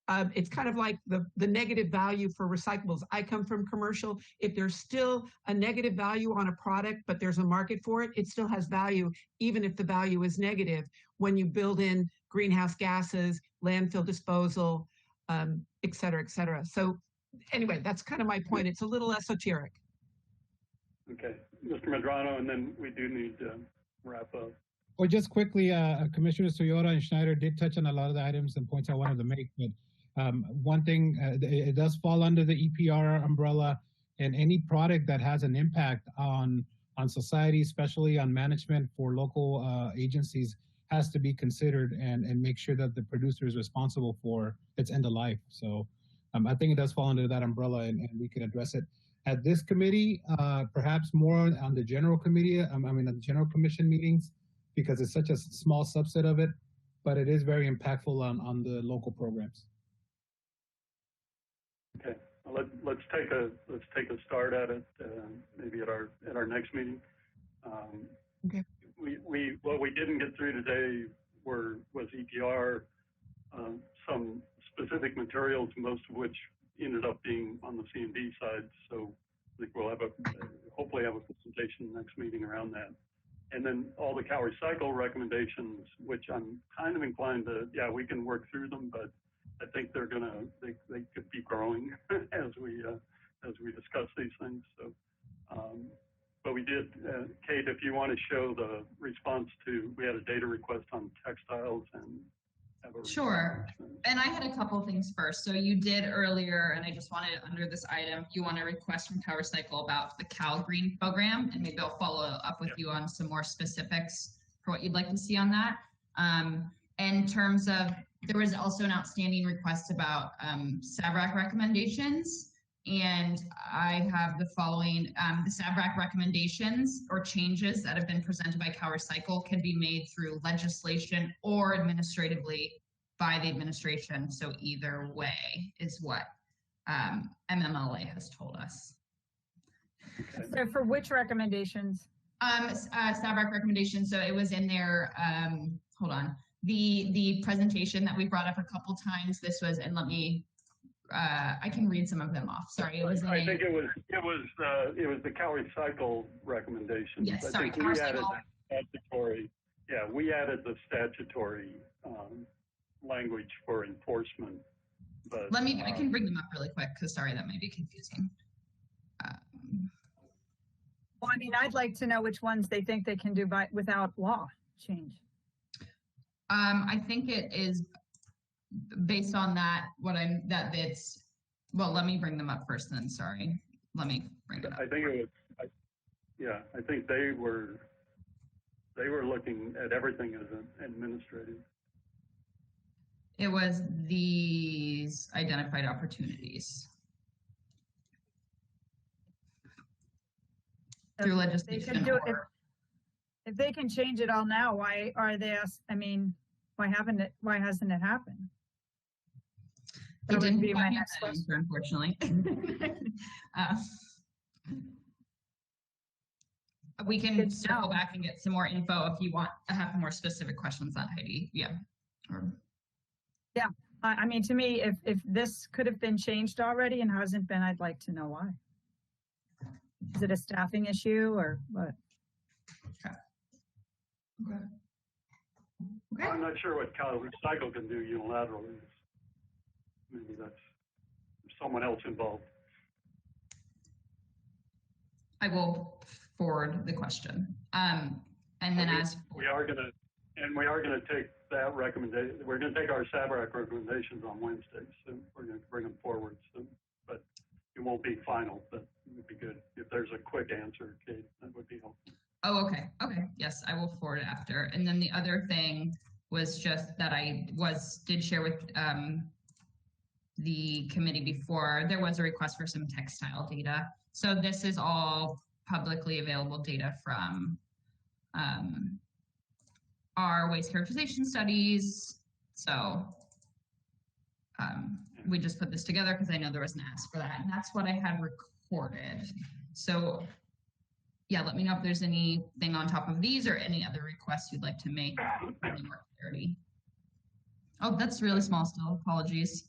it's kind of like the negative value for recyclables. I come from commercial. If there's still a negative value on a product, but there's a market for it, it still has value, even if the value is negative when you build in greenhouse gases, landfill disposal, et cetera, et cetera. So anyway, that's kind of my point. It's a little esoteric. Okay, Mr. Medrano, and then we do need to wrap up. Well, just quickly, Commissioners Toyota and Schneider did touch on a lot of the items and points I wanted to make. But one thing, it does fall under the EPR umbrella, and any product that has an impact on society, especially on management for local agencies, has to be considered and make sure that the producer is responsible for its end of life. So I think it does fall under that umbrella, and we can address it at this committee, perhaps more on the general committee, the general commission meetings, because it's such a small subset of it, but it is very impactful on the local programs. Okay, well, let's take a start at it, maybe at our next meeting. Okay. What we didn't get through today was EPR, some specific materials, most of which ended up being on the C&D side. So I think we'll hopefully have a presentation next meeting around that. And then all the CalRecycle recommendations, which I'm kind of inclined to, yeah, we can work through them, but I think they could be growing as we discuss these things. So, but we did, Kate, if you want to show the response to, we had a data request on textiles and have a Sure. And I had a couple things first. So you did earlier, and I just wanted under this item, you want a request from CalRecycle about the Cal Green program, and maybe I'll follow up with you on some more specifics for what you'd like to see on that. In terms of, there was also an outstanding request about SABRAC recommendations. And I have the following, the SABRAC recommendations or changes that have been presented by CalRecycle can be made through legislation or administratively by the administration. So either way is what MMLA has told us. So for which recommendations? SABRAC recommendations. So it was in there, hold on, the presentation that we brought up a couple times. This was, and let me, I can read some of them off. Sorry, it was. I think it was the CalRecycle recommendations. Yes, I sorry, think we added CalRecycle. the statutory. Yeah, we added the statutory language for enforcement. But Let me. I can bring them up really quick because sorry, that might be confusing. Well, I mean, I'd like to know which ones they think they can do without law change. I think it is based on that. It's. Well, let me bring them up first. Then sorry, let me bring it up. I think it was. I think they were looking at everything as an administrative. It was these identified opportunities through legislation. They can do it, if they can change it all now, why are they? I mean, why hasn't it happened? It didn't be my next question, unfortunately. We can circle back and get some more info if you want to have more specific questions on Heidi. Yeah. Yeah. I mean, to me, if this could have been changed already and hasn't been, I'd like to know why. Is it a staffing issue or what? Okay. I'm not sure what CalRecycle can do unilaterally. Maybe that's someone else involved. I will forward the question. And then we are going to take that recommendation. We're going to take our SABRAC recommendations on Wednesday, so we're going to bring them forward soon. But it won't be final, but it would be good if there's a quick answer, Kate. That would be helpful. Oh, okay. Okay. Yes, I will forward it after. And then the other thing was just that I did share with the committee before. There was a request for some textile data. So this is all publicly available data from our waste characterization studies. So we just put this together because I know there was an ask for that, and that's what I had recorded. So yeah, let me know if there's anything on top of these or any other requests you'd like to make for any more clarity. Oh, that's really small still. Apologies.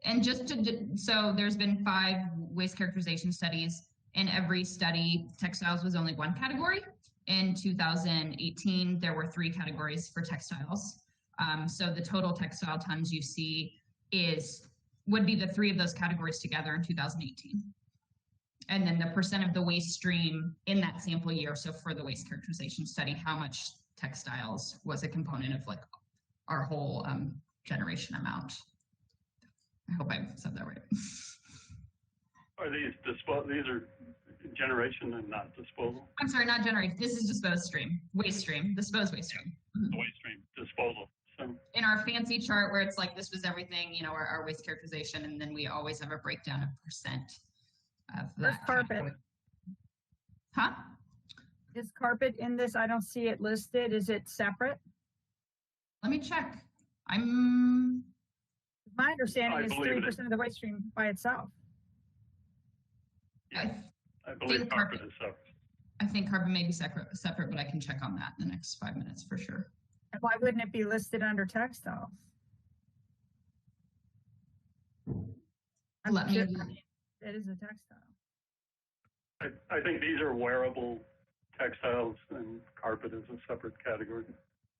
And so there's been 5 waste characterization studies. In every study, textiles was only one category. In 2018, there were 3 categories for textiles. So the total textile tons you see would be the 3 of those categories together in 2018. And then the percent of the waste stream in that sample year. So for the waste characterization study, how much textiles was a component of like our whole generation amount. I hope I said that right. Are these these are generation and not disposal? I'm sorry, not generation. This is disposed stream, waste stream, disposed waste stream. The waste stream disposal. So, In our fancy chart where it's like this was everything, you know, our waste characterization, and then we always have a breakdown of percent of Where's that. carpet? Huh? Is carpet in this? I don't see it listed. Is it separate? Let me check. My understanding I is believe it 3% of the waste stream by itself. I believe think carpet is separate. I think carpet may be separate, but I can check on that in the next 5 minutes for sure. And why wouldn't it be listed under textiles? Let me- It is a textile. I think these are wearable textiles, and carpet is a separate category.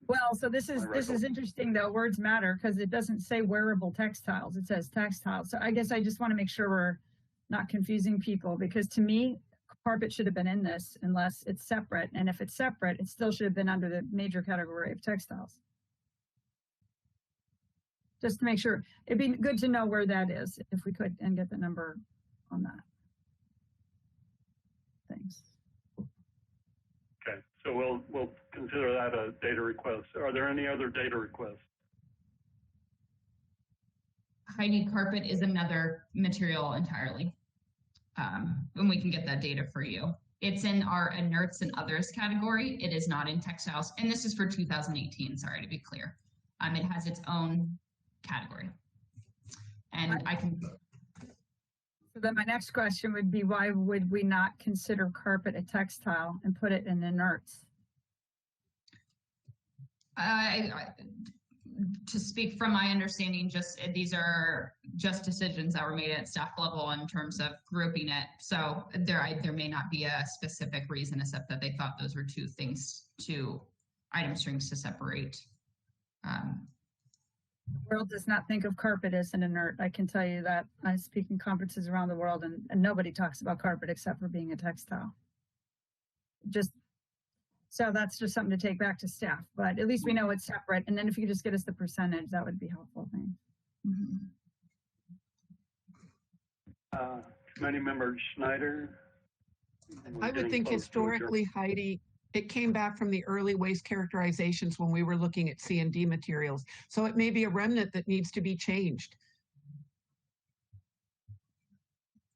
Well, so this is interesting though. Words matter because it doesn't say wearable textiles. It says textiles. So I guess I just want to make sure we're not confusing people, because to me, carpet should have been in this unless it's separate. And if it's separate, it still should have been under the major category of textiles. Just to make sure. It'd be good to know where that is if we could and get the number on that. Thanks. Okay, so we'll consider that a data request. Are there any other data requests? Heidi, carpet is another material entirely. And we can get that data for you. It's in our inerts and others category. It is not in textiles. And this is for 2018, sorry to be clear. It has its own category. And I can... So then my next question would be, why would we not consider carpet a textile and put it in inerts? To speak from my understanding, these are just decisions that were made at staff level in terms of grouping it. So there may not be a specific reason, except that they thought those were 2 item streams to separate. The world does not think of carpet as an inert. I can tell you that. I speak in conferences around the world, and nobody talks about carpet except for being a textile. So that's just something to take back to staff. But at least we know it's separate. And then if you could just get us the percentage, that would be helpful. Thanks. Committee member Schneider? I would think historically, Heidi, it came back from the early waste characterizations when we were looking at C&D materials. So it may be a remnant that needs to be changed.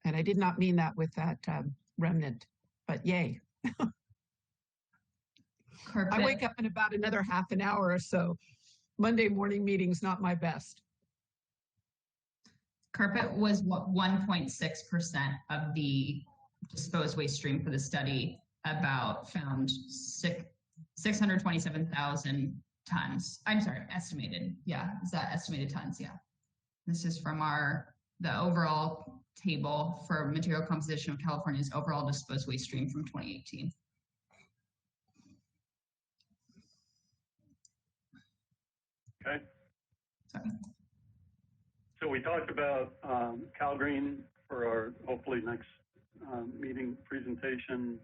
And I did not mean that with that remnant, but yay. Carpet. I wake up in about another half an hour or so. Monday morning meeting's not my best. Carpet was 1.6% of the disposed waste stream for the study, found 627,000 tons. I'm sorry, estimated. Yeah, is that estimated tons? Yeah. This is from the overall table for material composition of California's overall disposed waste stream from 2018. Okay. Sorry. So we talked about CalGreen for our hopefully next meeting presentation.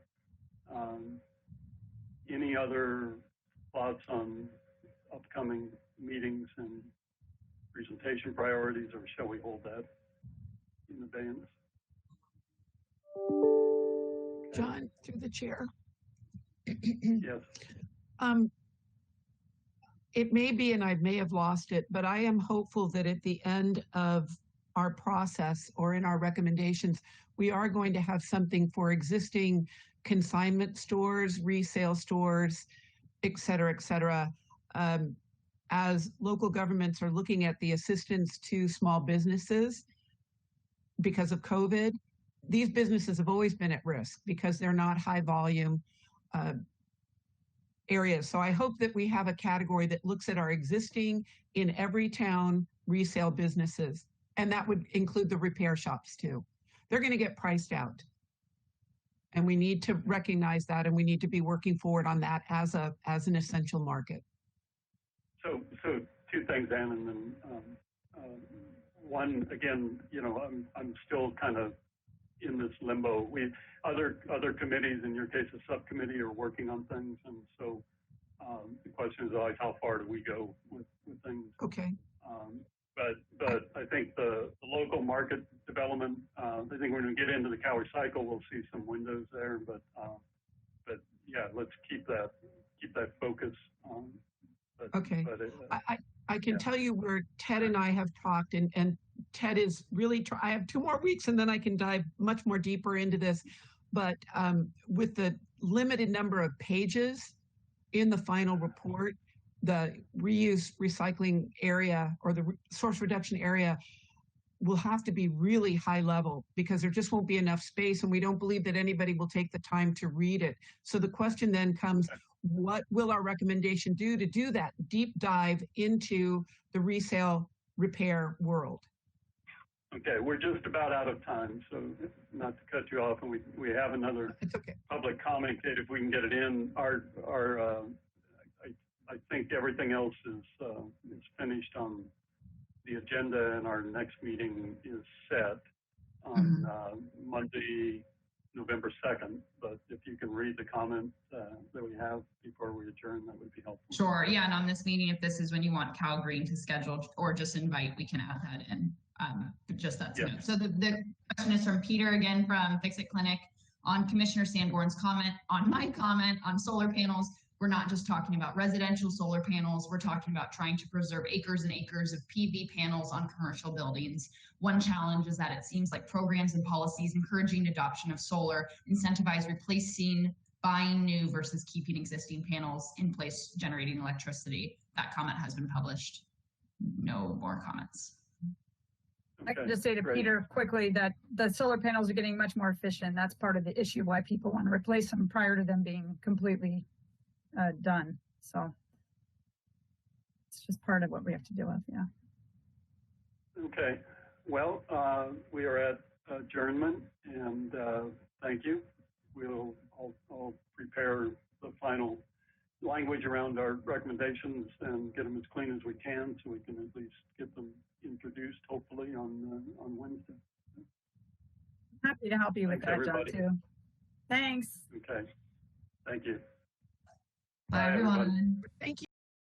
Any other thoughts on upcoming meetings and presentation priorities, or shall we hold that in abeyance? John, through the chair. Yes. It may be, and I may have lost it, but I am hopeful that at the end of our process or in our recommendations, we are going to have something for existing consignment stores, resale stores, et cetera, as local governments are looking at the assistance to small businesses because of COVID. These businesses have always been at risk because they're not high volume areas. So I hope that we have a category that looks at our existing in every town resale businesses, And that would include the repair shops too. They're going to get priced out. And we need to recognize that, and we need to be working forward on that as an essential market. So two things, Ann, and then one, again, I'm still kind of in this limbo. Other committees, in your case, a subcommittee, are working on things, and so the question is always, how far do we go with things? Okay. But I think the local market development, I think when we get into the Cower cycle, we'll see some windows there. But yeah, let's keep that focus. Okay. But I can tell you where Ted and I have talked, and Ted is really I have 2 more weeks, and then I can dive much more deeper into this. But with the limited number of pages in the final report, the reuse recycling area or the source reduction area will have to be really high level, because there just won't be enough space, and we don't believe that anybody will take the time to read it. So the question then comes, what will our recommendation do to do that deep dive into the resale repair world? Okay, we're just about out of time, so not to cut you off, and we have another It's okay. public comment, Kate, if we can get it in. I think everything else is finished on the agenda, and our next meeting is set on Monday, November 2nd. But if you can read the comment that we have before we adjourn, that would be helpful. Sure. Yeah. And on this meeting, if this is when you want Cal Green to schedule or just invite, we can add that in. But just that to note. So the question is from Peter again from Fix It Clinic on Commissioner Sanborn's comment, on my comment on solar panels. We're not just talking about residential solar panels. We're talking about trying to preserve acres and acres of PV panels on commercial buildings. One challenge is that it seems like programs and policies encouraging adoption of solar incentivize replacing buying new versus keeping existing panels in place generating electricity. That comment has been published. No more comments. I can just say to Peter quickly that the solar panels are getting much more efficient. That's part of the issue why people want to replace them prior to them being completely done. So it's just part of what we have to deal with. Yeah. Okay. Well, we are at adjournment, and thank you. I'll prepare the final language around our recommendations and get them as clean as we can, so we can at least get them introduced, hopefully on Wednesday. Happy to help you with that, John, too. Thanks. Okay. Thank you. Bye, everyone. Thank you.